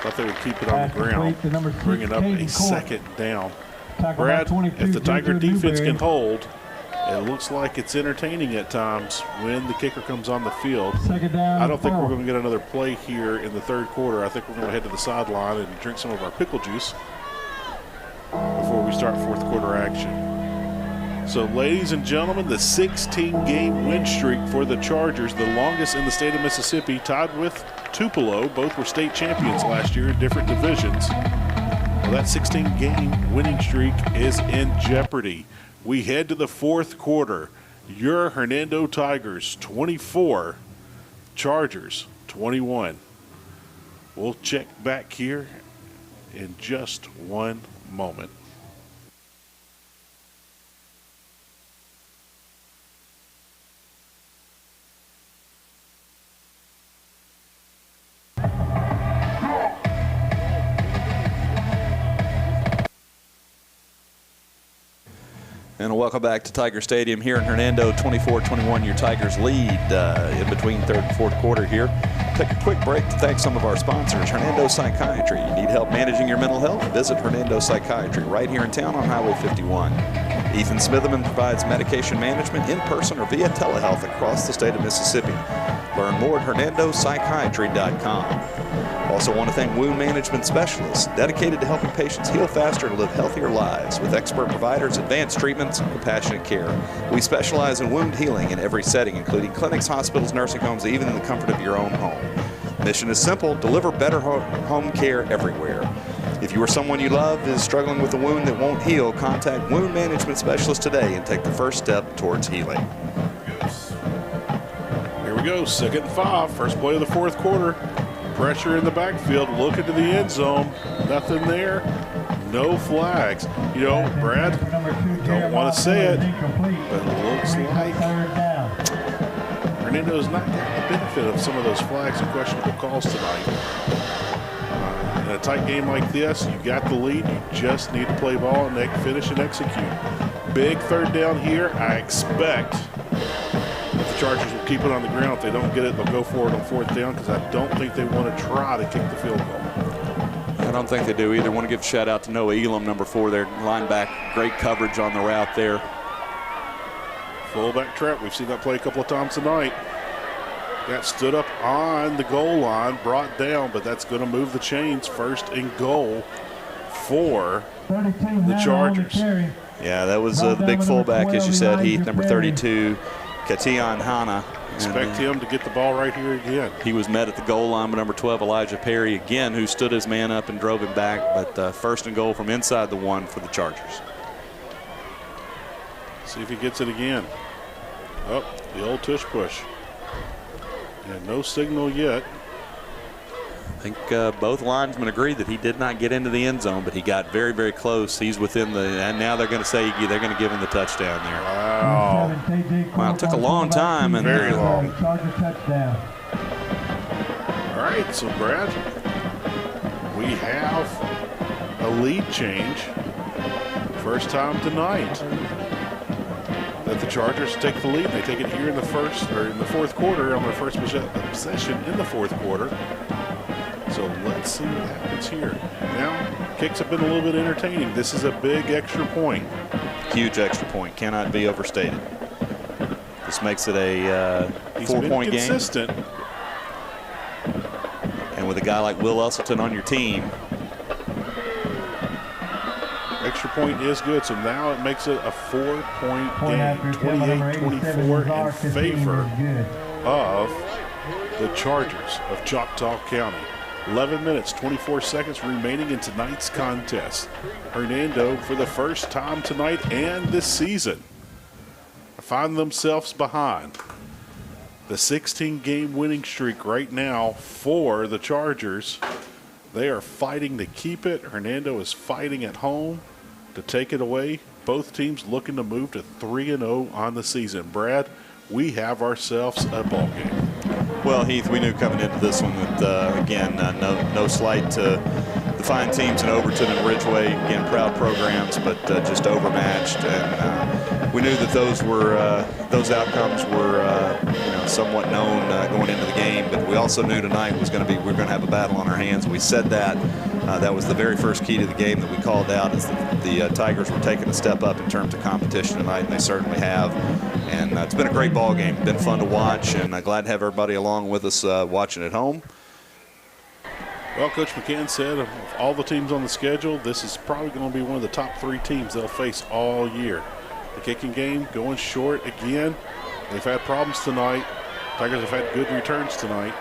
Thought they would keep it on the ground, bringing up a 2nd down. Brad, if the Tiger defense can hold, it looks like it's entertaining at times when the kicker comes on the field. I don't think we're going to get another play here in the 3rd quarter. I think we're going to head to the sideline and drink some of our pickle juice before we start 4th quarter action. So, ladies and gentlemen, the 16-game win streak for the Chargers, the longest in the state of Mississippi, tied with Tupelo. Both were state champions last year in different divisions. Well, that 16-game winning streak is in jeopardy. We head to the 4th quarter. Your Hernando Tigers 24, Chargers 21. We'll check back here in just one moment. And welcome back to Tiger Stadium here in Hernando. 24-21, your Tigers lead in between 3rd and 4th quarter here. Take a quick break to thank some of our sponsors. Hernando Psychiatry. You need help managing your mental health? Visit Hernando Psychiatry right here in town on Highway 51. Ethan Smitherman provides medication management in person or via telehealth across the state of Mississippi. Learn more at hernandopsychiatry.com. Also want to thank wound management specialists dedicated to helping patients heal faster and live healthier lives with expert providers, advanced treatments, and compassionate care. We specialize in wound healing in every setting, including clinics, hospitals, nursing homes, even in the comfort of your own home. Mission is simple: deliver better home care everywhere. If you or someone you love is struggling with a wound that won't heal, contact wound management specialists today and take the first step towards healing. Here we go, 2nd and 5, first play of the 4th quarter. Pressure in the backfield, looking to the end zone. Nothing there, no flags. You know, Brad, don't want to say it, but it looks like Hernando's not getting the benefit of some of those flags and questionable calls tonight. In a tight game like this, you got the lead. You just need to play ball and finish and execute. Big 3rd down here. I expect that the Chargers will keep it on the ground. If they don't get it, they'll go for it on 4th down because I don't think they want to try to kick the field goal. don't think they do either. Want to give a shout out to Noah Elam, number 4 there, linebacker. Great coverage on the route there. Fullback trap. We've seen that play a couple of times tonight. That stood up on the goal line, brought down, but that's going to move the chains. First and goal for the Chargers. Yeah, that was the big fullback, as you said, Heath, number 32, Kation Hana. Expect him to get the ball right here again. He was met at the goal line by number 12, Elijah Perry, again, who stood his man up and drove him back. But first and goal from inside the 1 for the Chargers. See if he gets it again. Oh, the old tush push. And no signal yet. I think both linesmen agreed that he did not get into the end zone, but he got very, very close. He's within and now they're going to say they're going to give him the touchdown there. Wow, it took a long time. And very long. Touchdown. All right, so Brad, we have a lead change. First time tonight that the Chargers take the lead. They take it here in the fourth quarter on their first possession in the fourth quarter. So let's see what happens here. Now, kicks have been a little bit entertaining. This is a big extra point. Huge extra point. Cannot be overstated. This makes it a 4-point game. Consistent. And with a guy like Will Usselton on your team, extra point is good. So now it makes it a 4-point game. 28-24 in favor of the Chargers of Choctaw County. 11 minutes, 24 seconds remaining in tonight's contest. Hernando, for the first time tonight and this season, find themselves behind. The 16-game winning streak right now for the Chargers. They are fighting to keep it. Hernando is fighting at home to take it away. Both teams looking to move to 3-0 on the season. Brad, we have ourselves a ball game. Well, Heath, we knew coming into this one that, again, no slight to the fine teams in Overton and Ridgeway. Again, proud programs, but just overmatched. And we knew that those outcomes were somewhat known going into the game. But we also knew tonight we're going to have a battle on our hands. We said that. That was the very first key to the game that we called out, is that the Tigers were taking a step up in terms of competition tonight, and they certainly have. And it's been a great ball game. Been fun to watch, and glad to have everybody along with us watching at home. Well, Coach McCann said of all the teams on the schedule, this is probably going to be one of the top 3 teams they'll face all year. The kicking game going short again. They've had problems tonight. Tigers have had good returns tonight.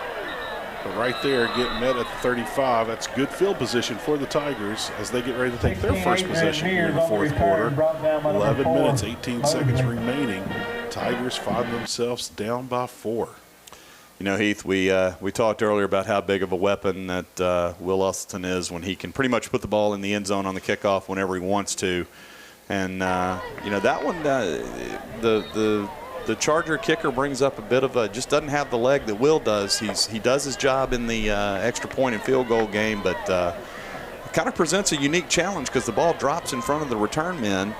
But right there, getting met at the 35, that's good field position for the Tigers as they get ready to take their first possession here in the fourth quarter. 11 minutes, 18 seconds remaining. Tigers find themselves down by 4. You know, Heath, we talked earlier about how big of a weapon that Will Usselton is when he can pretty much put the ball in the end zone on the kickoff whenever he wants to. And, that one, the Charger kicker brings up a bit of just doesn't have the leg that Will does. He does his job in the extra point and field goal game, but it kind of presents a unique challenge because the ball drops in front of the return men.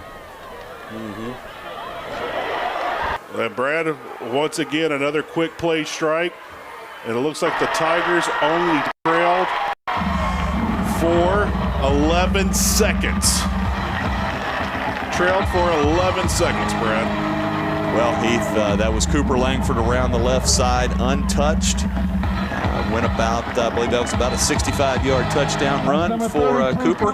Brad, once again, another quick play strike. And it looks like the Tigers only trailed for 11 seconds. Trailed for 11 seconds, Brad. Well, Heath, that was Cooper Langford around the left side, untouched. Went about, I believe that was about a 65-yard touchdown run for Cooper.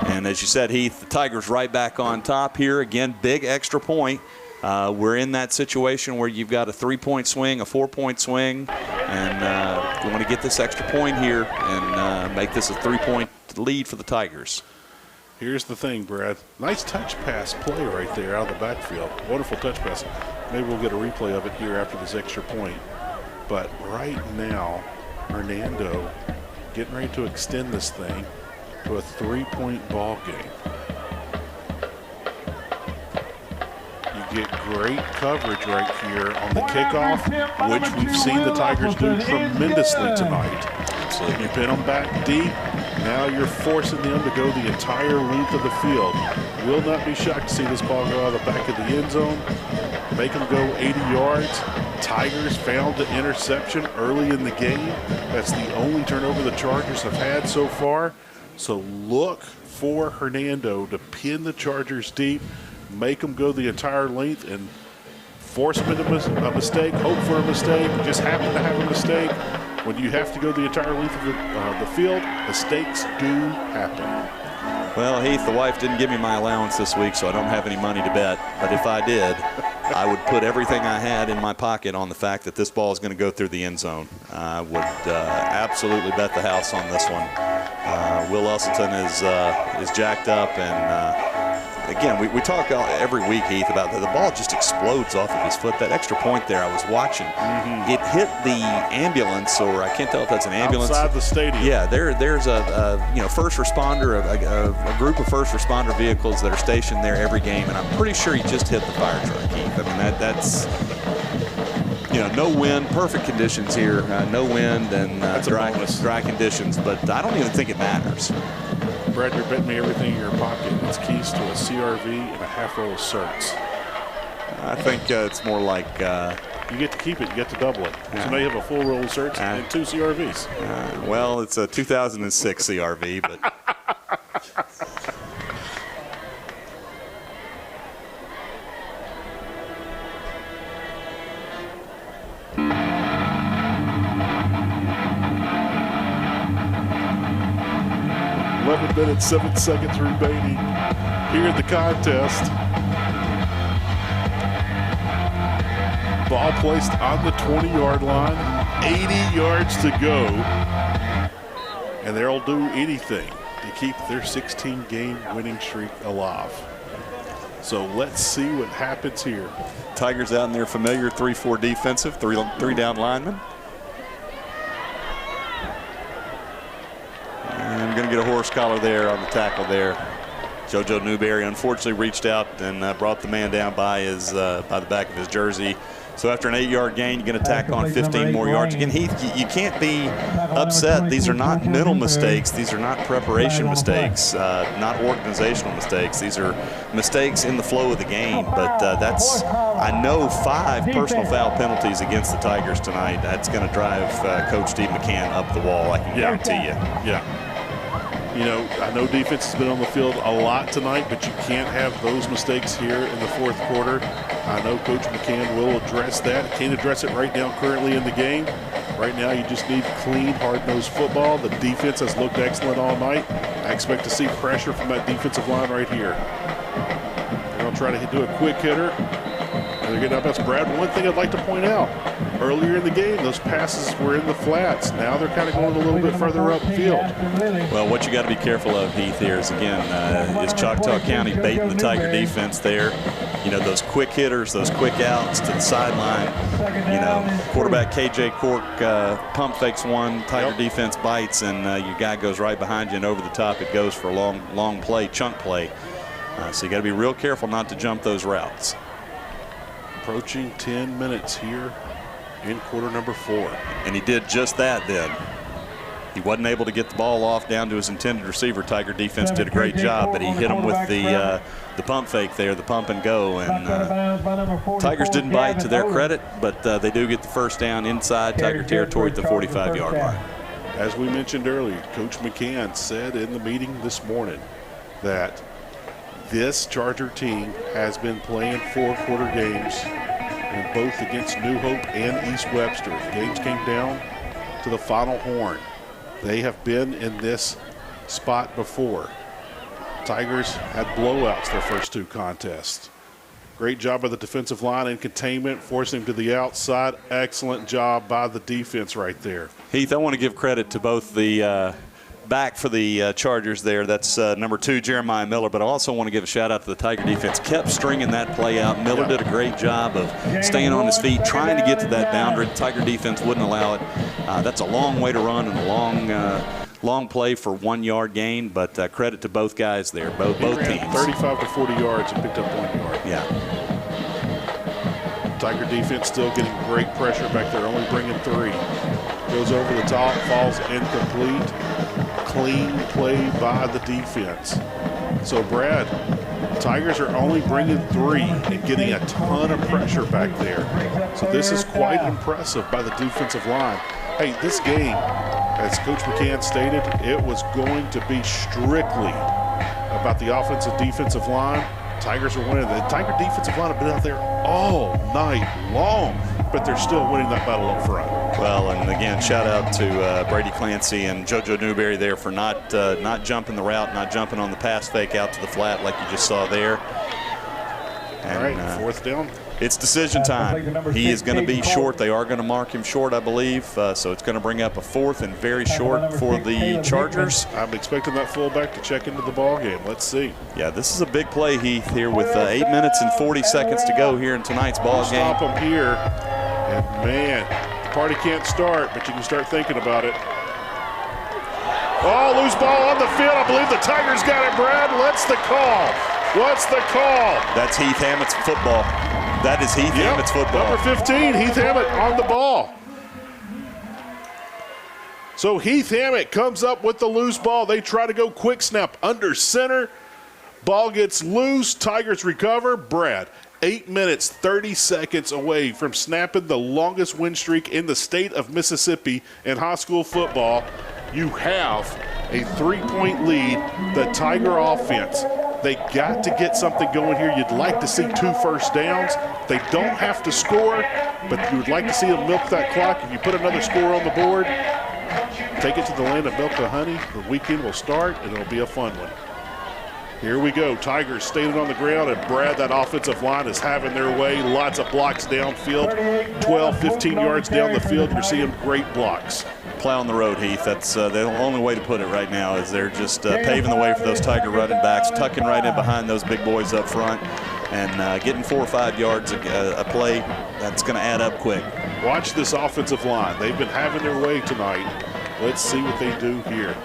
And as you said, Heath, the Tigers right back on top here. Again, big extra point. We're in that situation where you've got a 3-point swing, a 4-point swing, and you want to get this extra point here and make this a 3-point lead for the Tigers. Here's the thing, Brad. Nice touch pass play right there out of the backfield. Wonderful touch pass. Maybe we'll get a replay of it here after this extra point. But right now, Hernando getting ready to extend this thing to a 3-point ball game. You get great coverage right here on the kickoff, which we've seen the Tigers do tremendously tonight. Absolutely. You pin them back deep. Now you're forcing them to go the entire length of the field. Will not be shocked to see this ball go out of the back of the end zone. Make them go 80 yards. Tigers found the interception early in the game. That's the only turnover the Chargers have had so far. So look for Hernando to pin the Chargers deep, make them go the entire length, and force them into a mistake, hope for a mistake, just happen to have a mistake. When you have to go the entire length of the field, mistakes do happen. Well, Heath, the wife didn't give me my allowance this week, so I don't have any money to bet. But if I did, I would put everything I had in my pocket on the fact that this ball is going to go through the end zone. I would absolutely bet the house on this one. Will Usselton is jacked up, and again, we talk every week, Heath, about the ball just explodes off of his foot. That extra point there, I was watching. It hit the ambulance, or I can't tell if that's an ambulance. Outside the stadium. Yeah, there's a first responder, a group of first responder vehicles that are stationed there every game, and I'm pretty sure he just hit the fire truck, Heath. I mean, that's no wind, perfect conditions here, no wind and dry conditions, but I don't even think it matters. Brad, you're betting me everything in your pocket. It's keys to a CRV and a half roll of certs. I think it's more like you get to keep it, you get to double it. So now you have a full roll of certs and 2 CRVs. Well, it's a 2006 CRV, but. 11 minutes, 7 seconds remaining here in the contest. Ball placed on the 20-yard line, 80 yards to go. And they'll do anything to keep their 16-game winning streak alive. So let's see what happens here. Tigers out in their familiar 3-4 defensive, three down linemen. And I'm going to get a horse collar there on the tackle there. JoJo Newberry unfortunately reached out and brought the man down by the back of his jersey. So after an 8-yard gain, you're going to tack on 15 more yards. Again, Heath, you can't be upset. These are not mental mistakes. These are not preparation mistakes, not organizational mistakes. These are mistakes in the flow of the game. But that's, I know, 5 personal foul penalties against the Tigers tonight. That's going to drive Coach Steve McCann up the wall, I can guarantee you. Yeah. You know, I know defense has been on the field a lot tonight, but you can't have those mistakes here in the fourth quarter. I know Coach McCann will address that. Can't address it right now currently in the game. Right now you just need clean, hard-nosed football. The defense has looked excellent all night. I expect to see pressure from that defensive line right here. They're going to try to do a quick hitter. And they're getting up. That's Brad. One thing I'd like to point out, earlier in the game, those passes were in the flats. Now they're kind of going a little bit further upfield. Well, what you got to be careful of, Heath, here is, again, is Choctaw County baiting the Tiger defense there. You know, those quick hitters, those quick outs to the sideline. You know, quarterback KJ Cork pump fakes one, Tiger defense bites, and your guy goes right behind you and over the top. It goes for a long play, chunk play. So you got to be real careful not to jump those routes. Approaching 10 minutes here in quarter number 4. And he did just that then. He wasn't able to get the ball off down to his intended receiver. Tiger defense did a great job, but he hit him with the pump fake there, the pump and go. And Tigers didn't bite to their credit, but they do get the first down inside Tiger territory at the 45-yard line. As we mentioned earlier, Coach McCann said in the meeting this morning that this Charger team has been playing 4-quarter games, and both against New Hope and East Webster. The games came down to the final horn. They have been in this spot before. Tigers had blowouts their first 2 contests. Great job by the defensive line in containment, forcing them to the outside. Excellent job by the defense right there. Heath, I want to give credit to both the back for the Chargers there. That's number 2, Jeremiah Miller. But I also want to give a shout out to the Tiger defense. Kept stringing that play out. Miller did a great job of staying on his feet, trying to get to that boundary. The Tiger defense wouldn't allow it. That's a long way to run and a long play for 1-yard gain. But credit to both guys there, both teams. 35 to 40 yards and picked up 1 yard. Yeah. Tiger defense still getting great pressure back there, only bringing 3. Goes over the top, falls incomplete. Clean play by the defense. So, Brad, Tigers are only bringing 3 and getting a ton of pressure back there. So this is quite impressive by the defensive line. Hey, this game, as Coach McCann stated, it was going to be strictly about the offensive defensive line. Tigers are winning. The Tiger defensive line have been out there all night long, but they're still winning that battle up front. Well, and again, shout out to Brady Clancy and JoJo Newberry there for not jumping the route, not jumping on the pass fake out to the flat like you just saw there. And, all right, fourth down. It's decision time. He is going to be short. They are going to mark him short, I believe. So it's going to bring up a fourth and very short for the Chargers. I'm expecting that fullback to check into the ball game. Let's see. Yeah, this is a big play, Heath, here with 8 minutes and 40 seconds to go here in tonight's ball game. Stop him here, and man, the party can't start, but you can start thinking about it. Oh, loose ball on the field. I believe the Tigers got it, Brad. What's the call? What's the call? That's Heath Hammett's football. That is Heath Hammett's football. Number 15, Heath Hammett on the ball. So Heath Hammett comes up with the loose ball. They try to go quick snap under center. Ball gets loose. Tigers recover. Brad, 8 minutes, 30 seconds away from snapping the longest win streak in the state of Mississippi in high school football. You have a 3-point lead. The Tiger offense, they got to get something going here. You'd like to see 2 first downs. They don't have to score, but you would like to see them milk that clock. If you put another score on the board, take it to the land of milk and honey. The weekend will start, and it'll be a fun one. Here we go. Tigers standing on the ground, and Brad, that offensive line is having their way. Lots of blocks downfield, 12, 15 yards down the field. You're seeing great blocks. Plowing the road, Heath. That's the only way to put it right now is they're just paving the way for those Tiger running backs, tucking right in behind those big boys up front, and getting 4 or 5 yards a play. That's going to add up quick. Watch this offensive line. They've been having their way tonight. Let's see what they do here.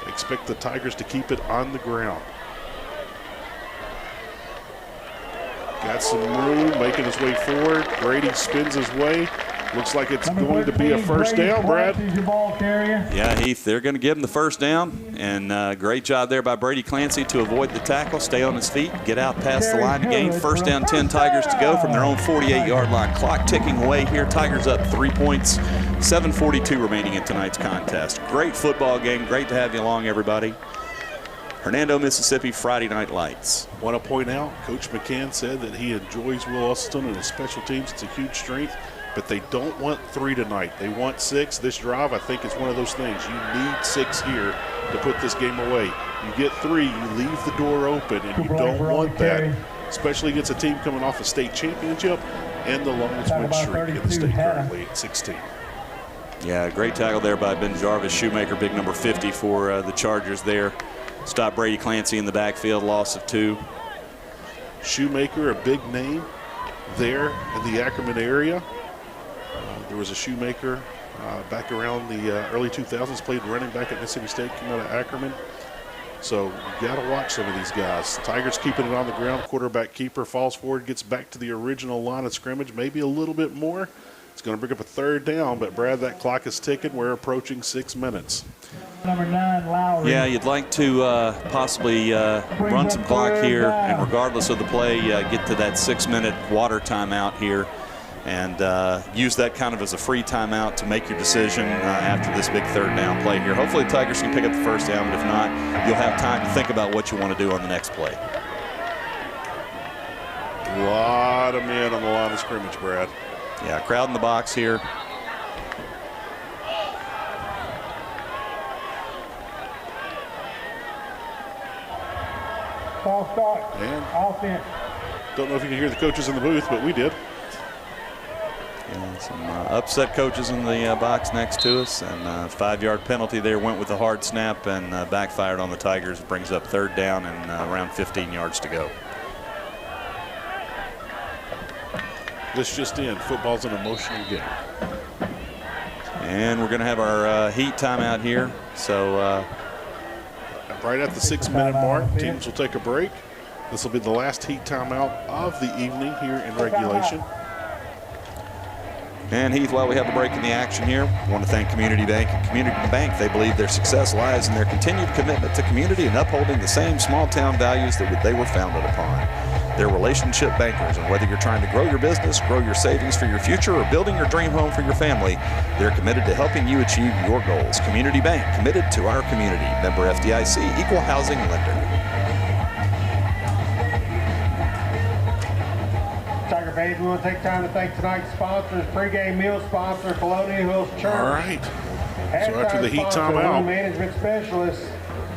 Expect the Tigers to keep it on the ground. Got some room, making his way forward. Brady spins his way. Looks like it's going to be a first down, Brad. Yeah, Heath, they're going to give him the first down. And great job there by Brady Clancy to avoid the tackle, stay on his feet, get out past the line of game. First down, 10 Tigers to go from their own 48-yard line. Clock ticking away here. Tigers up 3 points, 7:42 remaining in tonight's contest. Great football game. Great to have you along, everybody. Hernando, Mississippi, Friday Night Lights. Want to point out, Coach McCann said that he enjoys Will Usleton and his special teams. It's a huge strength, but they don't want 3 tonight. They want 6. This drive, I think, is one of those things. You need 6 here to put this game away. You get 3, you leave the door open, and you don't want that, especially against a team coming off a state championship and the longest win streak in the state currently at 16. Yeah, great tackle there by Ben Jarvis. Shoemaker, big number 50 for the Chargers there. Stop Brady Clancy in the backfield, loss of 2. Shoemaker, a big name there in the Ackerman area. There was a Shoemaker back around the early 2000s, played running back at Mississippi State, came out of Ackerman. So you got to watch some of these guys. Tigers keeping it on the ground. Quarterback keeper falls forward, gets back to the original line of scrimmage, maybe a little bit more. It's going to bring up a 3rd down, but Brad, that clock is ticking. We're approaching 6 minutes. Number 9, Lowry. Yeah, you'd like to possibly run some clock here, and regardless of the play, get to that 6-minute water timeout here, and use that kind of as a free timeout to make your decision after this big 3rd down play here. Hopefully the Tigers can pick up the first down, but if not, you'll have time to think about what you want to do on the next play. A lot of men on the line of scrimmage, Brad. Yeah, crowd in the box here. False start. And Offense. don't know if you can hear the coaches in the booth, but we did. Yeah, some upset coaches in the box next to us, and 5-yard penalty there went with the hard snap and backfired on the Tigers. Brings up 3rd down and around 15 yards to go. This just in, football's an emotional game. And we're going to have our heat timeout here. So right at the 6-minute mark, teams will take a break. This will be the last heat timeout of the evening here in regulation. And Heath, while we have a break in the action here, I want to thank Community Bank. At Community Bank, they believe their success lies in their continued commitment to community and upholding the same small-town values that they were founded upon. They're relationship bankers, and whether you're trying to grow your business, grow your savings for your future, or building your dream home for your family, they're committed to helping you achieve your goals. Community Bank, committed to our community. Member FDIC, equal housing lender. Tiger fans, we want to take time to thank tonight's sponsors, pregame meal sponsor, Colonial Hills Church. All right. So after the heat timeout, management specialist,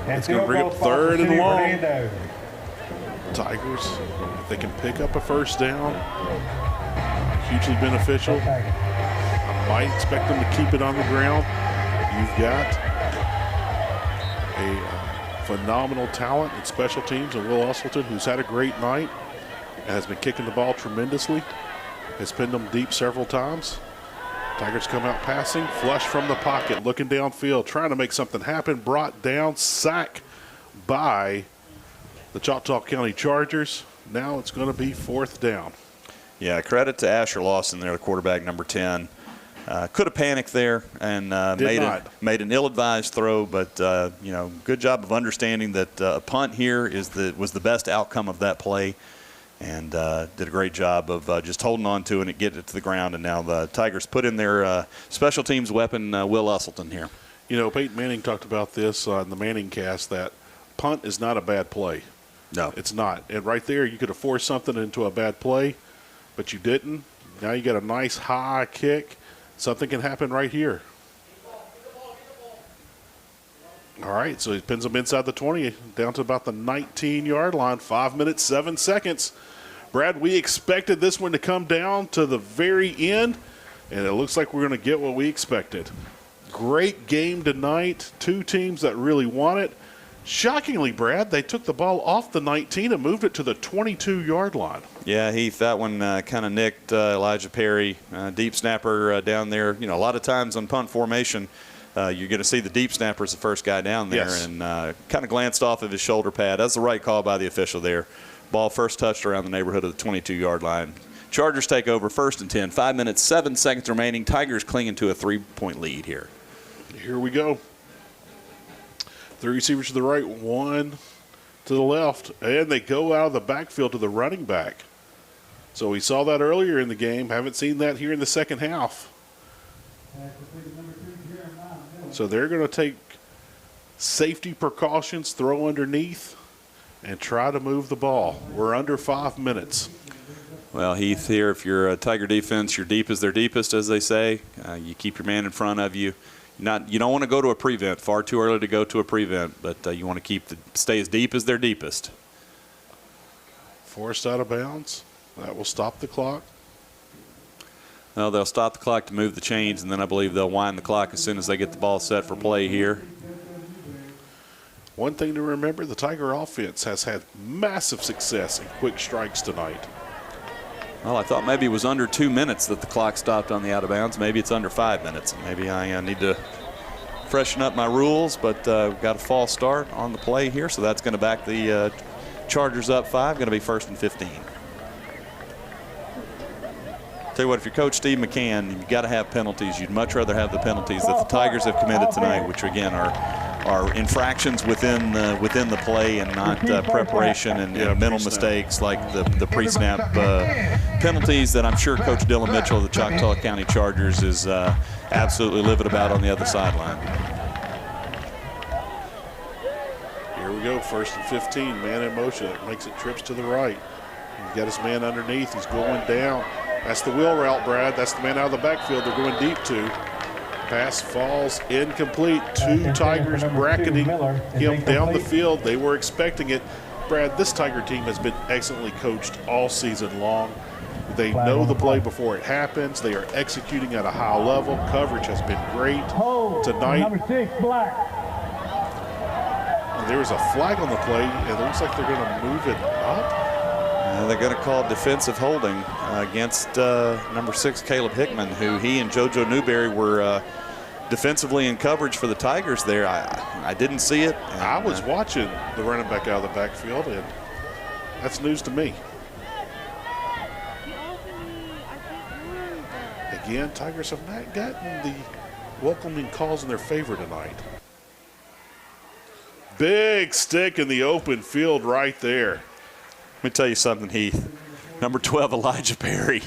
and it's going to bring up third and long. Hernando. Tigers, if they can pick up a first down, hugely beneficial. I might expect them to keep it on the ground. You've got a phenomenal talent in special teams in Will Usselton, who's had a great night and has been kicking the ball tremendously. Has pinned them deep several times. Tigers come out passing, flush from the pocket, looking downfield, trying to make something happen, brought down, sack by the Choctaw County Chargers. Now it's going to be fourth down. Yeah, credit to Asher Lawson there, the quarterback, number 10. Could have panicked there and made an ill-advised throw, but good job of understanding that a punt here was the best outcome of that play, and did a great job of just holding on to it and getting it to the ground. And now the Tigers put in their special teams weapon, Will Usselton here. You know, Peyton Manning talked about this on the Manning cast, that punt is not a bad play. No, it's not. And right there, you could have forced something into a bad play, but you didn't. Now you got a nice high kick. Something can happen right here. All right, so he pins them inside the 20, down to about the 19-yard line. 5 minutes, 7 seconds. Brad, we expected this one to come down to the very end, and it looks like we're going to get what we expected. Great game tonight. Two teams that really want it. Shockingly, Brad, they took the ball off the 19 and moved it to the 22-yard line. Yeah, Heath, that one kind of nicked Elijah Perry, deep snapper down there. A lot of times on punt formation, you're going to see the deep snapper as the first guy down there, yes, and kind of glanced off of his shoulder pad. That's the right call by the official there. Ball first touched around the neighborhood of the 22-yard line. Chargers take over, 1st and 10. 5 minutes, 7 seconds remaining. Tigers clinging to a 3-point lead here. Here we go. 3 receivers to the right, 1 to the left, and they go out of the backfield to the running back. So we saw that earlier in the game. Haven't seen that here in the second half. So they're going to take safety precautions, throw underneath, and try to move the ball. We're under 5 minutes. Well, Heath, here, if you're a Tiger defense, your deep is their deepest, as they say. You keep your man in front of you. You don't want to go to a prevent. Far too early to go to a prevent, but you want to stay as deep as their deepest. Forced out of bounds. That will stop the clock. No, they'll stop the clock to move the chains, and then I believe they'll wind the clock as soon as they get the ball set for play here. One thing to remember, the Tiger offense has had massive success in quick strikes tonight. Well, I thought maybe it was under 2 minutes that the clock stopped on the out of bounds. Maybe it's under 5 minutes. Maybe I need to freshen up my rules, but got a false start on the play here, so that's going to back the Chargers up 5. Going to be 1st and 15. Tell you what, if you're Coach Steve McCann, you've got to have penalties. You'd much rather have the penalties that the Tigers have committed tonight, which again are infractions within the play and not preparation and mental mistakes like the pre-snap penalties that I'm sure Coach Dylan Mitchell of the Choctaw County Chargers is absolutely livid about on the other sideline. Here we go, 1st and 15, man in motion. It makes it trips to the right. He's got his man underneath. He's going down. That's the wheel route, Brad. That's the man out of the backfield they're going deep to. Pass falls incomplete. Two Tigers bracketing him down the field. They were expecting it. Brad, this Tiger team has been excellently coached all season long. They know the play before it happens. They are executing at a high level. Coverage has been great tonight. Number 6, black. And there was a flag on the play, and it looks like they're going to move it up. They're going to call defensive holding against number 6, Caleb Hickman, who he and JoJo Newberry were defensively in coverage for the Tigers there. I didn't see it. And, I was watching the running back out of the backfield, and that's news to me. Again, Tigers have not gotten the welcoming calls in their favor tonight. Big stick in the open field right there. me tell you something, Heath. Number 12, Elijah Perry,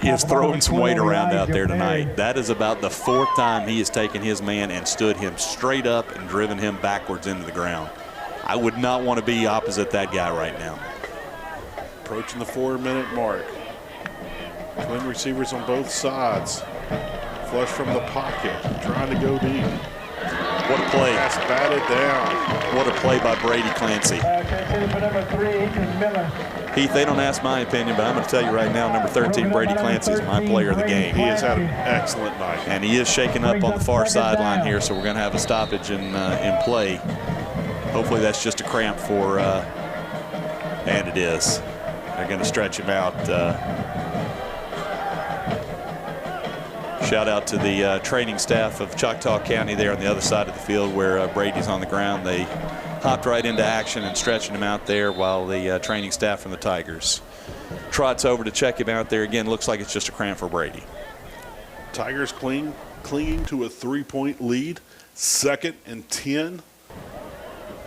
is throwing some weight around out there tonight. That is about the 4th time he has taken his man and stood him straight up and driven him backwards into the ground. I would not want to be opposite that guy right now. Approaching the 4-minute mark. Twin receivers on both sides. Flush from the pocket, trying to go deep. What a play. Pass batted down. What a play by Brady Clancy. Heath, they don't ask my opinion, but I'm going to tell you right now, number 13, Brady Clancy, is my player of the game. He has had an excellent night. And he is shaking up on the far sideline here, so we're going to have a stoppage in play. Hopefully that's just a cramp for, and it is. They're going to stretch him out. Shout out to the training staff of Choctaw County there on the other side of the field where Brady's on the ground. They hopped right into action and stretching him out there while the training staff from the Tigers trots over to check him out there. Again, looks like it's just a cramp for Brady. Tigers clinging to a 3-point lead. 2nd and 10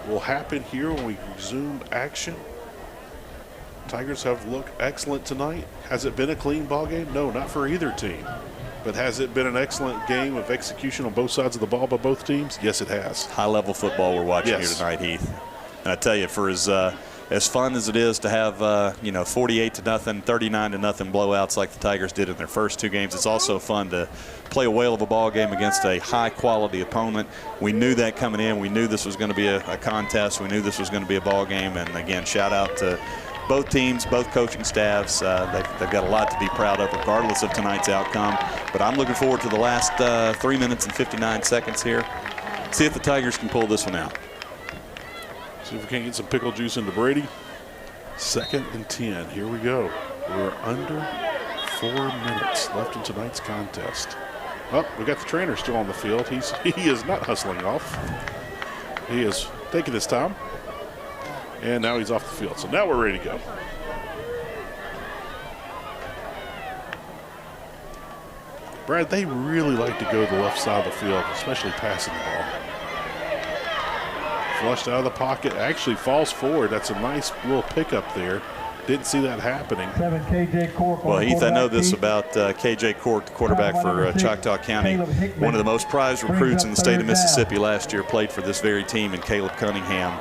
will happen here when we resume action. Tigers have looked excellent tonight. Has it been a clean ball game? No, not for either team. But has it been an excellent game of execution on both sides of the ball by both teams? Yes, it has. High-level football we're watching here tonight, Heath. And I tell you, for as fun as it is to have 48-0, 39-0 blowouts like the Tigers did in their first 2 games, it's also fun to play a whale of a ball game against a high-quality opponent. We knew that coming in. We knew this was going to be a contest. We knew this was going to be a ball game. And again, shout out to both teams, both coaching staffs. They've got a lot to be proud of regardless of tonight's outcome. But I'm looking forward to the last 3 minutes and 59 seconds here. See if the Tigers can pull this one out. See if we can't get some pickle juice into Brady. 2nd and 10. Here we go. We're under 4 minutes left in tonight's contest. Oh, we got the trainer still on the field. He is not hustling off. He is taking his time. And now he's off the field. So now we're ready to go. Brad, they really like to go to the left side of the field, especially passing the ball. Flushed out of the pocket, actually falls forward. That's a nice little pickup there. Didn't see that happening. Well, Heath, I know this about KJ Cork, the quarterback for Choctaw County. One of the most prized recruits in the state of Mississippi last year, played for this very team, and Caleb Cunningham,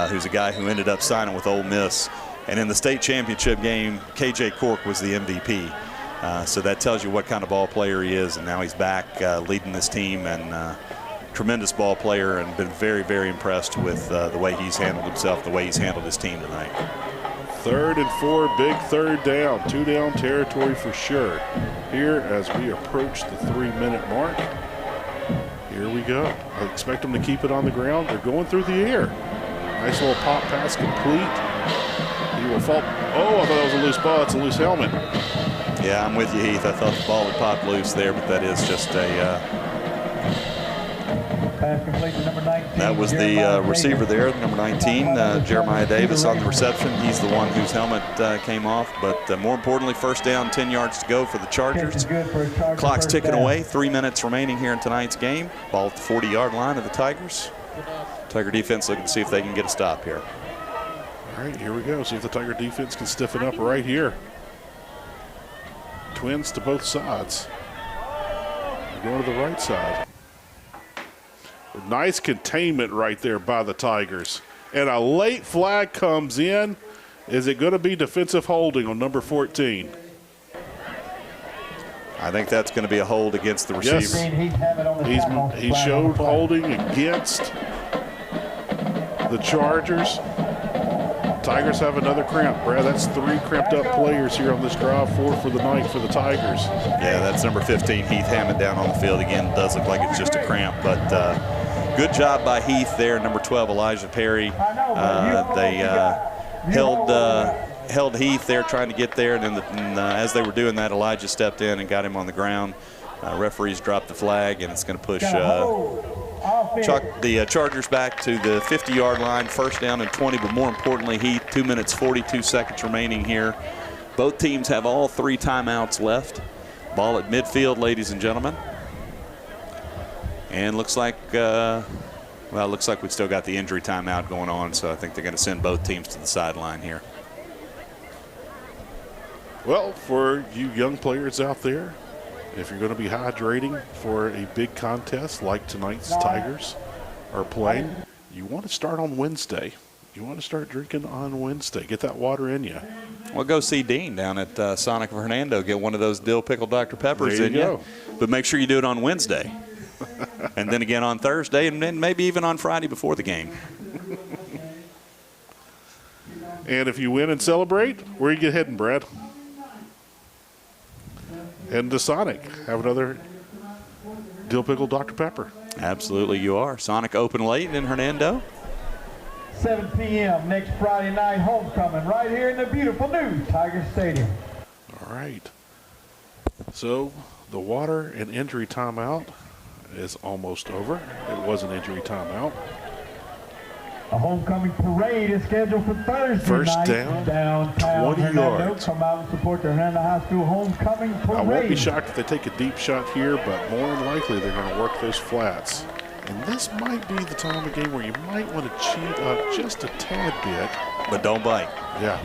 who's a guy who ended up signing with Ole Miss. And in the state championship game, KJ Cork was the MVP. So that tells you what kind of ball player he is, and now he's back leading this team, and tremendous ball player, and been very, very impressed with the way he's handled himself, the way he's handled his team tonight. 3rd and 4, big 3rd down, 2-down territory for sure. Here as we approach the 3-minute mark. Here we go. I expect them to keep it on the ground. They're going through the air. Nice little pop pass complete. He will fall. Oh, I thought that was a loose ball. It's a loose helmet. Yeah, I'm with you, Heath. I thought the ball had popped loose there, but that is just a pass complete to number 19. That was the receiver there, number 19, Jeremiah Davis on the reception. He's the one whose helmet came off. But more importantly, 1st down, 10 yards to go for the Chargers. Clock's ticking away. 3 minutes remaining here in tonight's game. Ball at the 40-yard line of the Tigers. Tiger defense looking to see if they can get a stop here. All right, here we go. See if the Tiger defense can stiffen up right here. Twins to both sides. They're going to the right side. Nice containment right there by the Tigers. And a late flag comes in. Is it going to be defensive holding on number 14? I think that's going to be a hold against the receiver. Yes. He showed holding against the Chargers. Tigers have another cramp. Brad, that's 3 cramped up players here on this drive, 4 for the night for the Tigers. Yeah, that's number 15, Heath Hammond, down on the field again. It does look like it's just a cramp, but good job by Heath there. Number 12, Elijah Perry. They held Heath there trying to get there, and then as they were doing that, Elijah stepped in and got him on the ground. Referees dropped the flag, and it's going to push the Chargers back to the 50-yard line, 1st down and 20. But more importantly, Heath, 2 minutes, 42 seconds remaining here. Both teams have all 3 timeouts left. Ball at midfield, ladies and gentlemen. And looks like, looks like we've still got the injury timeout going on, so I think they're going to send both teams to the sideline here. Well, for you young players out there, if you're going to be hydrating for a big contest like tonight's Tigers are playing, you want to start on Wednesday. You want to start drinking on Wednesday. Get that water in you. Well, go see Dean down at Sonic of Hernando. Get one of those dill pickle Dr. Peppers There in you you. go. But make sure you do it on Wednesday. And then again on Thursday, and then maybe even on Friday before the game. And if you win and celebrate, where you heading, Brad? Heading to Sonic. Have another dill pickle Dr. Pepper. Absolutely you are. Sonic open late in Hernando. 7 p.m. next Friday night, homecoming right here in the beautiful new Tiger Stadium. All right. So the water and injury timeout is almost over. It was an injury timeout. A homecoming parade is scheduled for Thursday First night down, downtown 20 Hernando. yards. Come out and support the Hernando High School homecoming parade. I won't be shocked if they take a deep shot here, but more than likely they're going to work those flats. And this might be the time of the game where you might want to cheat up just a tad bit. But don't bite. Yeah.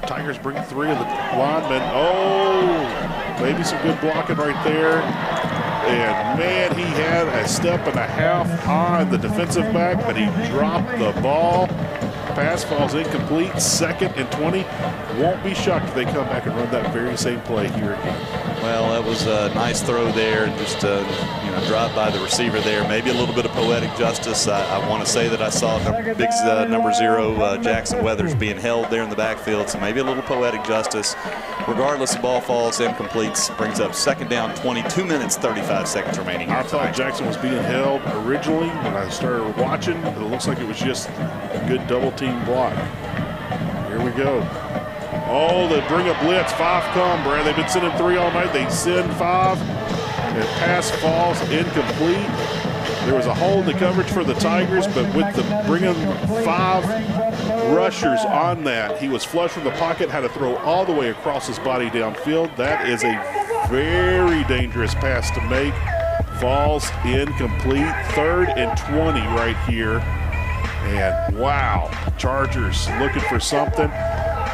Tigers bring 3 of the linemen. Oh, maybe some good blocking right there. And, man, he had a step and a half on the defensive back, but he dropped the ball. Pass falls incomplete, 2nd and 20. Won't be shocked if they come back and run that very same play here again. Well, that was a nice throw there, and just drive by the receiver there. Maybe a little bit of poetic justice. I want to say that I saw big number 0 Jackson Weathers being held there in the backfield, so maybe a little poetic justice. Regardless, the ball falls incomplete, brings up 2nd down, 22 minutes, 35 seconds remaining. I thought Jackson was being held originally when I started watching. It looks like it was just a good double team block. Here we go. Oh, they bring a blitz. 5 come, Brad. They've been sending 3 all night. They send 5. And pass falls incomplete. There was a hole in the coverage for the Tigers, but with the bringing 5 rushers on that, he was flush from the pocket, had to throw all the way across his body downfield. That is a very dangerous pass to make. Falls incomplete. 3rd and 20 right here. And wow, Chargers looking for something.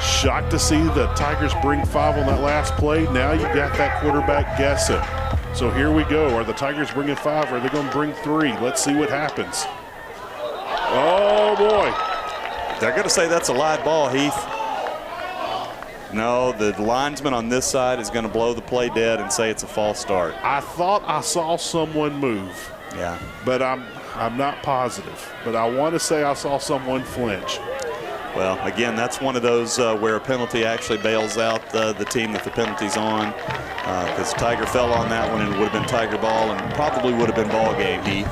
Shocked to see the Tigers bring 5 on that last play. Now you got that quarterback guessing. So here we go. Are the Tigers bringing 5 or are they going to bring 3? Let's see what happens. Oh, boy. They're going to say that's a live ball, Heath. No, the linesman on this side is going to blow the play dead and say it's a false start. I thought I saw someone move. Yeah. But I'm not positive. But I want to say I saw someone flinch. Well, again, that's one of those where a penalty actually bails out the team that the penalty's on, because Tiger fell on that one and it would have been Tiger ball and probably would have been ball game, Heath.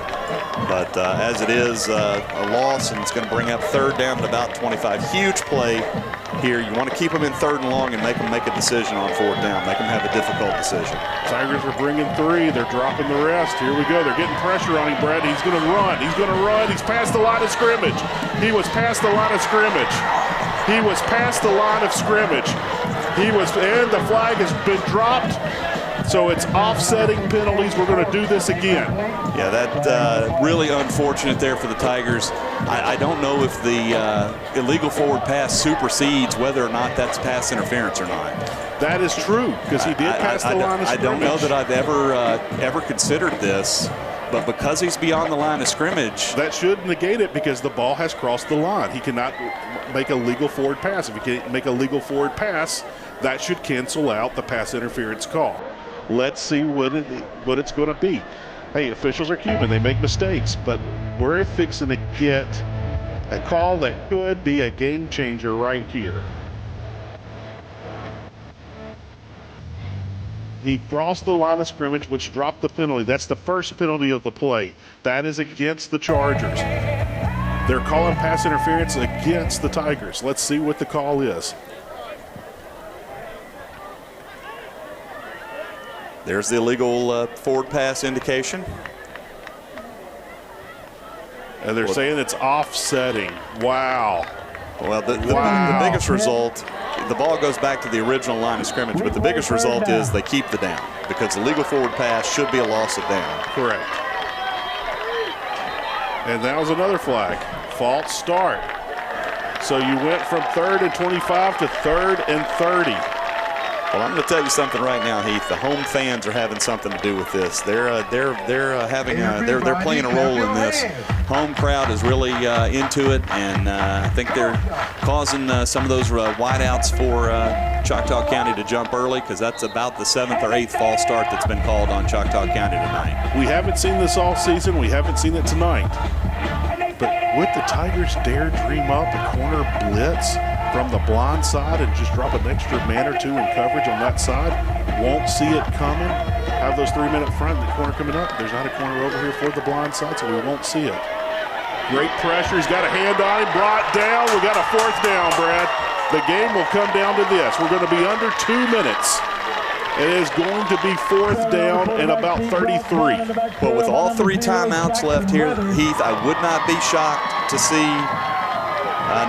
But as it is, a loss, and it's going to bring up 3rd down at about 25. Huge play here. You want to keep them in 3rd and long and make them make a decision on 4th down. Make them have a difficult decision. Tigers are bringing 3. They're dropping the rest. Here we go. They're getting pressure on him, Brad. He's going to run. He's going to run. He's past the line of scrimmage. He was past the line of scrimmage. He was past the line of scrimmage. And the flag has been dropped. So it's offsetting penalties. We're going to do this again. Yeah, that really unfortunate there for the Tigers. I don't know if the illegal forward pass supersedes whether or not that's pass interference or not. That is true, because he did pass the line of scrimmage. I don't know that I've ever considered this, but because he's beyond the line of scrimmage. That should negate it because the ball has crossed the line. He cannot make a legal forward pass. If he can't make a legal forward pass, that should cancel out the pass interference call. Let's see what it's going to be. Hey, officials are human. They make mistakes, but we're fixing to get a call that could be a game changer right here. He crossed the line of scrimmage, which dropped the penalty. That's the first penalty of the play. That is against the Chargers. They're calling pass interference against the Tigers. Let's see what the call is. There's the illegal forward pass indication. And they're saying it's offsetting. Wow. Well, the biggest result, the ball goes back to the original line of scrimmage, but the biggest result is they keep the down because the legal forward pass should be a loss of down. Correct. And that was another flag. False start. So you went from 3rd and 25 to 3rd and 30. Well, I'm going to tell you something right now, Heath. The home fans are having something to do with this. They're playing a role in this. Home crowd is really into it, and I think they're causing some of those wideouts for Choctaw County to jump early, because that's about the 7th or 8th false start that's been called on Choctaw County tonight. We haven't seen this all season. We haven't seen it tonight. But would the Tigers dare dream up a corner blitz from the blind side and just drop an extra man or two in coverage on that side? Won't see it coming. Have those 3 men up front, the corner coming up. There's not a corner over here for the blind side, so we won't see it. Great pressure. He's got a hand on him. Brought down. We got a 4th down, Brad. The game will come down to this. We're going to be under 2 minutes. It is going to be 4th down and about 33. Well, with all 3 timeouts left here, Heath, I would not be shocked to see.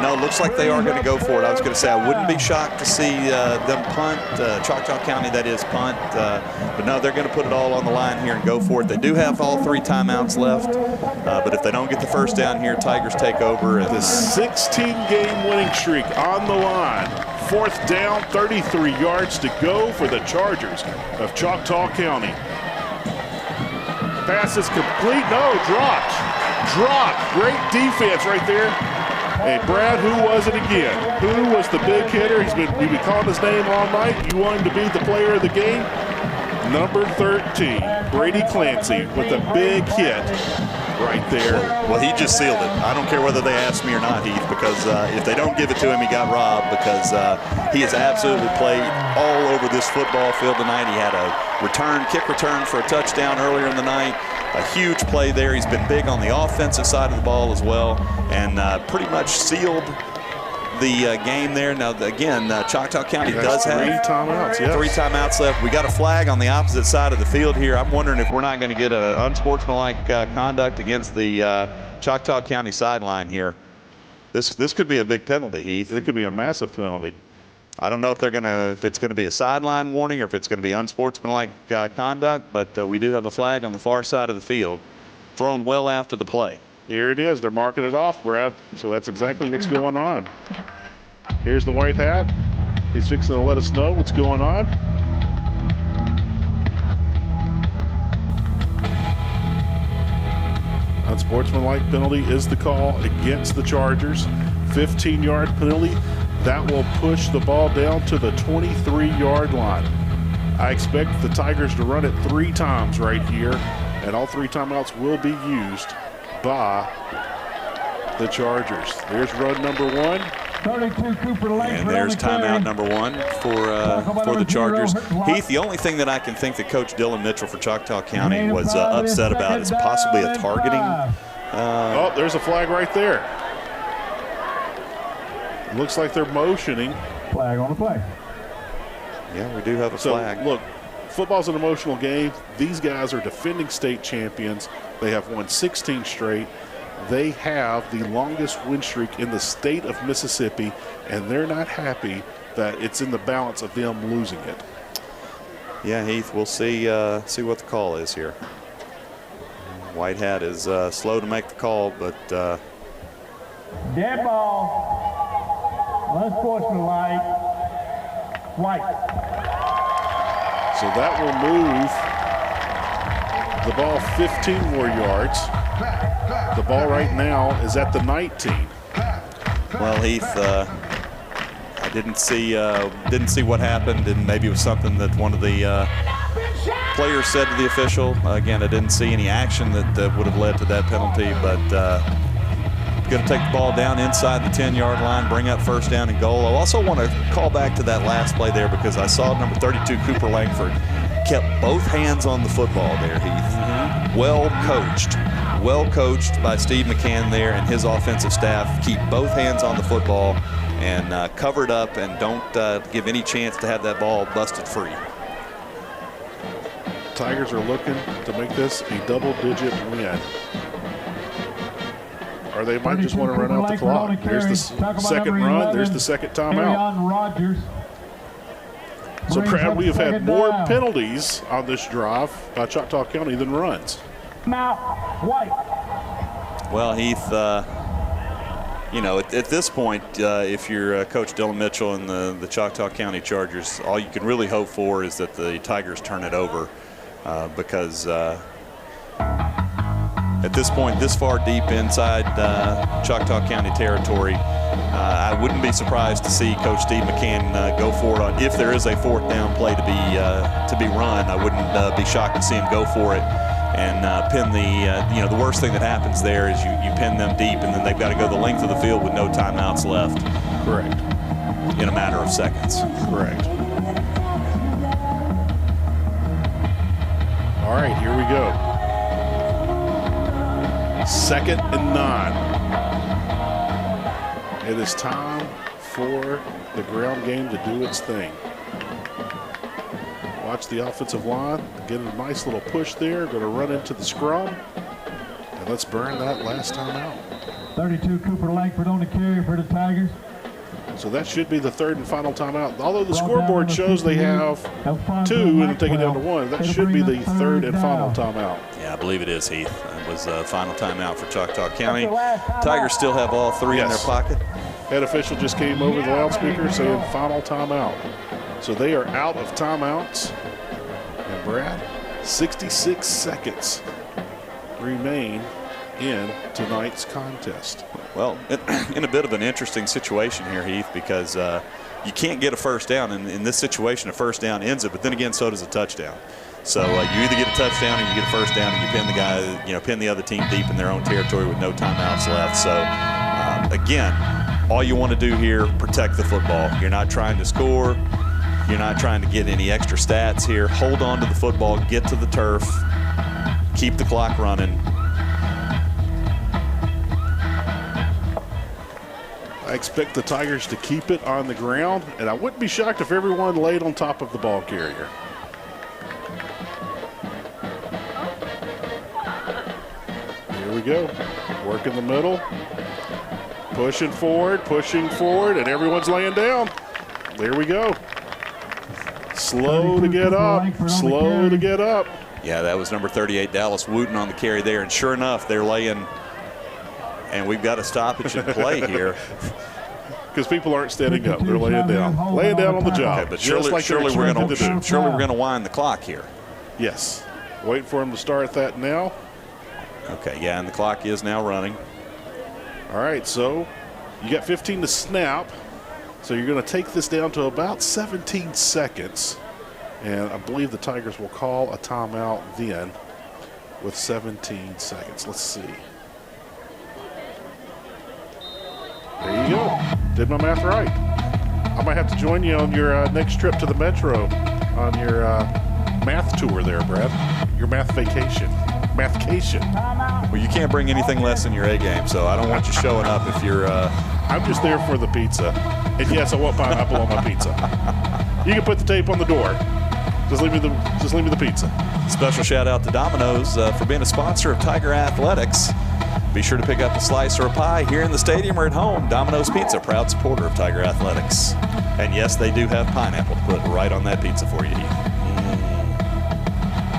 No, looks like they are going to go for it. I was going to say I wouldn't be shocked to see them punt, Choctaw County, that is, punt. But no, they're going to put it all on the line here and go for it. They do have all 3 timeouts left. But if they don't get the first down here, Tigers take over. And the 16-game winning streak on the line. 4th down, 33 yards to go for the Chargers of Choctaw County. Pass is complete. No, dropped. Great defense right there. Hey, Brad, who was it again? Who was the big hitter? We've been calling his name all night. You want him to be the player of the game? Number 13, Brady Clancy, with a big hit right there. Well, he just sealed it. I don't care whether they ask me or not, Heath, because if they don't give it to him, he got robbed, because he has absolutely played all over this football field tonight. He had a kick return for a touchdown earlier in the night. A huge play there. He's been big on the offensive side of the ball as well, and pretty much sealed the game there. Now, again, Choctaw County does have 3 timeouts. Yes. 3 timeouts left. We got a flag on the opposite side of the field here. I'm wondering if we're not going to get an unsportsmanlike conduct against the Choctaw County sideline here. This could be a big penalty, Heath. It could be a massive penalty. I don't know if it's going to be a sideline warning or if it's going to be unsportsmanlike conduct, but we do have a flag on the far side of the field, thrown well after the play. Here it is. They're marking it off, Brad. So that's exactly what's going on. Here's the white hat. He's fixing to let us know what's going on. Unsportsmanlike penalty is the call against the Chargers. 15-yard penalty. That will push the ball down to the 23-yard line. I expect the Tigers to run it 3 times right here, and all 3 timeouts will be used by the Chargers. There's run number 1. 32 Cooper Lake. And there's timeout number 1 for the Chargers. Heath, the only thing that I can think that Coach Dylan Mitchell for Choctaw County was upset about is possibly a targeting. Oh, there's a flag right there. Looks like they're motioning. Flag on the play. Yeah, we do have a flag. Look, football's an emotional game. These guys are defending state champions. They have won 16 straight. They have the longest win streak in the state of Mississippi, and they're not happy that it's in the balance of them losing it. Yeah, Heath, we'll see what the call is here. White hat is slow to make the call, but dead ball. Unsportsmanlike. White. So that will move the ball 15 more yards. The ball right now is at the 19. Well, Heath, I didn't see what happened, and maybe it was something that one of the players said to the official. Again, I didn't see any action that would have led to that penalty, but going to take the ball down inside the 10-yard line, bring up 1st down and goal. I also want to call back to that last play there, because I saw number 32 Cooper Langford kept both hands on the football there, Heath. Well coached by Steve McCann there and his offensive staff. Keep both hands on the football and cover it up, and don't give any chance to have that ball busted free. Tigers are looking to make this a double-digit win. Or they might just want to run out the clock. There's the second run. There's the second timeout. So, Brad, we have had more penalties on this drive by Choctaw County than runs. Now, White. Well, Heath, you know, at this point, if you're Coach Dylan Mitchell and the Choctaw County Chargers, all you can really hope for is that the Tigers turn it over because at this point, this far deep inside Choctaw County territory, I wouldn't be surprised to see Coach Steve McCann go for it on if there is a 4th down play to be run. I wouldn't be shocked to see him go for it and pin the the worst thing that happens there is you pin them deep and then they've got to go the length of the field with no timeouts left. Correct. In a matter of seconds. Correct. All right, here we go. 2nd and 9. It is time for the ground game to do its thing. Watch the offensive line. Get a nice little push there. Going to run into the scrum. And let's burn that last time out. 32 Cooper Langford on the carry for the Tigers. So that should be the 3rd and final timeout. Although the scoreboard shows they have 2 and take it down to 1, that should be the 3rd and final timeout. Yeah, I believe it is, Heath. It was a final timeout for Choctaw County. Tigers still have all 3 in their pocket. Head official just came over the loudspeaker saying final timeout. So they are out of timeouts. And Brad, 66 seconds remain in tonight's contest. Well, in a bit of an interesting situation here, Heath, because you can't get a first down. And in this situation, a first down ends it, but then again, so does a touchdown. So you either get a touchdown or you get a first down and you pin the guy, pin the other team deep in their own territory with no timeouts left. So again, all you want to do here, protect the football. You're not trying to score. You're not trying to get any extra stats here. Hold on to the football, get to the turf, keep the clock running. I expect the Tigers to keep it on the ground, and I wouldn't be shocked if everyone laid on top of the ball carrier. Here we go. Work in the middle. Pushing forward, and everyone's laying down. There we go. Slow to get up, slow to get up. Yeah, that was number 38, Dallas Wooten on the carry there, and sure enough, they're laying, and we've got a stoppage in play here. Because people aren't standing up, they're laying down on the job. Okay, but surely we're going to wind the clock here. Yes, waiting for them to start that now. Okay, yeah, and the clock is now running. All right, so you got 15 to snap. So you're going to take this down to about 17 seconds. And I believe the Tigers will call a timeout then with 17 seconds. Let's see. There you go. Did my math right. I might have to join you on your next trip to the Metro on your math tour there, Brad. Your math vacation. Mathcation. Well, you can't bring anything less than your A game, so I don't want you showing up if you're... I'm just there for the pizza. And yes, I want pineapple on my pizza. You can put the tape on the door. Just leave me the pizza. Special shout out to Domino's for being a sponsor of Tiger Athletics. Be sure to pick up a slice or a pie here in the stadium or at home. Domino's Pizza, proud supporter of Tiger Athletics. And yes, they do have pineapple to put right on that pizza for you.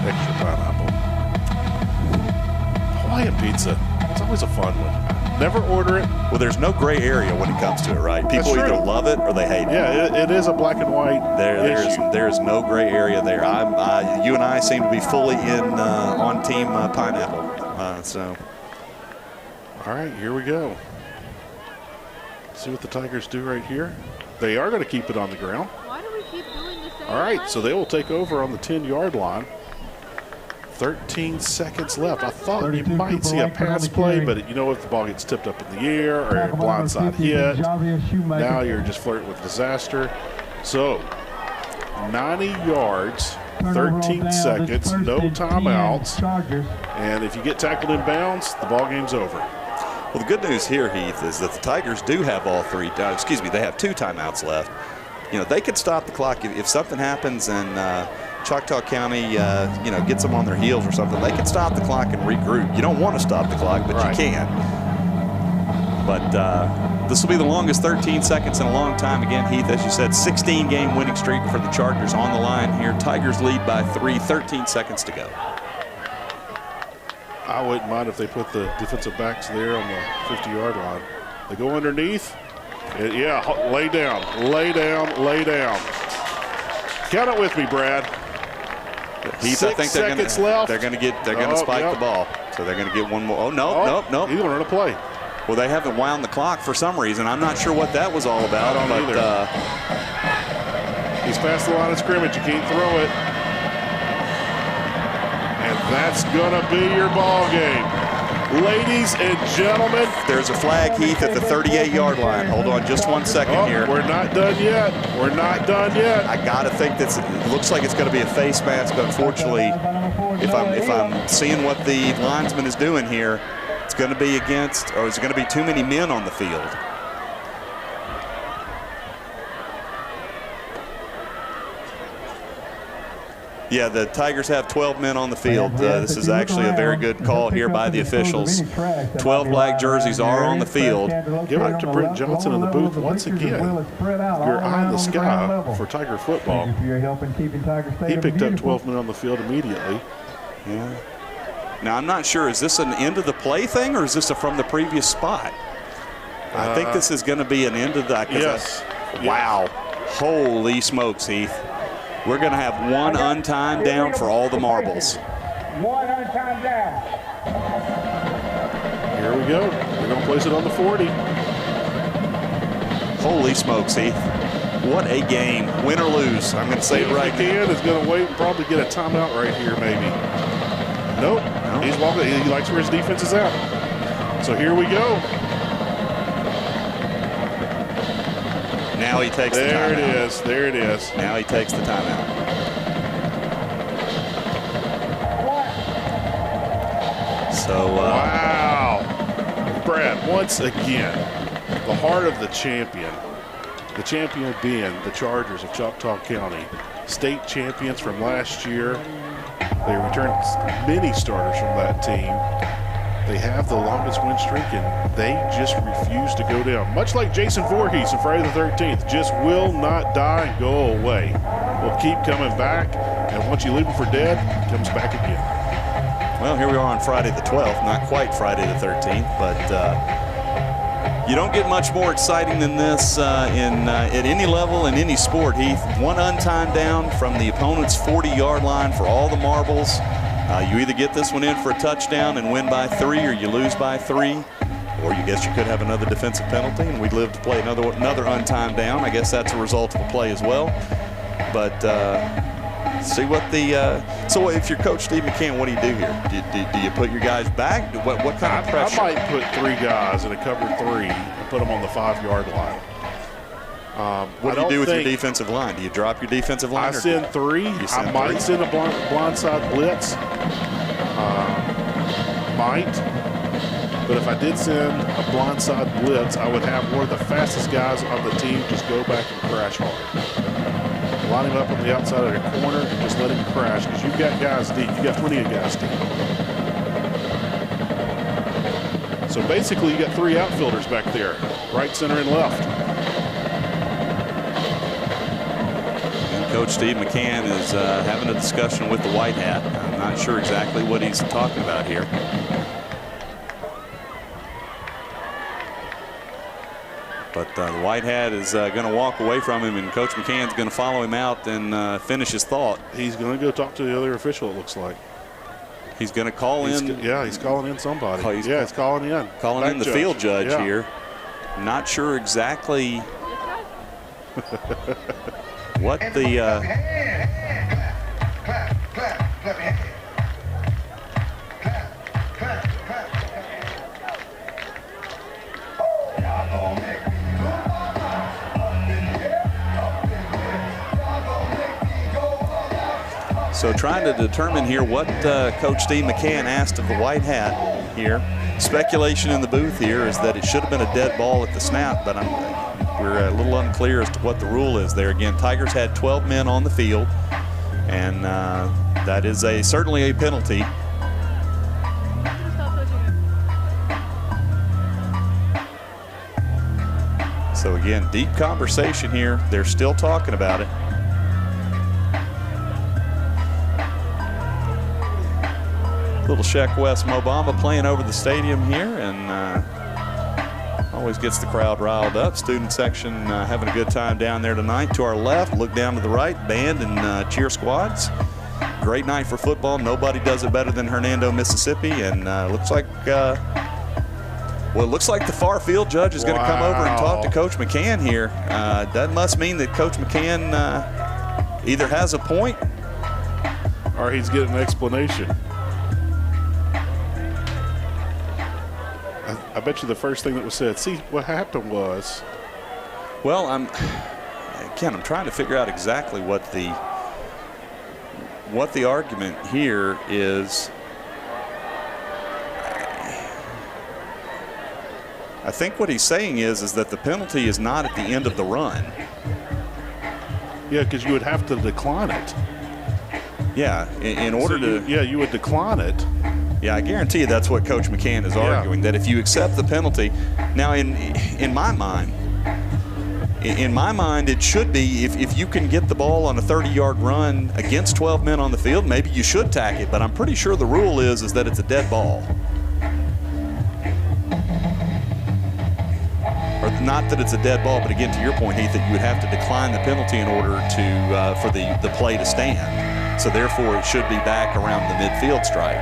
Extra pineapple. Hawaiian pizza. It's always a fun one. Never order it. Well, there's no gray area when it comes to it, right? People either love it or they hate it. Yeah, it is a black and white There is no gray area there. You and I seem to be fully in on team pineapple. All right, here we go. See what the Tigers do right here. They are going to keep it on the ground. Why do we keep doing the same? All right, so they will take over on the 10-yard line. 13 seconds left. I thought you might see a pass play, but if the ball gets tipped up in the air or a blindside hit, now you're just flirting with disaster. So 90 yards, 13 seconds, no timeouts. And if you get tackled in bounds, the ball game's over. Well, the good news here, Heath, is that the Tigers do have they have 2 timeouts left. They could stop the clock if something happens and Choctaw County, gets them on their heels or something. They can stop the clock and regroup. You don't want to stop the clock, but you can. But this will be the longest 13 seconds in a long time. Again, Heath, as you said, 16-game winning streak for the Chargers on the line here. Tigers lead by 3, 13 seconds to go. I wouldn't mind if they put the defensive backs there on the 50-yard line. They go underneath. Yeah, lay down. Count it with me, Brad. Heath, 6 I think seconds left. They're going to spike the ball. So they're going to get one more. Oh, nope. He's going to run a play. Well, they haven't wound the clock for some reason. I'm not sure what that was all about. I don't either. He's past the line of scrimmage. You can't throw it. And that's going to be your ball game. Ladies and gentlemen. There's a flag, Heath, at the 38-yard line. Hold on just 1 second here. We're not done yet. I got to think it looks like it's going to be a face mask, but unfortunately, if I'm seeing what the linesman is doing here, it's going to be against, or is it going to be too many men on the field? Yeah, the Tigers have 12 men on the field. This is actually a very good call here by the officials. 12 black jerseys are on the field. Give it to Brent Johnson in the booth once again. Your eye in the sky for Tiger football. He picked up 12 men on the field immediately. Yeah. Now, I'm not sure. Is this an end of the play thing, or is this from the previous spot? I think this is going to be an end of the. Yes. Wow. Holy smokes, Heath. We're going to have one untimed down for all the marbles. One untimed down. Here we go. We're going to place it on the 40. Holy smokes, Heath. What a game. Win or lose. I'm going to say it right now. Is going to wait and probably get a timeout right here, maybe. Nope. He's walking. He likes where his defense is at. So here we go. Now he takes the timeout. There it is. Now he takes the timeout. So, wow. Brad, once again, the heart of the champion being the Chargers of Choctaw County, state champions from last year. They returned many starters from that team. They have the longest win streak, and they just refuse to go down. Much like Jason Voorhees on Friday the 13th, just will not die and go away. Will keep coming back, and once you leave him for dead, he comes back again. Well, here we are on Friday the 12th, not quite Friday the 13th, but you don't get much more exciting than this at any level in any sport, Heath. One untimed down from the opponent's 40-yard line for all the marbles. You either get this one in for a touchdown and win by 3, or you lose by 3, or you guess you could have another defensive penalty, and we'd live to play another untimed down. I guess that's a result of a play as well. But see what the so if you're Coach Steve McCann, what do you do here? Do you put your guys back? What kind of pressure? I might put 3 guys in a cover 3 and put them on the 5-yard line. What do you do with your defensive line? Do you drop your defensive line? I send 3. I might send a blindside blitz. But if I did send a blindside blitz, I would have one of the fastest guys on the team just go back and crash hard. Line him up on the outside of the corner and just let him crash, because you've got guys deep. You've got plenty of guys deep. So basically, you got 3 outfielders back there, right, center, and left. Coach Steve McCann is having a discussion with the white hat. I'm not sure exactly what he's talking about here. But the white hat is going to walk away from him, and Coach McCann's going to follow him out and finish his thought. He's going to go talk to the other official, it looks like. He's going to call in. He's calling in somebody. He's calling in. Calling in the field judge here. Not sure exactly what the so trying to determine here what Coach Steve McCann asked of the white hat here. Speculation in the booth here is that it should have been a dead ball at the snap, but we're a little unclear as to what the rule is there. Again, Tigers had 12 men on the field, and that is certainly a penalty. So again, deep conversation here. They're still talking about it. Little Sheck West Mobamba playing over the stadium here, and Always gets the crowd riled up. Student section having a good time down there tonight. To our left, look down to the right, band and cheer squads. Great night for football. Nobody does it better than Hernando, Mississippi, and looks like it looks like the far field judge is going to come over and talk to Coach McCann here. That must mean that Coach McCann either has a point or he's getting an explanation. I bet you the first thing that was said, see, what happened was. Well, I'm trying to figure out exactly what the argument here is. I think what he's saying is that the penalty is not at the end of the run. Yeah, because you would have to decline it. Yeah, in order to. Yeah, you would decline it. Yeah, I guarantee you that's what Coach McCann is arguing, that if you accept the penalty. Now, in my mind, it should be if you can get the ball on a 30-yard run against 12 men on the field, maybe you should tack it. But I'm pretty sure the rule is that it's a dead ball. Or not that it's a dead ball, but again, to your point, Heath, that you would have to decline the penalty in order to for the play to stand. So therefore, it should be back around the midfield stripe.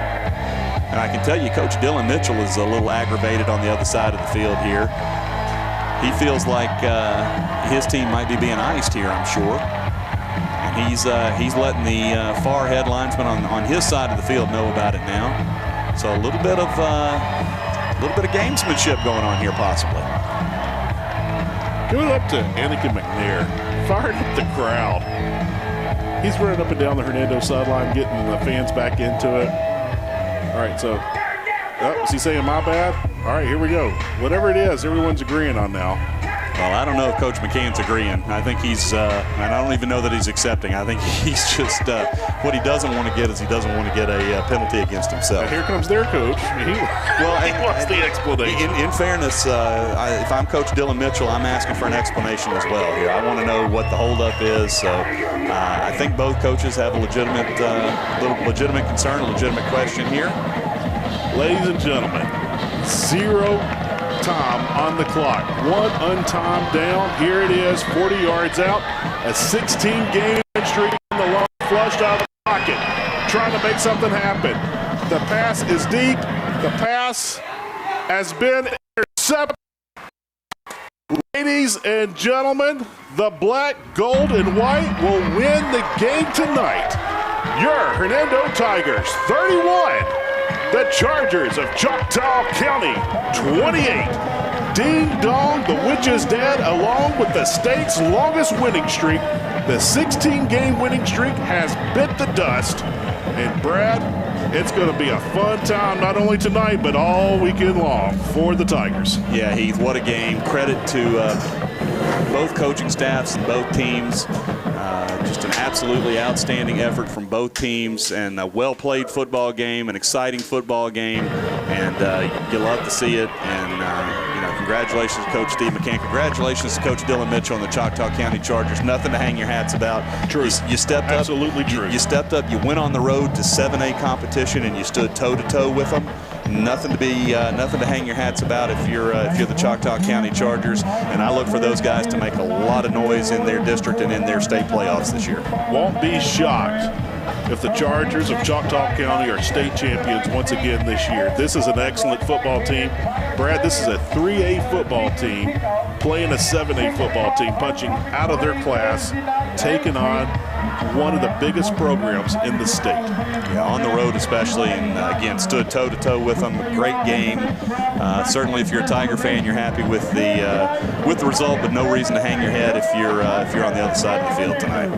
And I can tell you, Coach Dylan Mitchell is a little aggravated on the other side of the field here. He feels like his team might be being iced here, I'm sure. And he's letting the far head linesman on his side of the field know about it now. So a little bit of gamesmanship going on here, possibly. Give it up to Anakin McNair. Fired up the crowd. He's running up and down the Hernando sideline, getting the fans back into it. All right, so, is he saying my bad? All right, here we go. Whatever it is, everyone's agreeing on now. Well, I don't know if Coach McCann's agreeing. I think he's, and I don't even know that he's accepting. I think he's just, what he doesn't want to get is he doesn't want to get a penalty against himself. Now here comes their coach. He wants the explanation. In fairness, if I'm Coach Dylan Mitchell, I'm asking for an explanation as well here. I want to know what the holdup is. So I think both coaches have a legitimate concern, a legitimate question here. Ladies and gentlemen, 0 time on the clock. One untimed down. Here it is, 40 yards out. A 16-game streak in the long, flushed out of the pocket. Trying to make something happen. The pass is deep. The pass has been intercepted. Ladies and gentlemen, the black, gold, and white will win the game tonight. Your Hernando Tigers, 31. The Chargers of Choctaw County, 28. Ding dong, the witch is dead, along with the state's longest winning streak. The 16-game winning streak has bit the dust. And Brad, it's going to be a fun time, not only tonight, but all weekend long for the Tigers. Yeah, Heath, what a game. Credit to both coaching staffs and both teams. Just an absolutely outstanding effort from both teams, and a well-played football game, an exciting football game, and you love to see it. And congratulations to Coach Steve McCann. Congratulations to Coach Dylan Mitchell and the Choctaw County Chargers. Nothing to hang your hats about. True. You stepped up. Absolutely true. You stepped up. You went on the road to 7A competition, and you stood toe-to-toe with them. Nothing to hang your hats about if you're the Choctaw County Chargers, and I look for those guys to make a lot of noise in their district and in their state playoffs this year. Won't be shocked if the Chargers of Choctaw County are state champions once again this year. This is an excellent football team. Brad, this is a 3A football team playing a 7A football team, punching out of their class, taking on one of the biggest programs in the state. Yeah, on the road especially, and again, stood toe-to-toe with them. A great game. Certainly, if you're a Tiger fan, you're happy with the result, but no reason to hang your head if you're on the other side of the field tonight.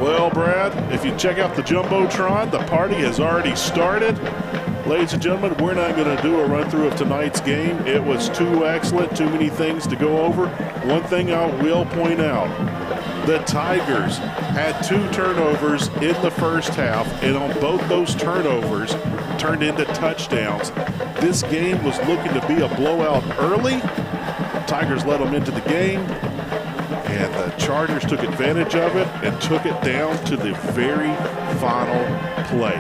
Well, Brad, if you check out the Jumbotron, the party has already started. Ladies and gentlemen, we're not going to do a run-through of tonight's game. It was too excellent, too many things to go over. One thing I will point out, the Tigers had 2 turnovers in the first half, and on both those turnovers turned into touchdowns. This game was looking to be a blowout early. Tigers let them into the game, and the Chargers took advantage of it and took it down to the very final play.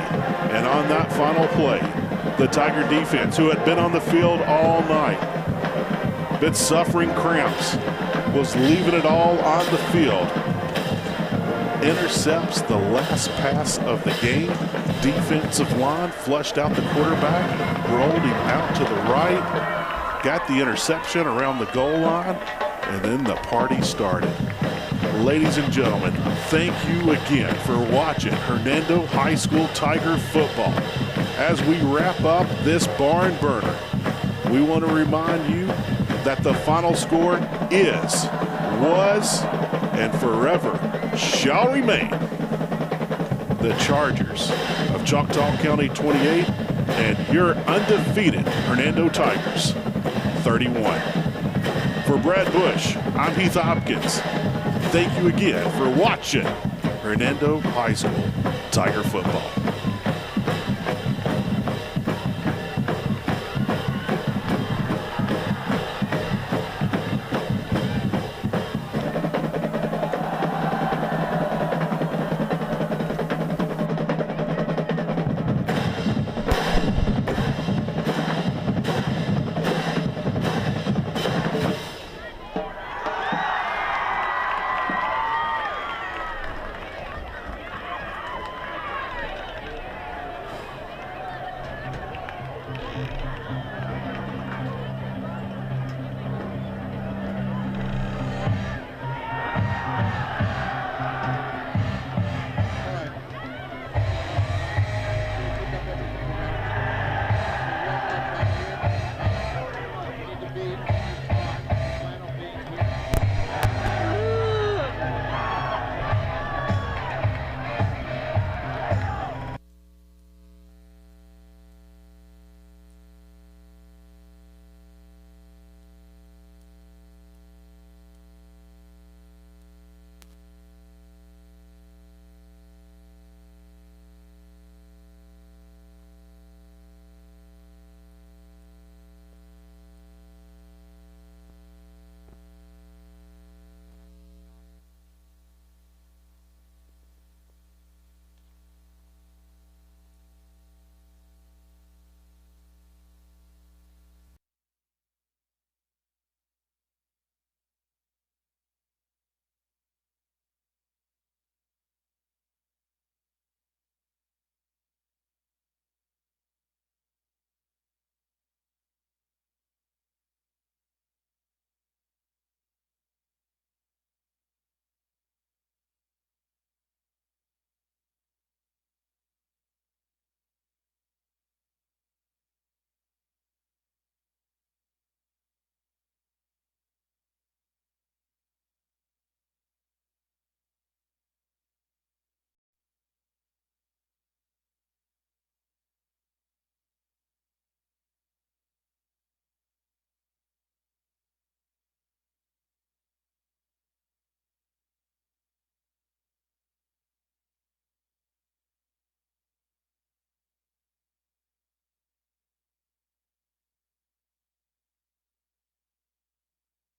And on that final play, the Tiger defense, who had been on the field all night, been suffering cramps, was leaving it all on the field. Intercepts the last pass of the game. Defensive line flushed out the quarterback, rolled him out to the right, got the interception around the goal line, and then the party started. Ladies and gentlemen, thank you again for watching Hernando High School Tiger football. As we wrap up this barn burner, we want to remind you that the final score is, was, and forever shall remain the Chargers of Choctaw County 28 and your undefeated Hernando Tigers 31. For Brad Bush, I'm Heath Hopkins. Thank you again for watching Hernando High School Tiger football.